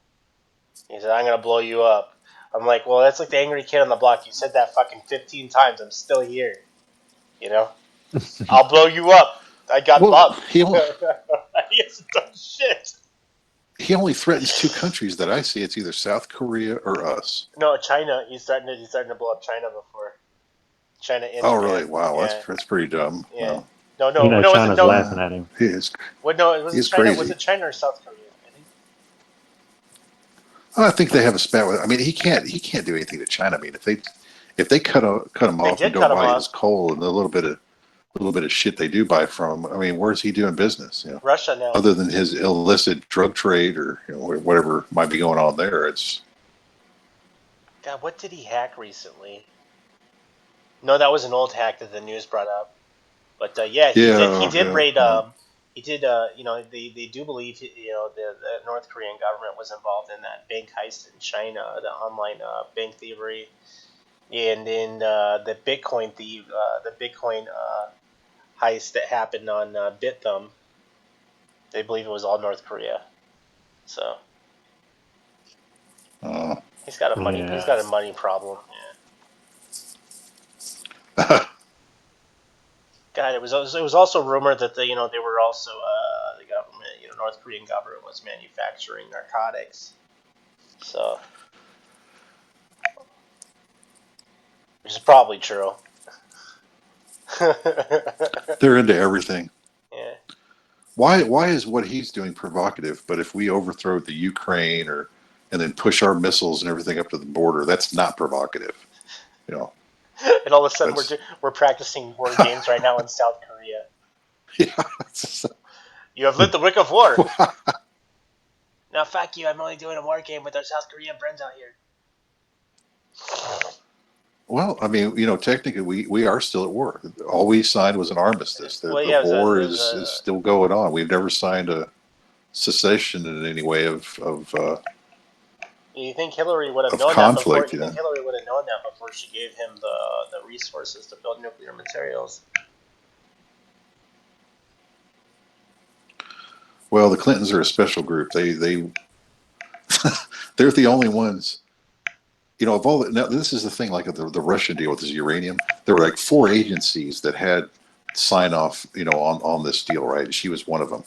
He said, "I'm gonna blow you up." I'm like, well, that's like the angry kid on the block. You said that fucking 15 times. I'm still here. You know, I'll blow you up. I got well, bumped. He hasn't done shit. he only threatens two countries that I see. It's either South Korea or us. No, China. He's starting to blow up China before. China and Oh, Japan. really? Wow, Yeah, that's pretty dumb. yeah. Well, No, You no, know, no. Was it China's no? laughing at him. he is What? No, it wasn't he's China. Was crazy. it China or South Korea? I think. I think they have a spat with. I mean, he can't do anything to China. I mean, if they cut him They off and did cut don't him buy his off. coal and the little bit of shit they do buy from, I mean, where's he doing business? Russia now. Other than his illicit drug trade or whatever might be going on there, it's God, what did he hack recently? No, that was an old hack that the news brought up. But yeah, he did. He yeah, did yeah. raid. He did. They do believe the North Korean government was involved in that bank heist in China, the online bank thievery, and in the Bitcoin heist that happened on BitThumb. They believe it was all North Korea. So Uh, he's Yeah. got a money problem. Yeah. God, it was also rumored that they were also the government, North Korean government was manufacturing narcotics. So, which is probably true. they're into everything. Yeah. Why is what he's doing provocative? But if we overthrow the Ukraine and then push our missiles and everything up to the border, that's not provocative. You know, And all of a sudden that's we're practicing war games right now in South Korea. yeah. You have lit the wick of war. Now fuck you, I'm only doing a war game with our South Korean friends out here. Well, I mean, technically we are still at war. All we signed was an armistice. The, Well, the yeah, war is still going on. We've never signed a cessation in any way you think Hillary would have of known that before? conflict. You think Hillary would have known that before she gave him the resources to build nuclear materials? Well, the Clintons are a special group. They they're the only ones. Of all now this is the thing. Like the Russian deal with this uranium, there were like four agencies that had sign off. On this deal, right? And she was one of them.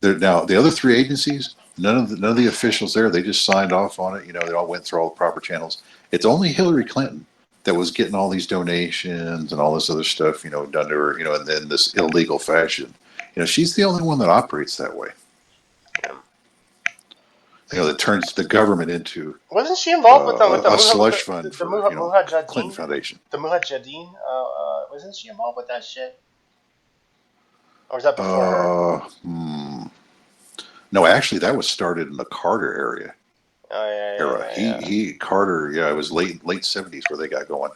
Now the other three agencies, none of the officials there, they just signed off on it. They all went through all the proper channels. It's only Hillary Clinton that was getting all these donations and all this other stuff, done to her, and then this illegal fashion. She's the only one that operates that way. Yeah. That turns the government into Wasn't she involved with a slush with fund the for Clinton Mujahideen? Foundation. The Mujahideen? Wasn't she involved with that shit? Or was that before her? No, actually, that was started in the Carter Oh era. yeah, yeah, He Carter. Yeah, it was late '70s where they got going.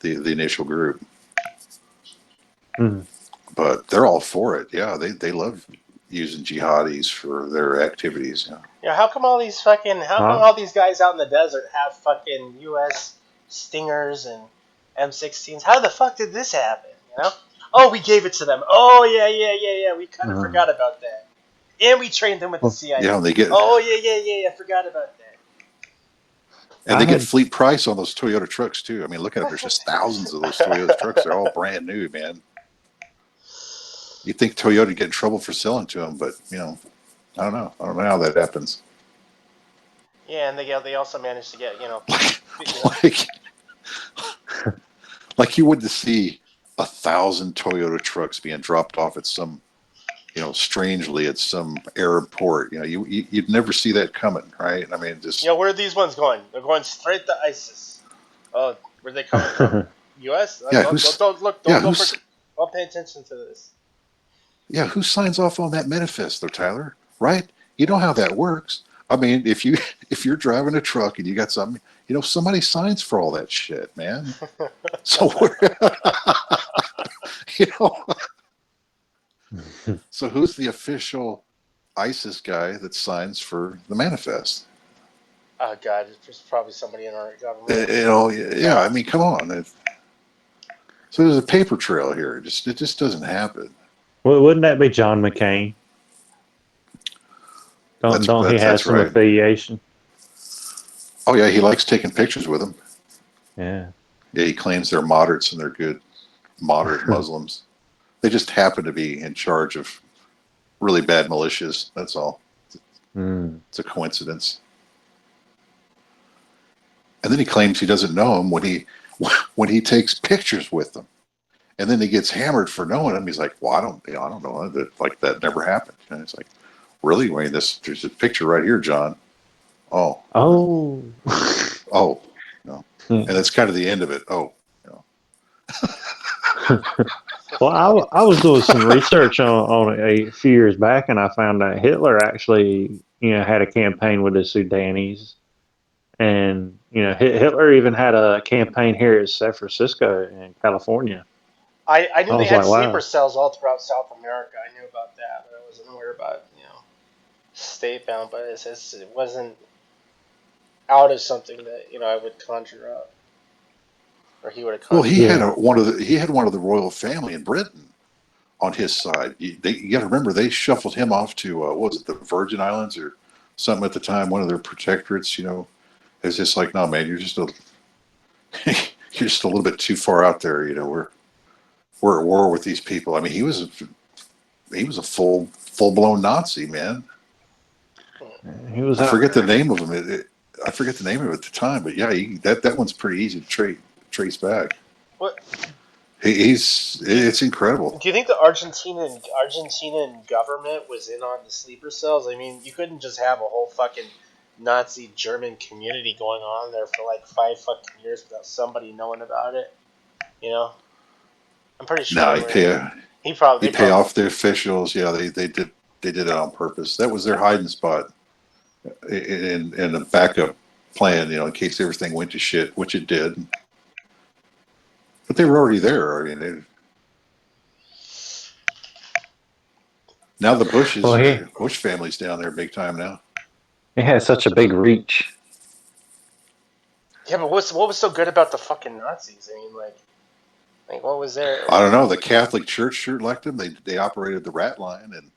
The initial group, Mm. but they're all for it. Yeah, they love using jihadis for their activities. Yeah, how come all these guys out in the desert have fucking U.S. Stingers and M16s? How the fuck did this happen? You know? Oh, we gave it to them. Oh yeah. We kind of forgot about that. And we trained them with the CIA. Yeah, and they get Oh yeah. I forgot about that. and they get fleet price on those Toyota trucks too. I mean, look at them. There's just thousands of those Toyota trucks. They're all brand new, man. You think Toyota would get in trouble for selling to them, but I don't know. I don't know how that happens. Yeah, and they also managed to get like, like you wouldn't see 1,000 Toyota trucks being dropped off at some, strangely at some Arab port. You'd never see that coming, right? I mean, just where are these ones going? They're going straight to ISIS. Oh, where are they coming from? U.S. Yeah, don't look. Don't pay attention to this. Yeah, who signs off on that manifest, though, Tyler? Right? You know how that works. I mean, if you're driving a truck and you got something, somebody signs for all that shit, man. So you know, so who's the official ISIS guy that signs for the manifest? Oh God, it's probably somebody in our government. Yeah. I mean, come on. So there's a paper trail here. It just doesn't happen. Well, wouldn't that be John McCain? Don't he have That's some right. affiliation? Oh yeah, he likes taking pictures with them. Yeah. Yeah, he claims they're moderates and they're good moderate Muslims. They just happen to be in charge of really bad militias. That's all. It's a coincidence. And then he claims he doesn't know him when he takes pictures with them. And then he gets hammered for knowing him. He's like, "Well, I don't know. That never happened." And it's like, "Really? Wayne, there's a picture right here, John." Oh. Oh. Oh. No. And that's kind of the end of it. Oh. Well, I was doing some research on a few years back, and I found that Hitler actually, had a campaign with the Sudanese, and Hitler even had a campaign here in San Francisco in California. I knew I they was had like, sleeper wow. cells all throughout South America. I knew about that, but I wasn't aware about state bound. But it wasn't out of something that I would conjure up, or he would have Well, conjured up. he had one of the royal family in Britain on his side. You got to remember they shuffled him off to what was it, the Virgin Islands or something at the time, one of their protectorates. It's just like, no, man, you're just you're just a little bit too far out there. We're at war with these people. I mean, he was a full blown Nazi, man. He was I out forget the there. name of him. I forget the name of it at the time, but yeah, that one's pretty easy to trace back. What It's incredible. do you think the Argentinian government was in on the sleeper cells? I mean, you couldn't just have a whole fucking Nazi German community going on there for like 5 fucking years without somebody knowing about it. I'm pretty sure No, they were. he They pay probably. off the officials. Yeah, they did it on purpose. That was their hiding spot in a backup plan, in case everything went to shit, which it did. But they were already there. I mean, now the Well, Bush family's down there big time now. he had such a big reach. Yeah, but what was so good about the fucking Nazis? I mean, like what was there? I don't know. The Catholic Church sure liked them. They operated the rat line and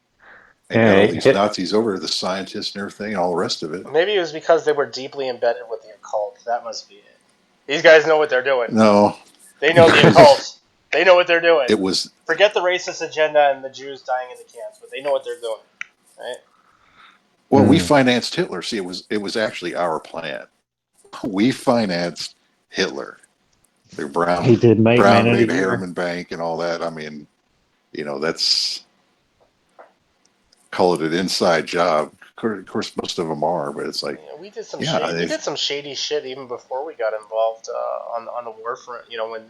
got all Yeah, these Nazis over, the scientists and everything, and all the rest of it. Maybe it was because they were deeply embedded with the occult. That must be it. These guys know what they're doing. No, They know the occult. They know what they're doing. it was. Forget the racist agenda and the Jews dying in the camps, but they know what they're doing, right? Well, we financed Hitler. See, it was actually our plan. We financed Hitler. The he did make Man Brown of the made Year. Harriman Bank and all that. I mean, that's call it an inside job. Of course, most of them are, but it's like, We did some yeah, We did some shady shit even before we got involved on the war front. When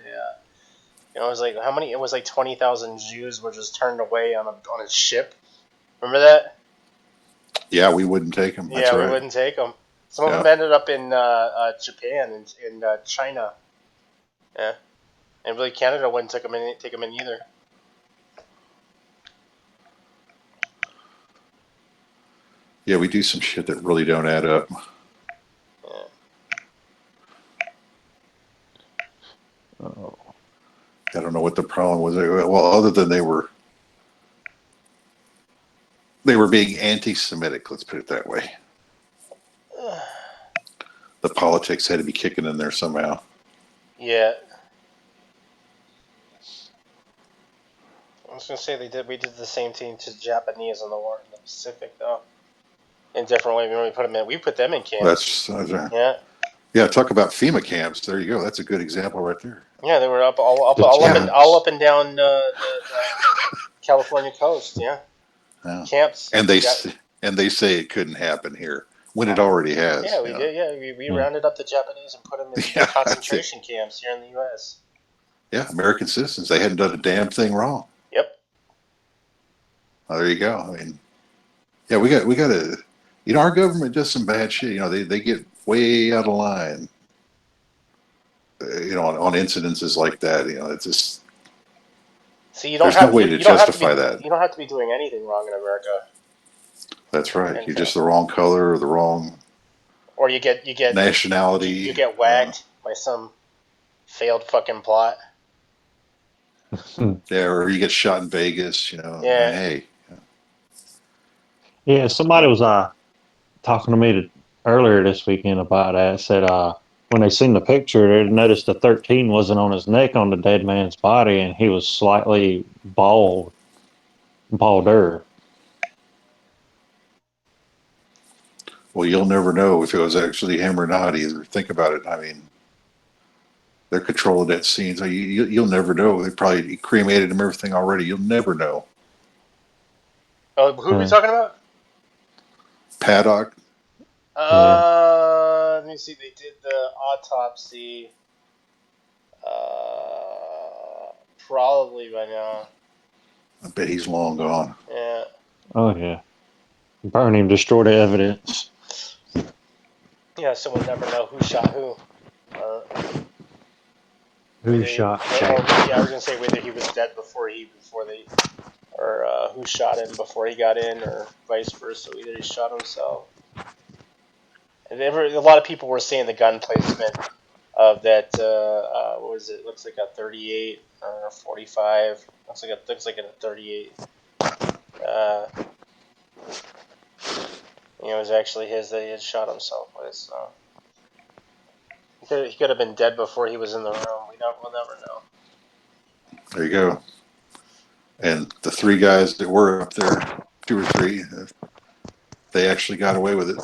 it was like how many? It was like 20,000 Jews were just turned away on a ship. Remember that? yeah, we wouldn't take them. That's Yeah, we right. wouldn't take them. Some of Yeah. them ended up in Japan and in China. Yeah, and really Canada wouldn't take them in either. Yeah, we do some shit that really don't add up. Yeah. Oh. I don't know what the problem was. Well, other than they were being anti-Semitic. Let's put it that way. The politics had to be kicking in there somehow. Yeah. I was gonna say we did the same thing to Japanese in the war in the Pacific, though. In different way. We put them in camps. Yeah. Talk about FEMA camps. There you go. That's a good example right there. Yeah, they were all up and down the California coast. Yeah. Camps. And they say it couldn't happen here when it already has. Yeah, we did. Yeah, we rounded up the Japanese and put them in concentration camps here in the U.S. Yeah, American citizens. They hadn't done a damn thing wrong. Yep. There you go. I mean, yeah, we got to. Our government does some bad shit. They get way out of line. On incidences like that. It's just. See, there's no way to justify that. You don't have to be doing anything wrong in America. That's right. You're just the wrong color or the wrong. Or you get nationality. You get whacked by some failed fucking plot. Yeah, or you get shot in Vegas. Yeah. Hey. Yeah, somebody was talking to me earlier this weekend about that. Said when they seen the picture, they noticed the 13 wasn't on his neck on the dead man's body, and he was slightly balder. Well, you'll never know if it was actually him or not either. Think about it. I mean, they're controlling that scene, so you'll never know. They probably cremated him, everything already. You'll never know. Oh, who are we talking about? Paddock. Let me see. They did the autopsy. Probably by now. I bet he's long gone. Yeah. Oh yeah. Burn him, destroy the evidence. Yeah, so we'll never know who shot who. Who shot Jack? Yeah, I was gonna say whether he was dead before they, or who shot him before he got in, or vice versa. Either he shot himself. And a lot of people were saying the gun placement of that. What was it? Looks like a 38 or 45. Looks like a 38. It was actually his that he had shot himself with. So he could have been dead before he was in the room. We'll never know. There you go. And the three guys that were up there, 2 or 3, they actually got away with it.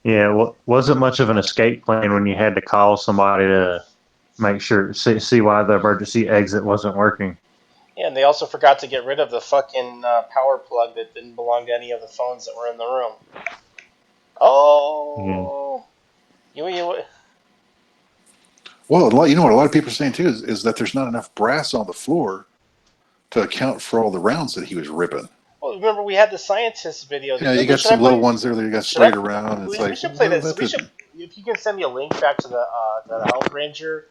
Yeah, wasn't much of an escape plan when you had to call somebody to make sure, see why the emergency exit wasn't working. Yeah, and they also forgot to get rid of the fucking power plug that didn't belong to any of the phones that were in the room. Oh, yeah. Well, what a lot of people are saying too is that there's not enough brass on the floor to account for all the rounds that he was ripping. Well, remember we had the scientist video. Yeah, you got some little ones there that you got sprayed around. We should play this. If you can send me a link back to the Health Ranger,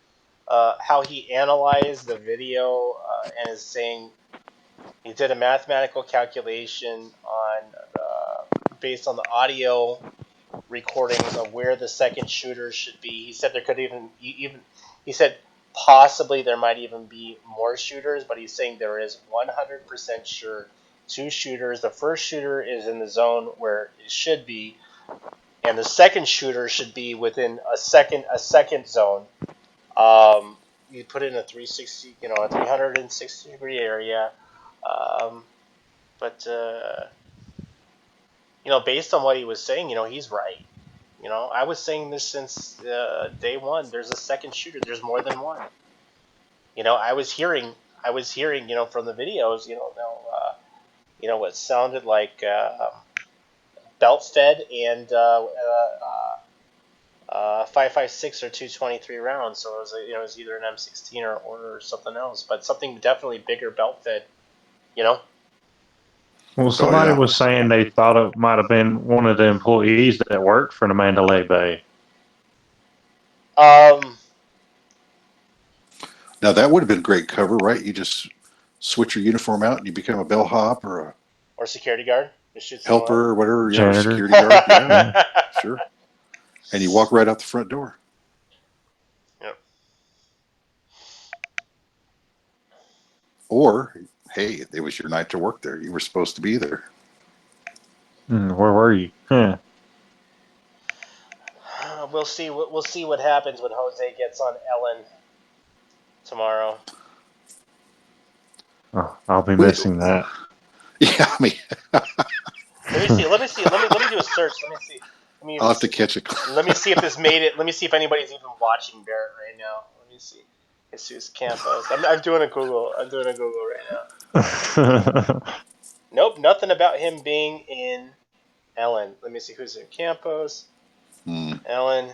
how he analyzed the video and is saying he did a mathematical calculation on based on the audio recordings of where the second shooter should be. He said there could he said possibly there might even be more shooters, but he's saying there is 100% sure 2 shooters. The first shooter is in the zone where it should be, and the second shooter should be within a second zone. You put it in a 360, a 360 degree area, but based on what he was saying, he's right. I was saying this since day one. There's a second shooter. There's more than one. I was hearing, from the videos, what sounded like belt fed and 5.56 or 223 rounds. So it was either an M16 or something else, but something definitely bigger belt fed. Well, somebody was saying they thought it might have been one of the employees that worked for the Mandalay Bay. Now that would have been great cover, right? You just switch your uniform out and you become a bellhop or security guard. Just shoot someone helper or whatever, yeah, or Janitor. security guard. Yeah, Yeah. sure. And you walk right out the front door. Yep. Or, hey, it was your night to work there. You were supposed to be there. Where were you? Huh. We'll see. We'll see what happens when Jose gets on Ellen tomorrow. Oh, I'll be We, missing that. yeah, I mean, Let me see. Let me do a search. Let me see. I'll have to catch it. Let me see if this made it. Let me see if anybody's even watching Barrett right now. Let me see. Jesus Campos. I'm doing a Google. I'm doing a Google right now. Nope, nothing about him being in Ellen. Let me see who's in Campos. Ellen.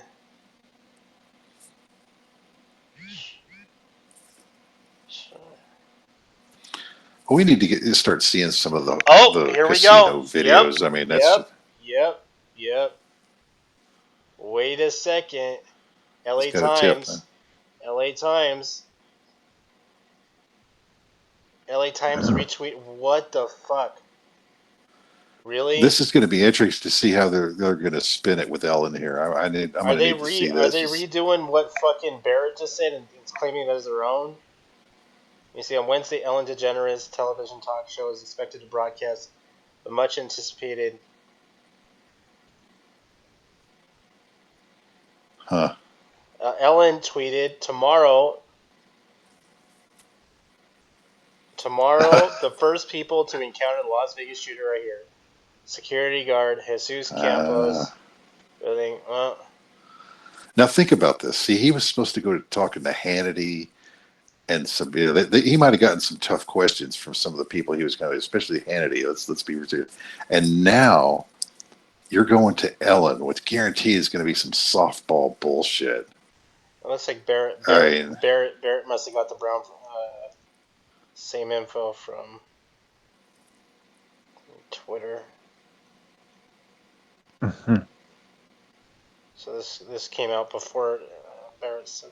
We need to start seeing some of the Here we casino go. videos. I mean, that's Yep. Wait a second. LA got a tip. Huh? Times. LA Times. LA Times retweet. What the fuck? Really? This is going to be interesting to see how they're going to spin it with Ellen here. I'm going to need to see this. Are they redoing what fucking Barrett just said and it's claiming it as their own? You see, on Wednesday, Ellen DeGeneres' television talk show is expected to broadcast the much anticipated. Huh. Ellen tweeted tomorrow. The first people to encounter the Las Vegas shooter are here. Security guard Jesus Campos. Building. Now think about this. See, he was supposed to go to talking to Hannity and some. You know, he might have gotten some tough questions from some of the people he was going to, especially Hannity. Let's be real. And now you're going to Ellen, which guarantee is going to be some softball bullshit. It looks like Barrett must have got the Brown same info from Twitter. Mm-hmm. So this came out before Barrett said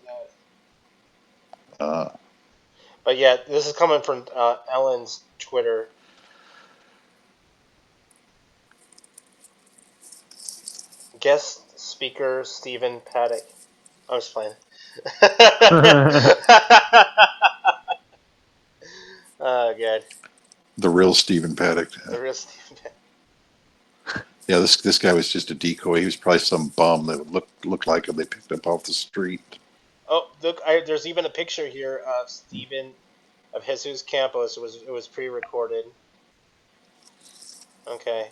that. But yeah, this is coming from Ellen's Twitter. Guest speaker Stephen Paddock. I'm just playing. Oh god. The real Stephen Paddock. The real Stephen Paddock. Yeah, this guy was just a decoy. He was probably some bum that looked like him. They picked up off the street. Oh, look! There's even a picture here of Jesus Campos. It was pre-recorded. Okay.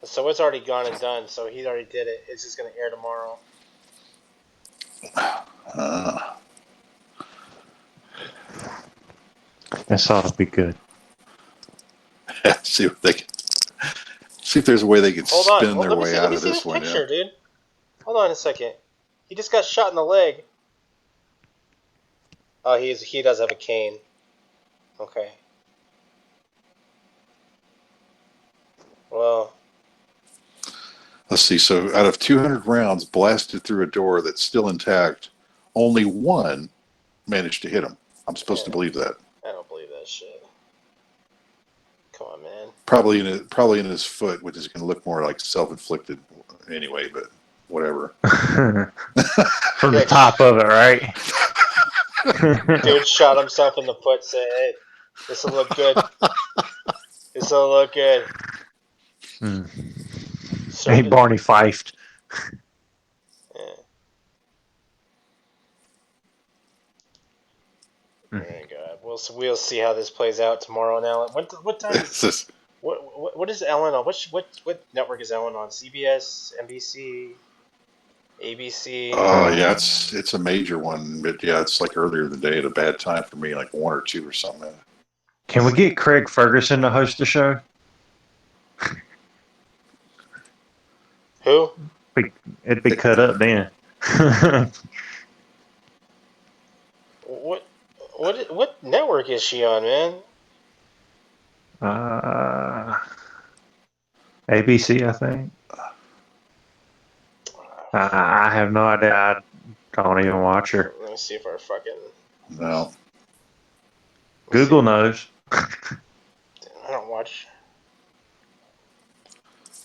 So it's already gone and done. So he already did it. It's just going to air tomorrow. This ought to be good. See if there's a way they can spin their way out of this one. Let me see this picture, dude. Hold on a second. He just got shot in the leg. Oh, he does have a cane. Okay. Well. Let's see. So out of 200 rounds blasted through a door that's still intact, only one managed to hit him. I'm supposed to believe that. I don't believe that shit. Come on, man. Probably in his foot, which is going to look more like self-inflicted anyway. But whatever. From the top of it, right? Dude shot himself in the foot. Said, "Hey, this will look good. This will look good." Hey, Barney Fifed. Yeah. Oh my God. We'll see how this plays out tomorrow on Ellen. What time is this? What is Ellen on? What network is Ellen on? CBS, NBC, ABC. Oh yeah, it's a major one, but yeah, it's like earlier in the day at a bad time for me, like 1 or 2 or something. Can we get Craig Ferguson to host the show? Who? It'd be cut up then. What network is she on, man? ABC, I think. I have no idea. I don't even watch her. Let me see if our fucking. No. Google knows. don't watch.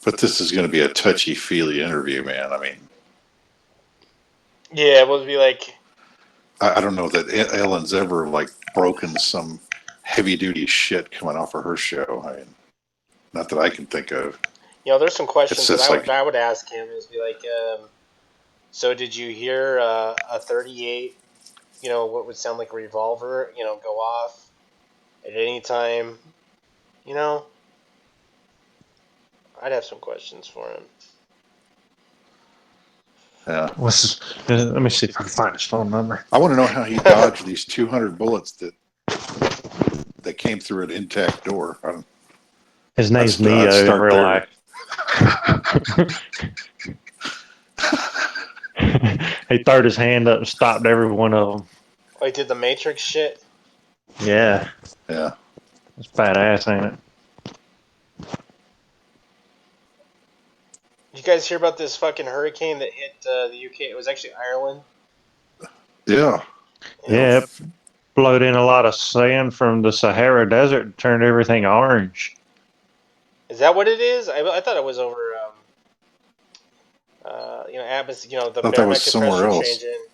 But this is going to be a touchy-feely interview, man. I mean, Yeah, it would be like. I don't know that Ellen's ever like broken some heavy-duty shit coming off of her show. I mean, not that I can think of. There's some questions that just like, I would ask him. Is be like, so did you hear a 38? What would sound like a revolver? Go off at any time. I'd have some questions for him. yeah. Let me see if I can find his phone number. I want to know how he dodged these 200 bullets that came through an intact door. His name's I'd Neo in start real there. life. He throwed his hand up and stopped every one of them. Like, did the Matrix shit? Yeah. Yeah. It's badass, ain't it? Did you guys hear about this fucking hurricane that hit the UK? It was actually Ireland. Yeah. Yeah, it flowed in a lot of sand from the Sahara Desert and turned everything orange. Is that what it is? I thought it was over, the I thought that was barometric somewhere pressure else. changing.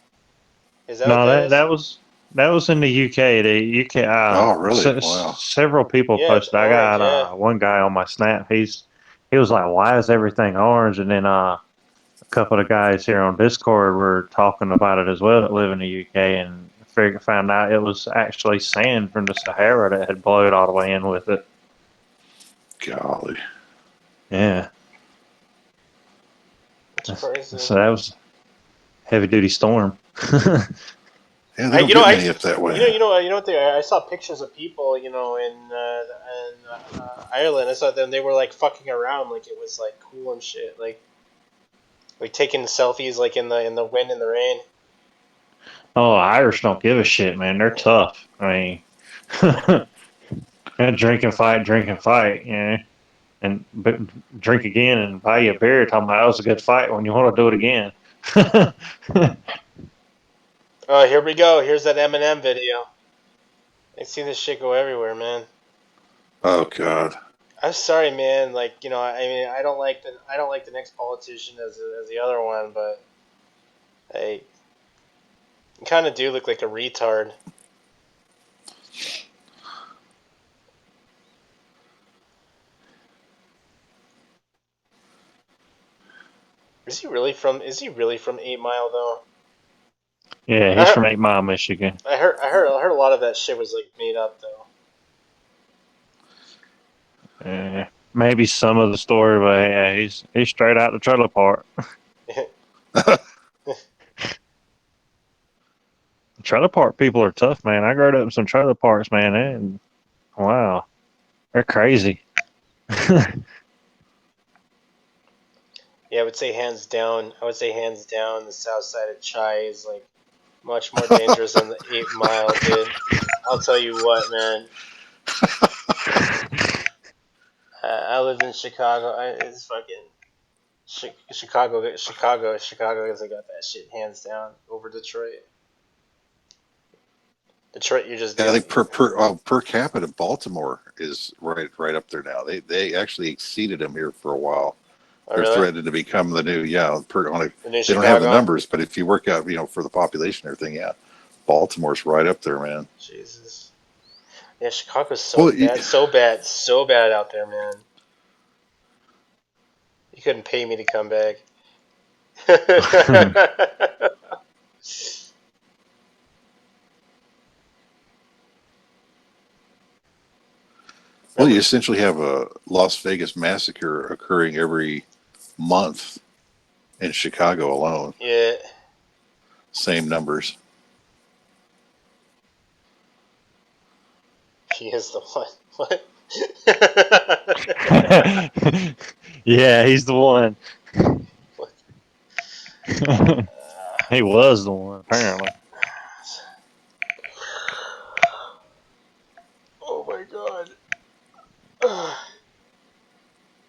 Is that what No, that is? that was in the UK. The UK. Oh, really? Wow. Several people Yeah, it's posted. I orange. Yeah. got one guy on my Snap. He was like, "Why is everything orange?" And then a couple of guys here on Discord were talking about it as well that live in the UK and found out it was actually sand from the Sahara that had blown all the way in with it. Golly. Yeah. That's crazy. So that was heavy duty storm. Yeah, they don't get many up that way. I saw pictures of people, in Ireland. I saw them. They were like fucking around, like it was like cool and shit, like taking selfies, like in the wind and the rain. Oh, Irish don't give a shit, man. They're tough. I mean, drink and fight, and drink again and buy you a beer. Talking about that was a good fight when you want to do it again. Oh, here we go. Here's that Eminem video. I see this shit go everywhere, man. Oh, God. I'm sorry, man. Like, I mean, I don't like the next politician as the other one, but hey, you kind of do look like a retard. Is he really from 8 Mile though? Yeah, he's from 8 Mile, Michigan. I heard a lot of that shit was like made up though. Maybe some of the story, but yeah, he's straight out the trailer park. Trailer park people are tough, man. I grew up in some trailer parks, man, and wow, they're crazy. Yeah, I would say hands down, the south side of Chai is like much more dangerous than the 8 Mile, dude. I'll tell you what, man. I lived in Chicago. It's fucking Chicago has got that shit hands down over Detroit. Detroit, you're just Yeah, I doing. think per capita, Baltimore is right up there now. They actually exceeded them here for a while. Oh, They're really? threatened to become the new The new they don't have the Chicago? numbers, but if you work out for the population and everything, yeah, Baltimore's right up there, man. Jesus. Yeah, Chicago's Well, so bad out there, man. You couldn't pay me to come back. you essentially have a Las Vegas massacre occurring every month in Chicago alone. Yeah. Same numbers. He is the one. What? Yeah, he's the one. He was the one, apparently. Oh my god.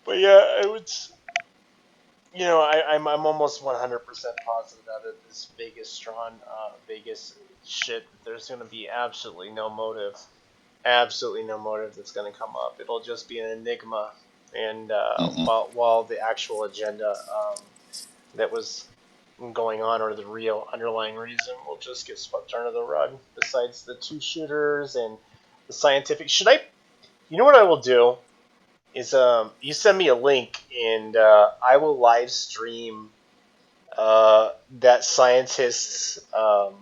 But yeah, I would. I'm almost 100% positive out of this Vegas Vegas shit that there's gonna be absolutely no motive. absolutely no motive that's going to come up. It'll just be an enigma, and Mm-mm. while the actual agenda that was going on, or the real underlying reason, will just get swept under the rug. Besides the two shooters and the scientific, should I? You know what I will do is you send me a link, and I will live stream that scientist's um,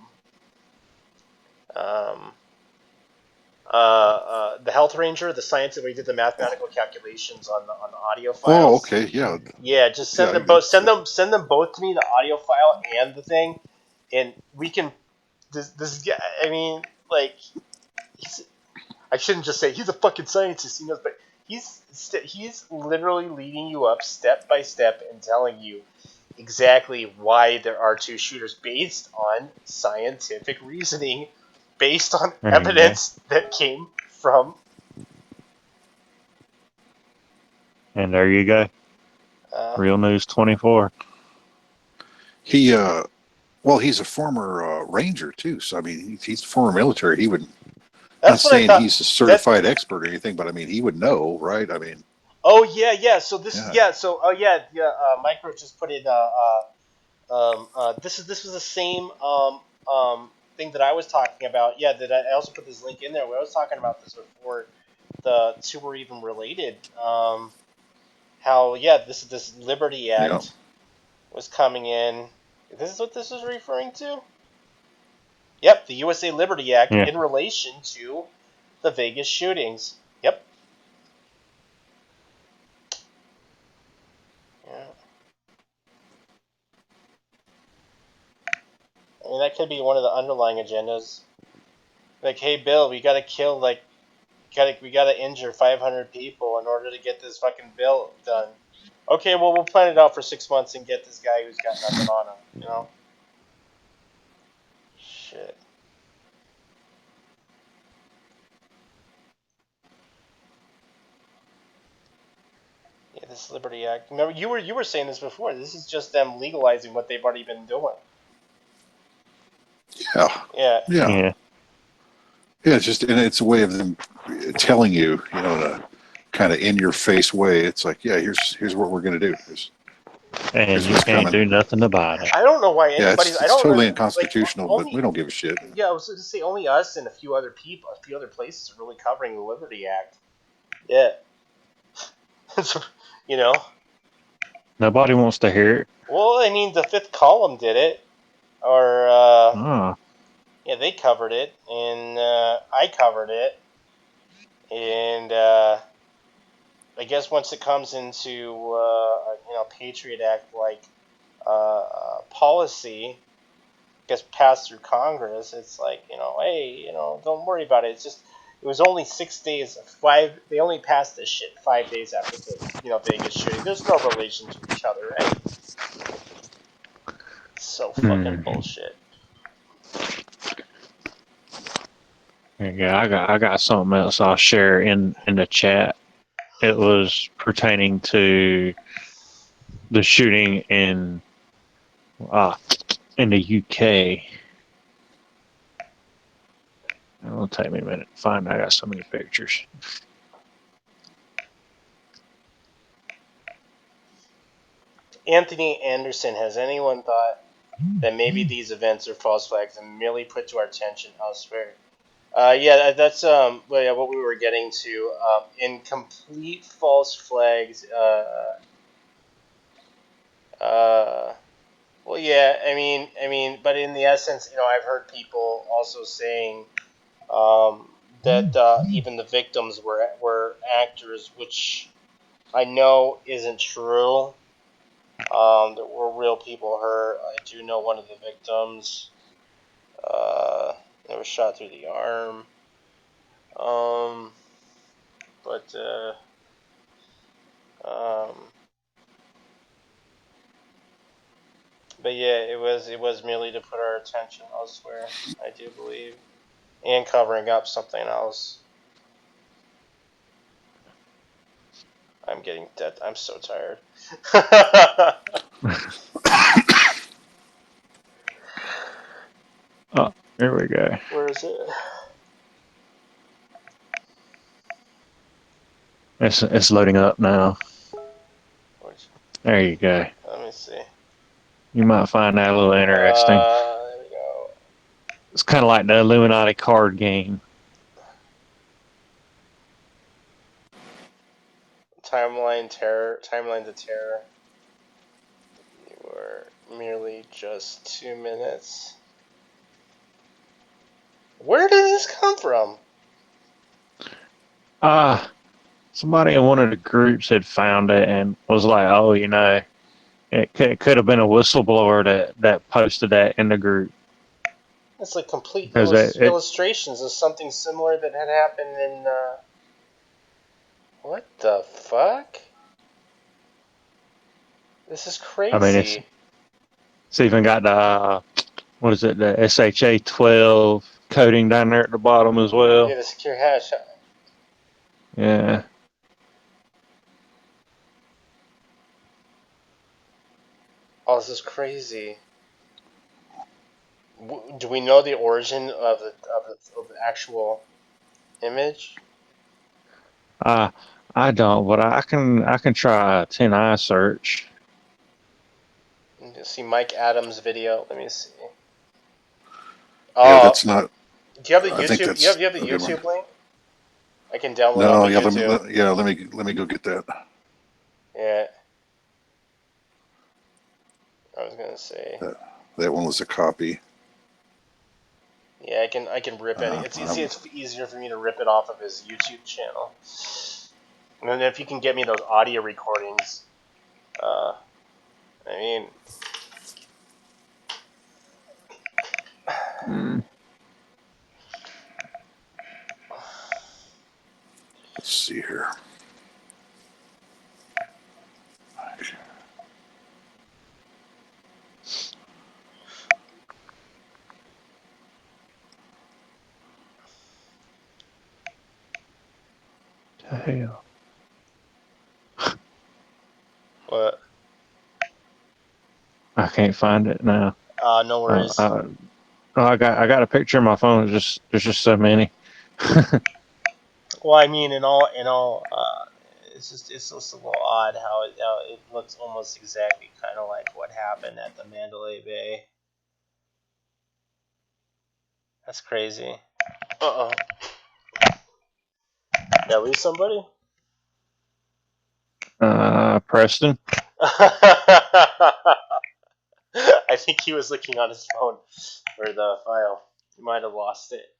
the health ranger, the scientist who did the mathematical calculations on the audio Oh, files. okay, yeah, Yeah, just yeah. send them both. Send them both to me, the audio file and the thing, and we can. This guy, I mean, like, he's. I shouldn't just say he's a fucking scientist. He knows, but he's literally leading you up step by step and telling you exactly why there are two shooters based on scientific reasoning, based on There you go. evidence that came from. And there you go. Uh, Real News 24. He well, he's a former ranger too. So I mean, he's former military. He would not that's what I saying thought. he's a That certified expert or anything, but I mean, he would know, right? I mean, Oh yeah, yeah. So this is yeah, yeah. So oh yeah, yeah. Micro just put in. This was the same thing that I was talking about. Yeah, that I also put this link in there where I was talking about this before the two were even related. How yeah, this Liberty you know, Act was coming in. This is what this is referring to. Yep, the USA Liberty Act Yeah. in relation to the Vegas shootings. Yep. Yeah. I mean, that could be one of the underlying agendas. Like, hey, Bill, we gotta kill we gotta injure 500 people in order to get this fucking bill done. Okay, well, we'll plan it out for 6 months and get this guy who's got nothing on him. You know? Shit. Yeah, this Liberty Act. Remember, you were saying this before. This is just them legalizing what they've already been doing. yeah, Yeah. yeah, Yeah. yeah. It's just and it's a way of them telling you, in a kind of in your face way. It's like, yeah, here's what we're gonna do. And Here's you what's can't coming. do nothing about it. I don't know why Yeah, anybody's. I it's don't totally really like unconstitutional, but we only. don't give a shit. Yeah, I was going to say only us and a few other people, a few other places are really covering the Liberty Act. Yeah. So, you know. Nobody wants to hear it. Well, I mean, the Fifth Column did it, or Oh. yeah, they covered it, and I covered it, and I guess once it comes into Patriot Act like policy gets passed through Congress, it's like hey, don't worry about it. It's just it was only 6 days, They only passed this shit 5 days after the Vegas shooting. There's no relation to each other, right? So fucking Hmm. bullshit. Yeah, I got something else I'll share in the chat. It was pertaining to the shooting in the UK. It'll take me a minute to find. I got so many pictures. Anthony Anderson, has anyone thought that maybe these events are false flags and merely put to our attention elsewhere? Yeah, that's well, yeah, what we were getting to. Incomplete false flags. Well, yeah, but in the essence, I've heard people also saying that even the victims were actors, which I know isn't true. There were real people hurt. I do know one of the victims. They were shot through the arm. Um, but um, but yeah, it was merely to put our attention elsewhere. I do believe, and covering up something else. I'm getting dead. I'm so tired. Oh, there we go. Where is it? It's loading up now. There you go. Let me see. You might find that a little interesting. There we go. It's kind of like the Illuminati card game. Timeline to terror. You were merely just 2 minutes. Where did this come from? Somebody in one of the groups had found it and was like, "Oh, you know, it could have been a whistleblower that posted that in the group." It's like complete Because illustrations of something similar that had happened in. What the fuck? This is I mean, crazy. it's even got the what is it, the SHA-12 coding down there at the bottom as well. Yeah, the secure hash. Yeah. Oh, this is crazy. Do we know the origin of the actual image? I don't, but I can try a 10i search. See Mike Adams' video. Let me see. Yeah, Oh, that's not. do you have the I think YouTube? that's You have the a good one. YouTube link? I can download off No, of yeah, YouTube. let me go get that. Yeah. I was gonna say. That one was a copy. Yeah, I can rip it. It's easier for me to rip it off of his YouTube channel. And then if you can get me those audio recordings, I mean, Let's see here. Hell. what? I can't find it now. No worries. I got a picture of my phone. There's just so many. Well, I mean, it's just a little odd how it looks almost exactly kind of like what happened at the Mandalay Bay. That's crazy. Uh-oh. Did I lose somebody? Preston. I think he was looking on his phone for the file. He might have lost it.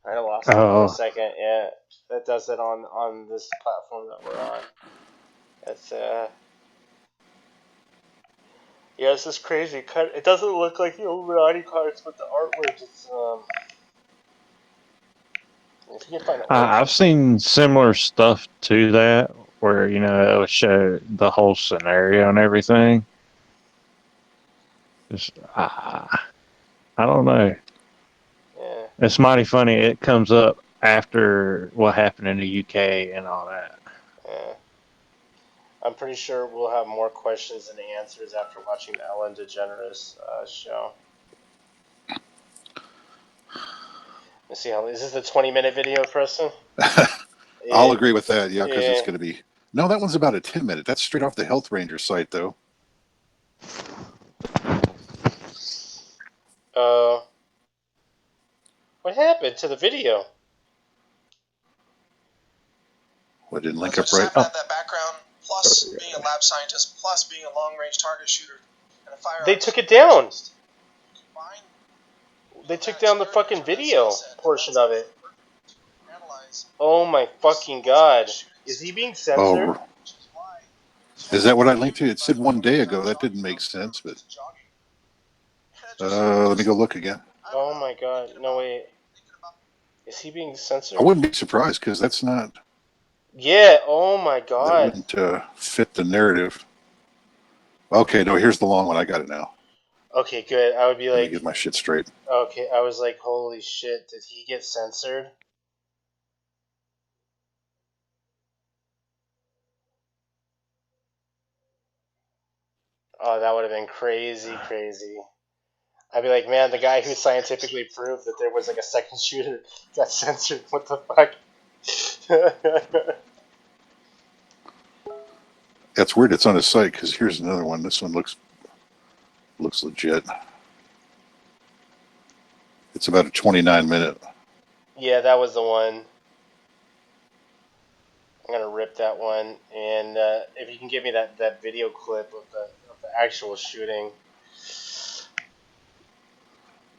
Might have lost it for a second. Yeah, that does it on this platform that we're on. That's yeah, this is crazy. It doesn't look like the Illuminati cards, but the artwork is if you can find the origin. I've seen similar stuff to that, where you know it would show the whole scenario and everything. Just, I don't know. Yeah. It's mighty funny. It comes up after what happened in the UK and all that. Yeah. I'm pretty sure we'll have more questions than answers after watching the Ellen DeGeneres show. Let's see how is this the 20-minute video, Preston? I'll agree with that. Yeah, because it's Yeah. going to be. No, that one's about a 10-minute. That's straight off the Health Ranger site, though. What happened to the video? What didn't link So up just right? happen to have that background, plus being a lab scientist, plus being a long-range target shooter, and a firearms. They took it down. Combine, They took down the fucking video portion of it. Oh my fucking god. Is he being censored? Oh, is that what I linked to? It said 1 day ago. That didn't make sense, but let me go look again. Oh my god. No, wait. Is he being censored? I wouldn't be surprised because that's not. Yeah, oh my That god. wouldn't fit the narrative. Okay, no, here's the long one. I got it now. Okay, good. I would be Let me like, get my shit straight. okay, I was like, holy shit, did he get censored? Oh, that would have been crazy, crazy. I'd be like, man, the guy who scientifically proved that there was like a second shooter got censored. What the fuck? That's weird. It's on his site because here's another one. This one looks legit. It's about a 29-minute. Yeah, that was the one. I'm gonna rip that one, and if you can give me that video clip of the actual shooting.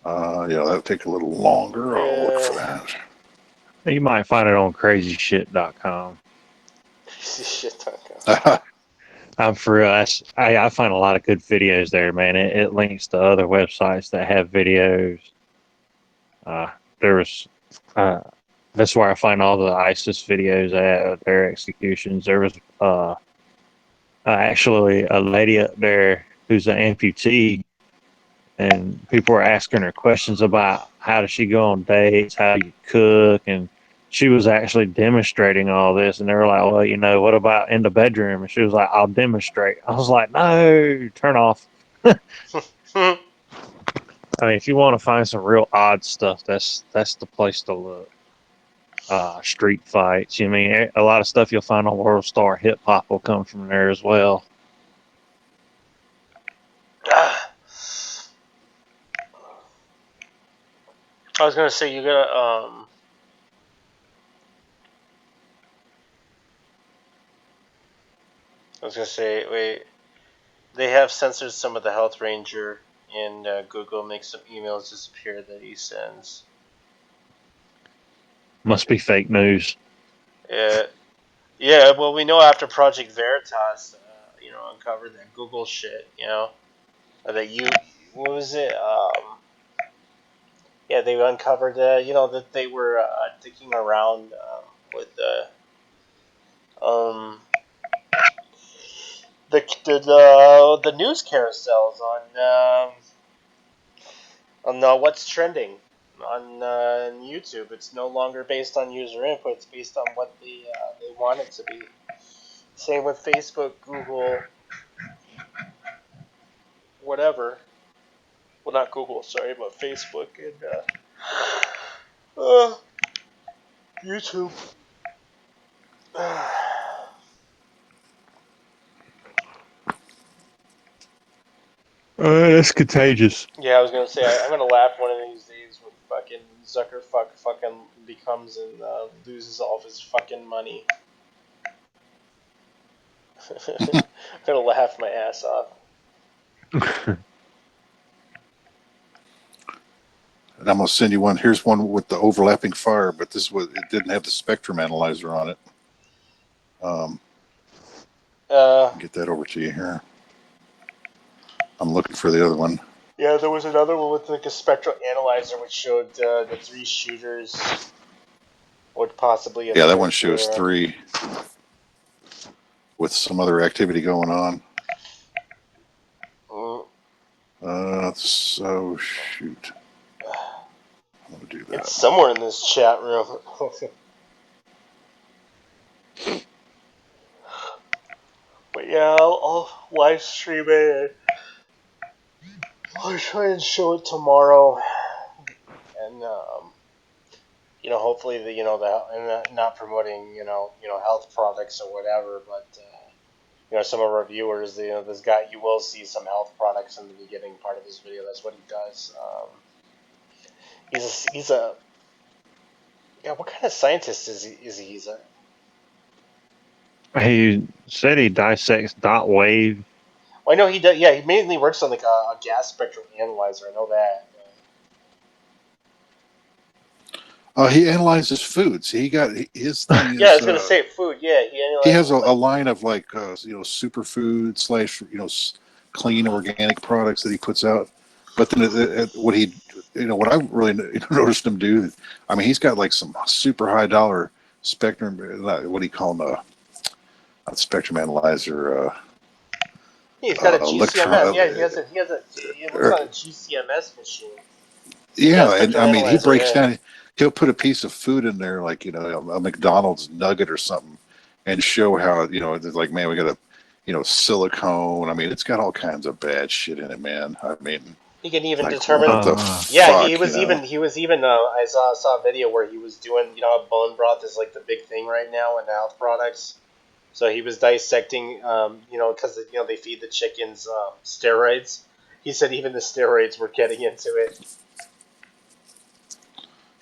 Yeah, that'll take a little longer. I'll look for that. You might find it on crazyshit.com. Shit.com. I'm for us. I find a lot of good videos there, man. It links to other websites that have videos. There's that's where I find all the ISIS videos at their executions. There was actually a lady up there who's an amputee, and people were asking her questions about how does she go on dates, how do you cook, and she was actually demonstrating all this. And they were like, well, you know, what about in the bedroom? And she was like, I'll demonstrate. I was like, no, turn off. I mean, if you want to find some real odd stuff, that's the place to look. Street fights. You mean a lot of stuff you'll find on World Star Hip Hop will come from there as well. I was gonna say you gotta I was gonna say wait. They have censored some of the Health Ranger, and Google makes some emails disappear that he sends. Must be fake news. Yeah. Well, we know after Project Veritas, uncovered that Google shit. That you what was it? Yeah, they uncovered that they were dicking around with um the news carousels on what's trending on YouTube. It's no longer based on user input. It's based on what they want it to be. Same with Facebook, Google, whatever. Well, not Google, sorry, but Facebook and YouTube. That's contagious. Yeah, I was gonna say I'm gonna laugh one of these days when fucking fucking becomes and loses all of his fucking money. I'm gonna laugh my ass off. And I'm gonna send you one. Here's one with the overlapping fire, but this was it didn't have the spectrum analyzer on it. Get that over to you here. I'm looking for the other one. Yeah, there was another one with like a spectral analyzer which showed the 3 shooters would possibly have. Yeah, that one shows 3 with some other activity going on. So shoot. I'm gonna do that. It's somewhere in this chat room. But yeah, I'll live stream it. I'll try and show it tomorrow, and hopefully and not promoting health products or whatever, but some of our viewers, this guy, you will see some health products in the beginning part of his video. That's what he does. He's a what kind of scientist is he? He said he dissects dot wave. Well, I know he does. Yeah, he mainly works on like a gas spectral analyzer. I know that. He analyzes foods. He got his thing is. Yeah, I was gonna say food. Yeah, he has a line of like superfood / clean organic products that he puts out. But then what what I really noticed him do, I mean, he's got like some super high dollar spectrum. What do you call them? Not spectrum analyzer. He's got a GCMS. Yeah, he works on a GCMS machine. Yeah, and I mean, he breaks down. He'll put a piece of food in there, like a McDonald's nugget or something, and show how it's like, man, we got silicone. I mean, it's got all kinds of bad shit in it, man. I mean, he can even like, determine. What the yeah, fuck, he was even. I saw a video where he was doing. Bone broth is like the big thing right now in health products. So he was dissecting, because they feed the chickens steroids. He said even the steroids were getting into it.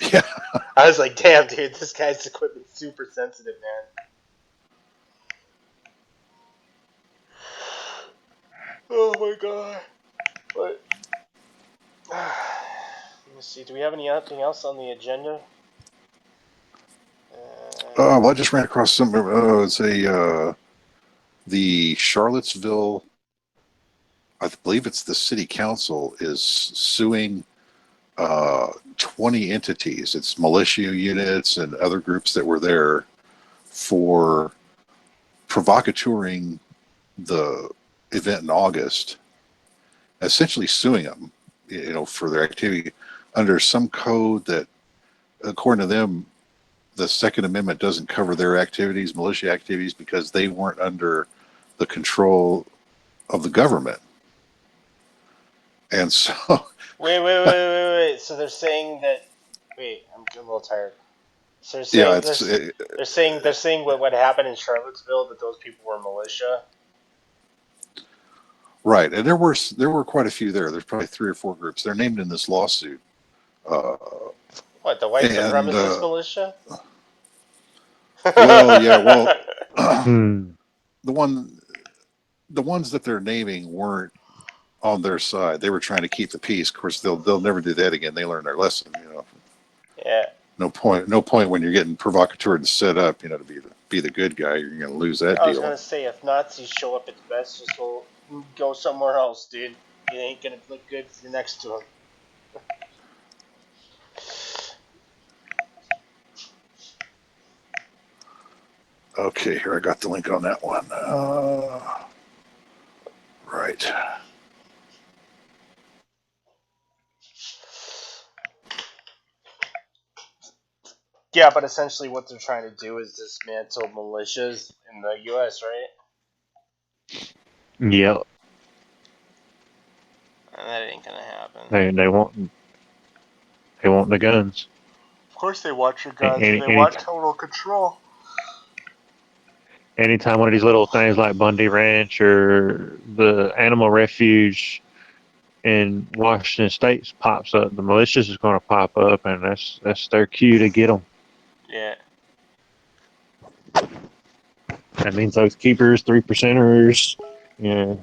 Yeah. I was like, damn, dude, this guy's equipment's super sensitive, man. Oh my god. But let me see. Do we have anything else on the agenda? Well, I just ran across something. It's the Charlottesville, I believe it's the city council, is suing 20 entities. It's militia units and other groups that were there for provocateuring the event in August, essentially suing them, for their activity under some code that, according to them, the Second Amendment doesn't cover their activities, militia activities, because they weren't under the control of the government. And so, Wait. So they're saying that. Wait, I'm a little tired. So they're yeah, saying they're saying what happened in Charlottesville, that those people were militia. right. And there were quite a few there. There's probably 3 or 4 groups. They're named in this lawsuit. What, the white And supremacist militia? well, yeah, well, Hmm. the ones that they're naming weren't on their side. They were trying to keep the peace. Of course, they'll never do that again. They learned their lesson. Yeah. No point when you're getting provocateured and set up. To be the good guy. You're going to lose that I was deal. gonna say, if Nazis show up at the best, just go somewhere else, dude. It ain't gonna look good if you're next to them. Okay, here I got the link on that one. Right. Yeah, but essentially what they're trying to do is dismantle militias in the U.S., right? Yep. And that ain't gonna happen. They want the guns. Of course they want your guns. Any They any want total control. anytime one of these little things like Bundy Ranch or the animal refuge in Washington State pops up, the militias is going to pop up, and that's their cue to get them. Yeah. That means those keepers, 3%ers,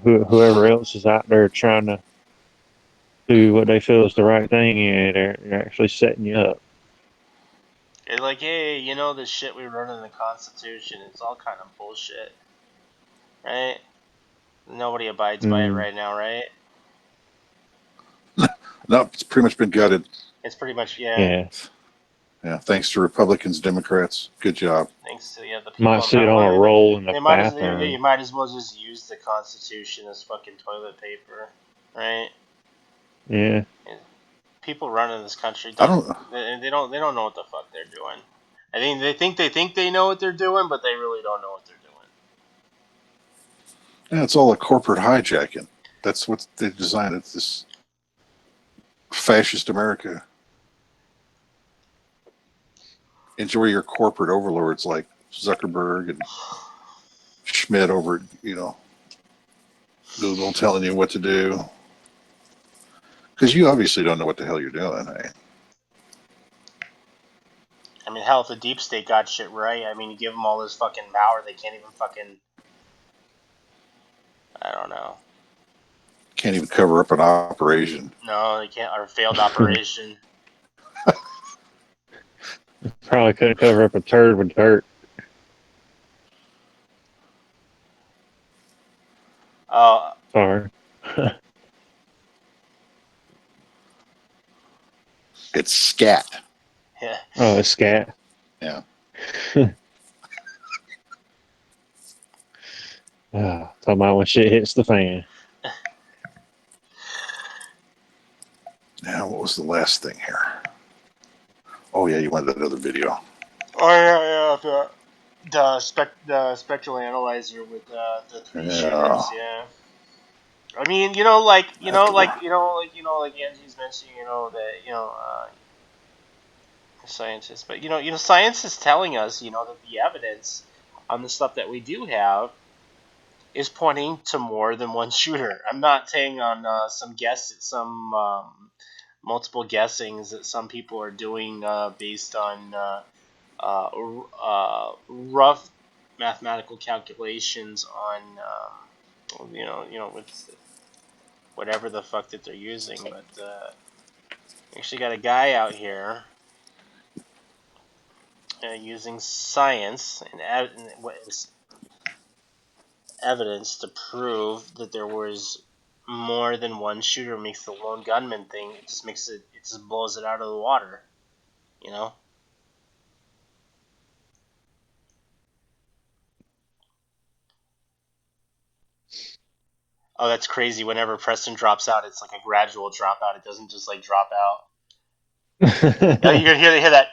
whoever else is out there trying to do what they feel is the right thing, and they're actually setting you up. They're like, hey, this shit we wrote in the Constitution, it's all kind of bullshit. Right? Nobody abides by it right now, right? No, it's pretty much been gutted. It's pretty much, yeah. Yeah, thanks to Republicans, Democrats. Good job. Thanks to the people. Might see it on a roll in the you bathroom. might as well just use the Constitution as fucking toilet paper, right? Yeah. People running this country I don't. they don't know what the fuck they're doing. I think they know what they're doing, but they really don't know what they're doing. Yeah, it's all a corporate hijacking. That's what they designed. It's this fascist America. Enjoy your corporate overlords like Zuckerberg and Schmidt over at, Google telling you what to do. Because you obviously don't know what the hell you're doing. I mean, hell, if the deep state got shit right, I mean, you give them all this fucking power, they can't even fucking, I don't know. Can't even cover up an operation. No, they can't, or failed operation. Probably couldn't cover up a turd with dirt. Oh, Sorry. It's scat. yeah. Oh, it's scat. Yeah. Talking about when shit hits the fan. Now, what was the last thing here? Oh, yeah, you wanted that other video. Oh, yeah. The spectral analyzer with the 3 shields, yeah. I mean, like Angie's mentioning, that, scientists, but science is telling us, that the evidence on the stuff that we do have is pointing to more than one shooter. I'm not saying on some multiple guessings that some people are doing based on rough mathematical calculations on with whatever the fuck that they're using. But actually got a guy out here using science and what is evidence to prove that there was more than one shooter. Makes the lone gunman thing. It just blows it out of the water. You know. Oh, that's crazy. Whenever Preston drops out, it's like a gradual dropout. It doesn't just like drop out. Oh, you can hear that.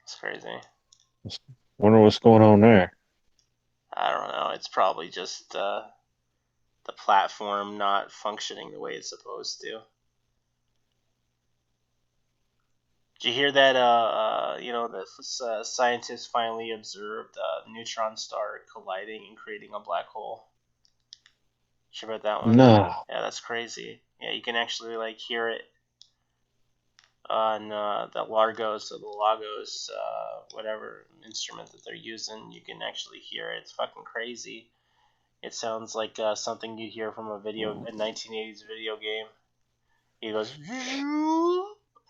It's crazy. Wonder what's going on there. I don't know. It's probably just the platform not functioning the way it's supposed to. Did you hear that? The scientists finally observed a neutron star colliding and creating a black hole. You hear about that one? No. Yeah, that's crazy. Yeah, you can actually like hear it on the Lagos, whatever instrument that they're using. You can actually hear it. It's fucking crazy. It sounds like something you'd hear from a 1980s video game. He goes,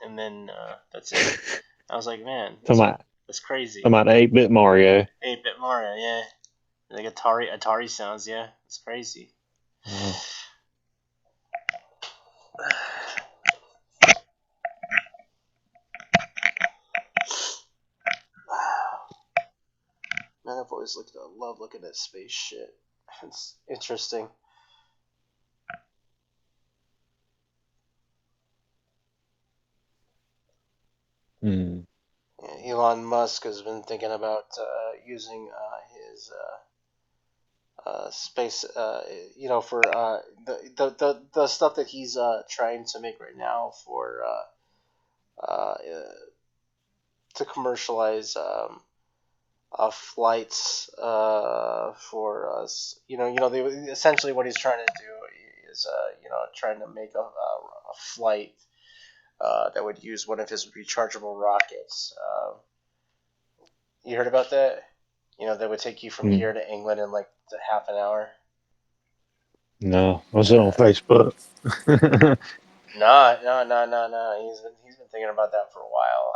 and then that's it. I was like, man, that's crazy. About 8-bit Mario. 8-bit Mario, yeah. Like Atari sounds, yeah. It's crazy. Man, I've always love looking at space shit. It's interesting. Hmm. Yeah, Elon Musk has been thinking about using his space, for the stuff that he's trying to make right now for to commercialize flights for us. Essentially what he's trying to do is trying to make a flight that would use one of his rechargeable rockets. You heard about that? That would take you from here to England in like half an hour. No, was it on Facebook? No. He's been thinking about that for a while.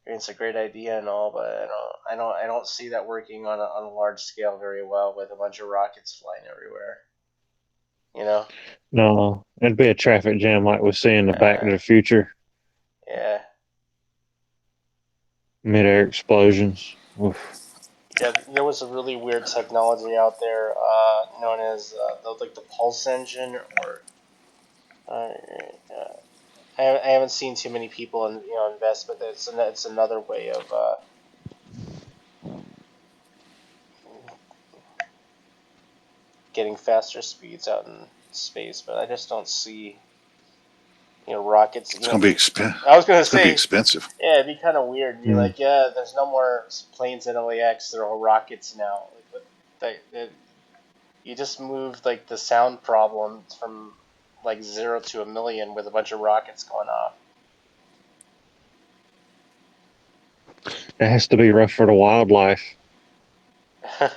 It's a great idea and all, but I don't see that working on a large scale very well with a bunch of rockets flying everywhere. No, it'd be a traffic jam like we see in the Back to the Future. Yeah. Mid-air explosions. Oof. Yeah, there was a really weird technology out there known as the pulse engine, or I haven't seen too many people invest, but it's another way of getting faster speeds out in space. But I just don't see rockets. It's going to be expensive. I was gonna say be expensive. Yeah, it'd be kind of weird. It'd be like, yeah, there's no more planes at LAX. They're all rockets now. You just moved like the sound problem from like 0 to 1,000,000 with a bunch of rockets going off. It has to be rough for the wildlife. I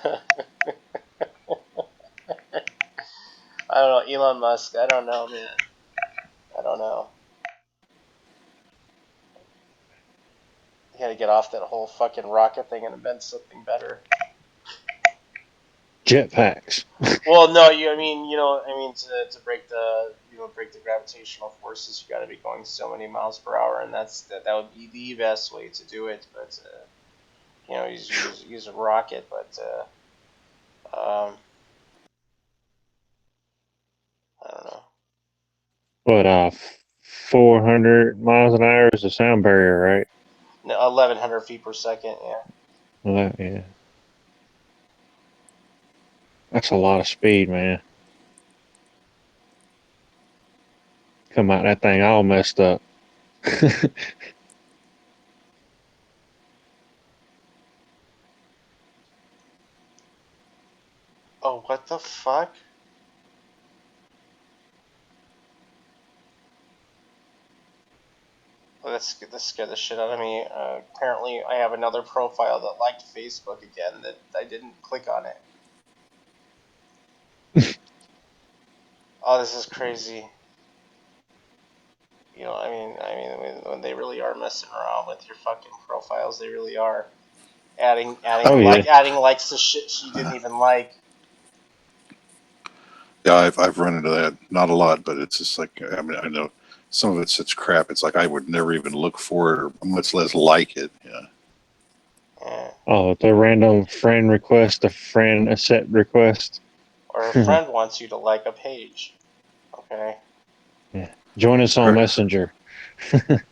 don't know, Elon Musk. I don't know, man. I don't know. You gotta get off that whole fucking rocket thing and invent something better. Jetpacks. Well, no, to break the gravitational forces, you got to be going so many miles per hour, and that would be the best way to do it. But use a rocket, but I don't know. What 400 miles an hour is the sound barrier, right? No, 1,100 feet per second. Yeah. Well, yeah. That's a lot of speed, man. Come out that thing all messed up. Oh, what the fuck? Well, that scared the shit out of me. Apparently, I have another profile that liked Facebook again that I didn't click on it. Oh, this is crazy. You know, when they really are messing around with your fucking profiles, they really are Oh yeah. adding likes to shit she didn't even like. Yeah, I've run into that. Not a lot, but it's just like, I mean, I know some of it's such crap. It's like I would never even look for it, or much less like it. Yeah. Yeah. Oh, the random friend request, a friend accept request. Or a friend wants you to like a page. Okay. Yeah. Join us on Messenger. There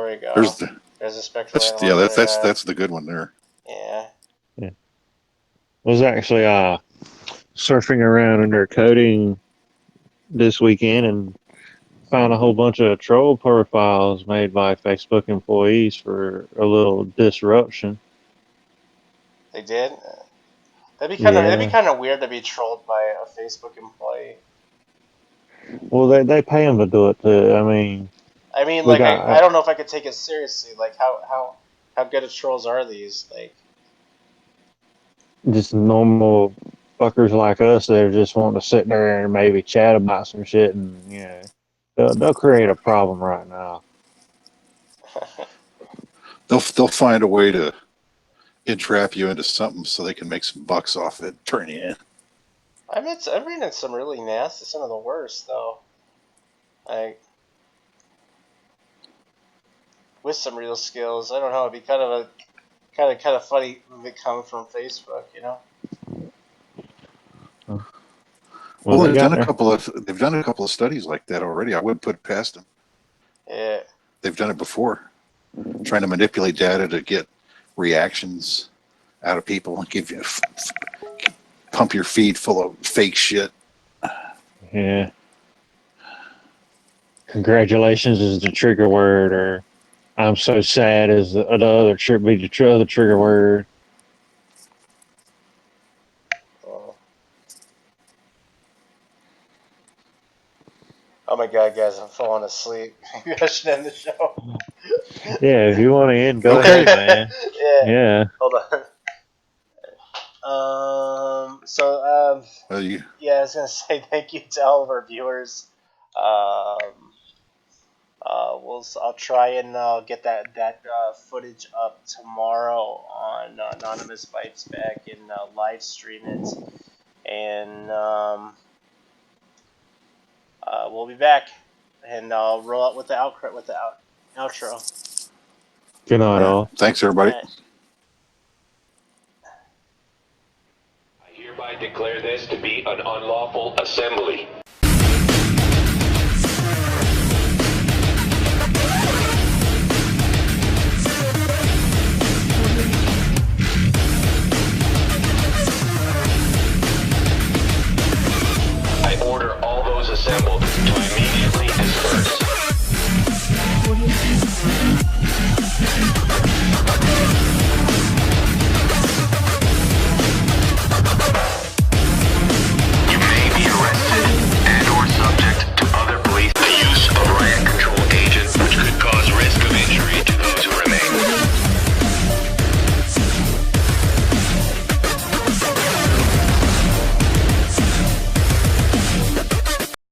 we go. There's the There's a spectral random yeah, number. that's the good one there. Yeah. Yeah. Was actually surfing around under coding this weekend and found a whole bunch of troll profiles made by Facebook employees for a little disruption. They did. That'd be Yeah. kind of weird to be trolled by a Facebook employee. Well, they pay them to do it too. I mean, I mean, we like I got don't know if I could take it seriously. Like how good of trolls are these? Like just normal fuckers like us that are just wanting to sit there and maybe chat about some shit, and they'll create a problem right now. They'll find a way to entrap you into something so they can make some bucks off it, turn you in. I've read some really nasty, some of the worst though. Like with some real skills. I don't know. It'd be kind of funny if it comes from Facebook. You know. Well, they They've got done there. they've done a couple of studies like that already. I wouldn't put it past them. Yeah. They've done it before, trying to manipulate data to get reactions out of people and give you pump your feed full of fake shit. Yeah. Congratulations is the trigger word, or I'm so sad is the other other trigger word. Oh. Oh my god, guys, I'm falling asleep. Maybe I should end the show. Yeah, if you want to end, go Okay. ahead, man. Yeah. Yeah. Hold on. You, Yeah, I was gonna say thank you to all of our viewers. I'll try and get that footage up tomorrow on Anonymous Bites Back and live stream it, and we'll be back, and I'll roll out with the outro. Good night, all. thanks, All everybody. right. I hereby declare this to be an unlawful assembly.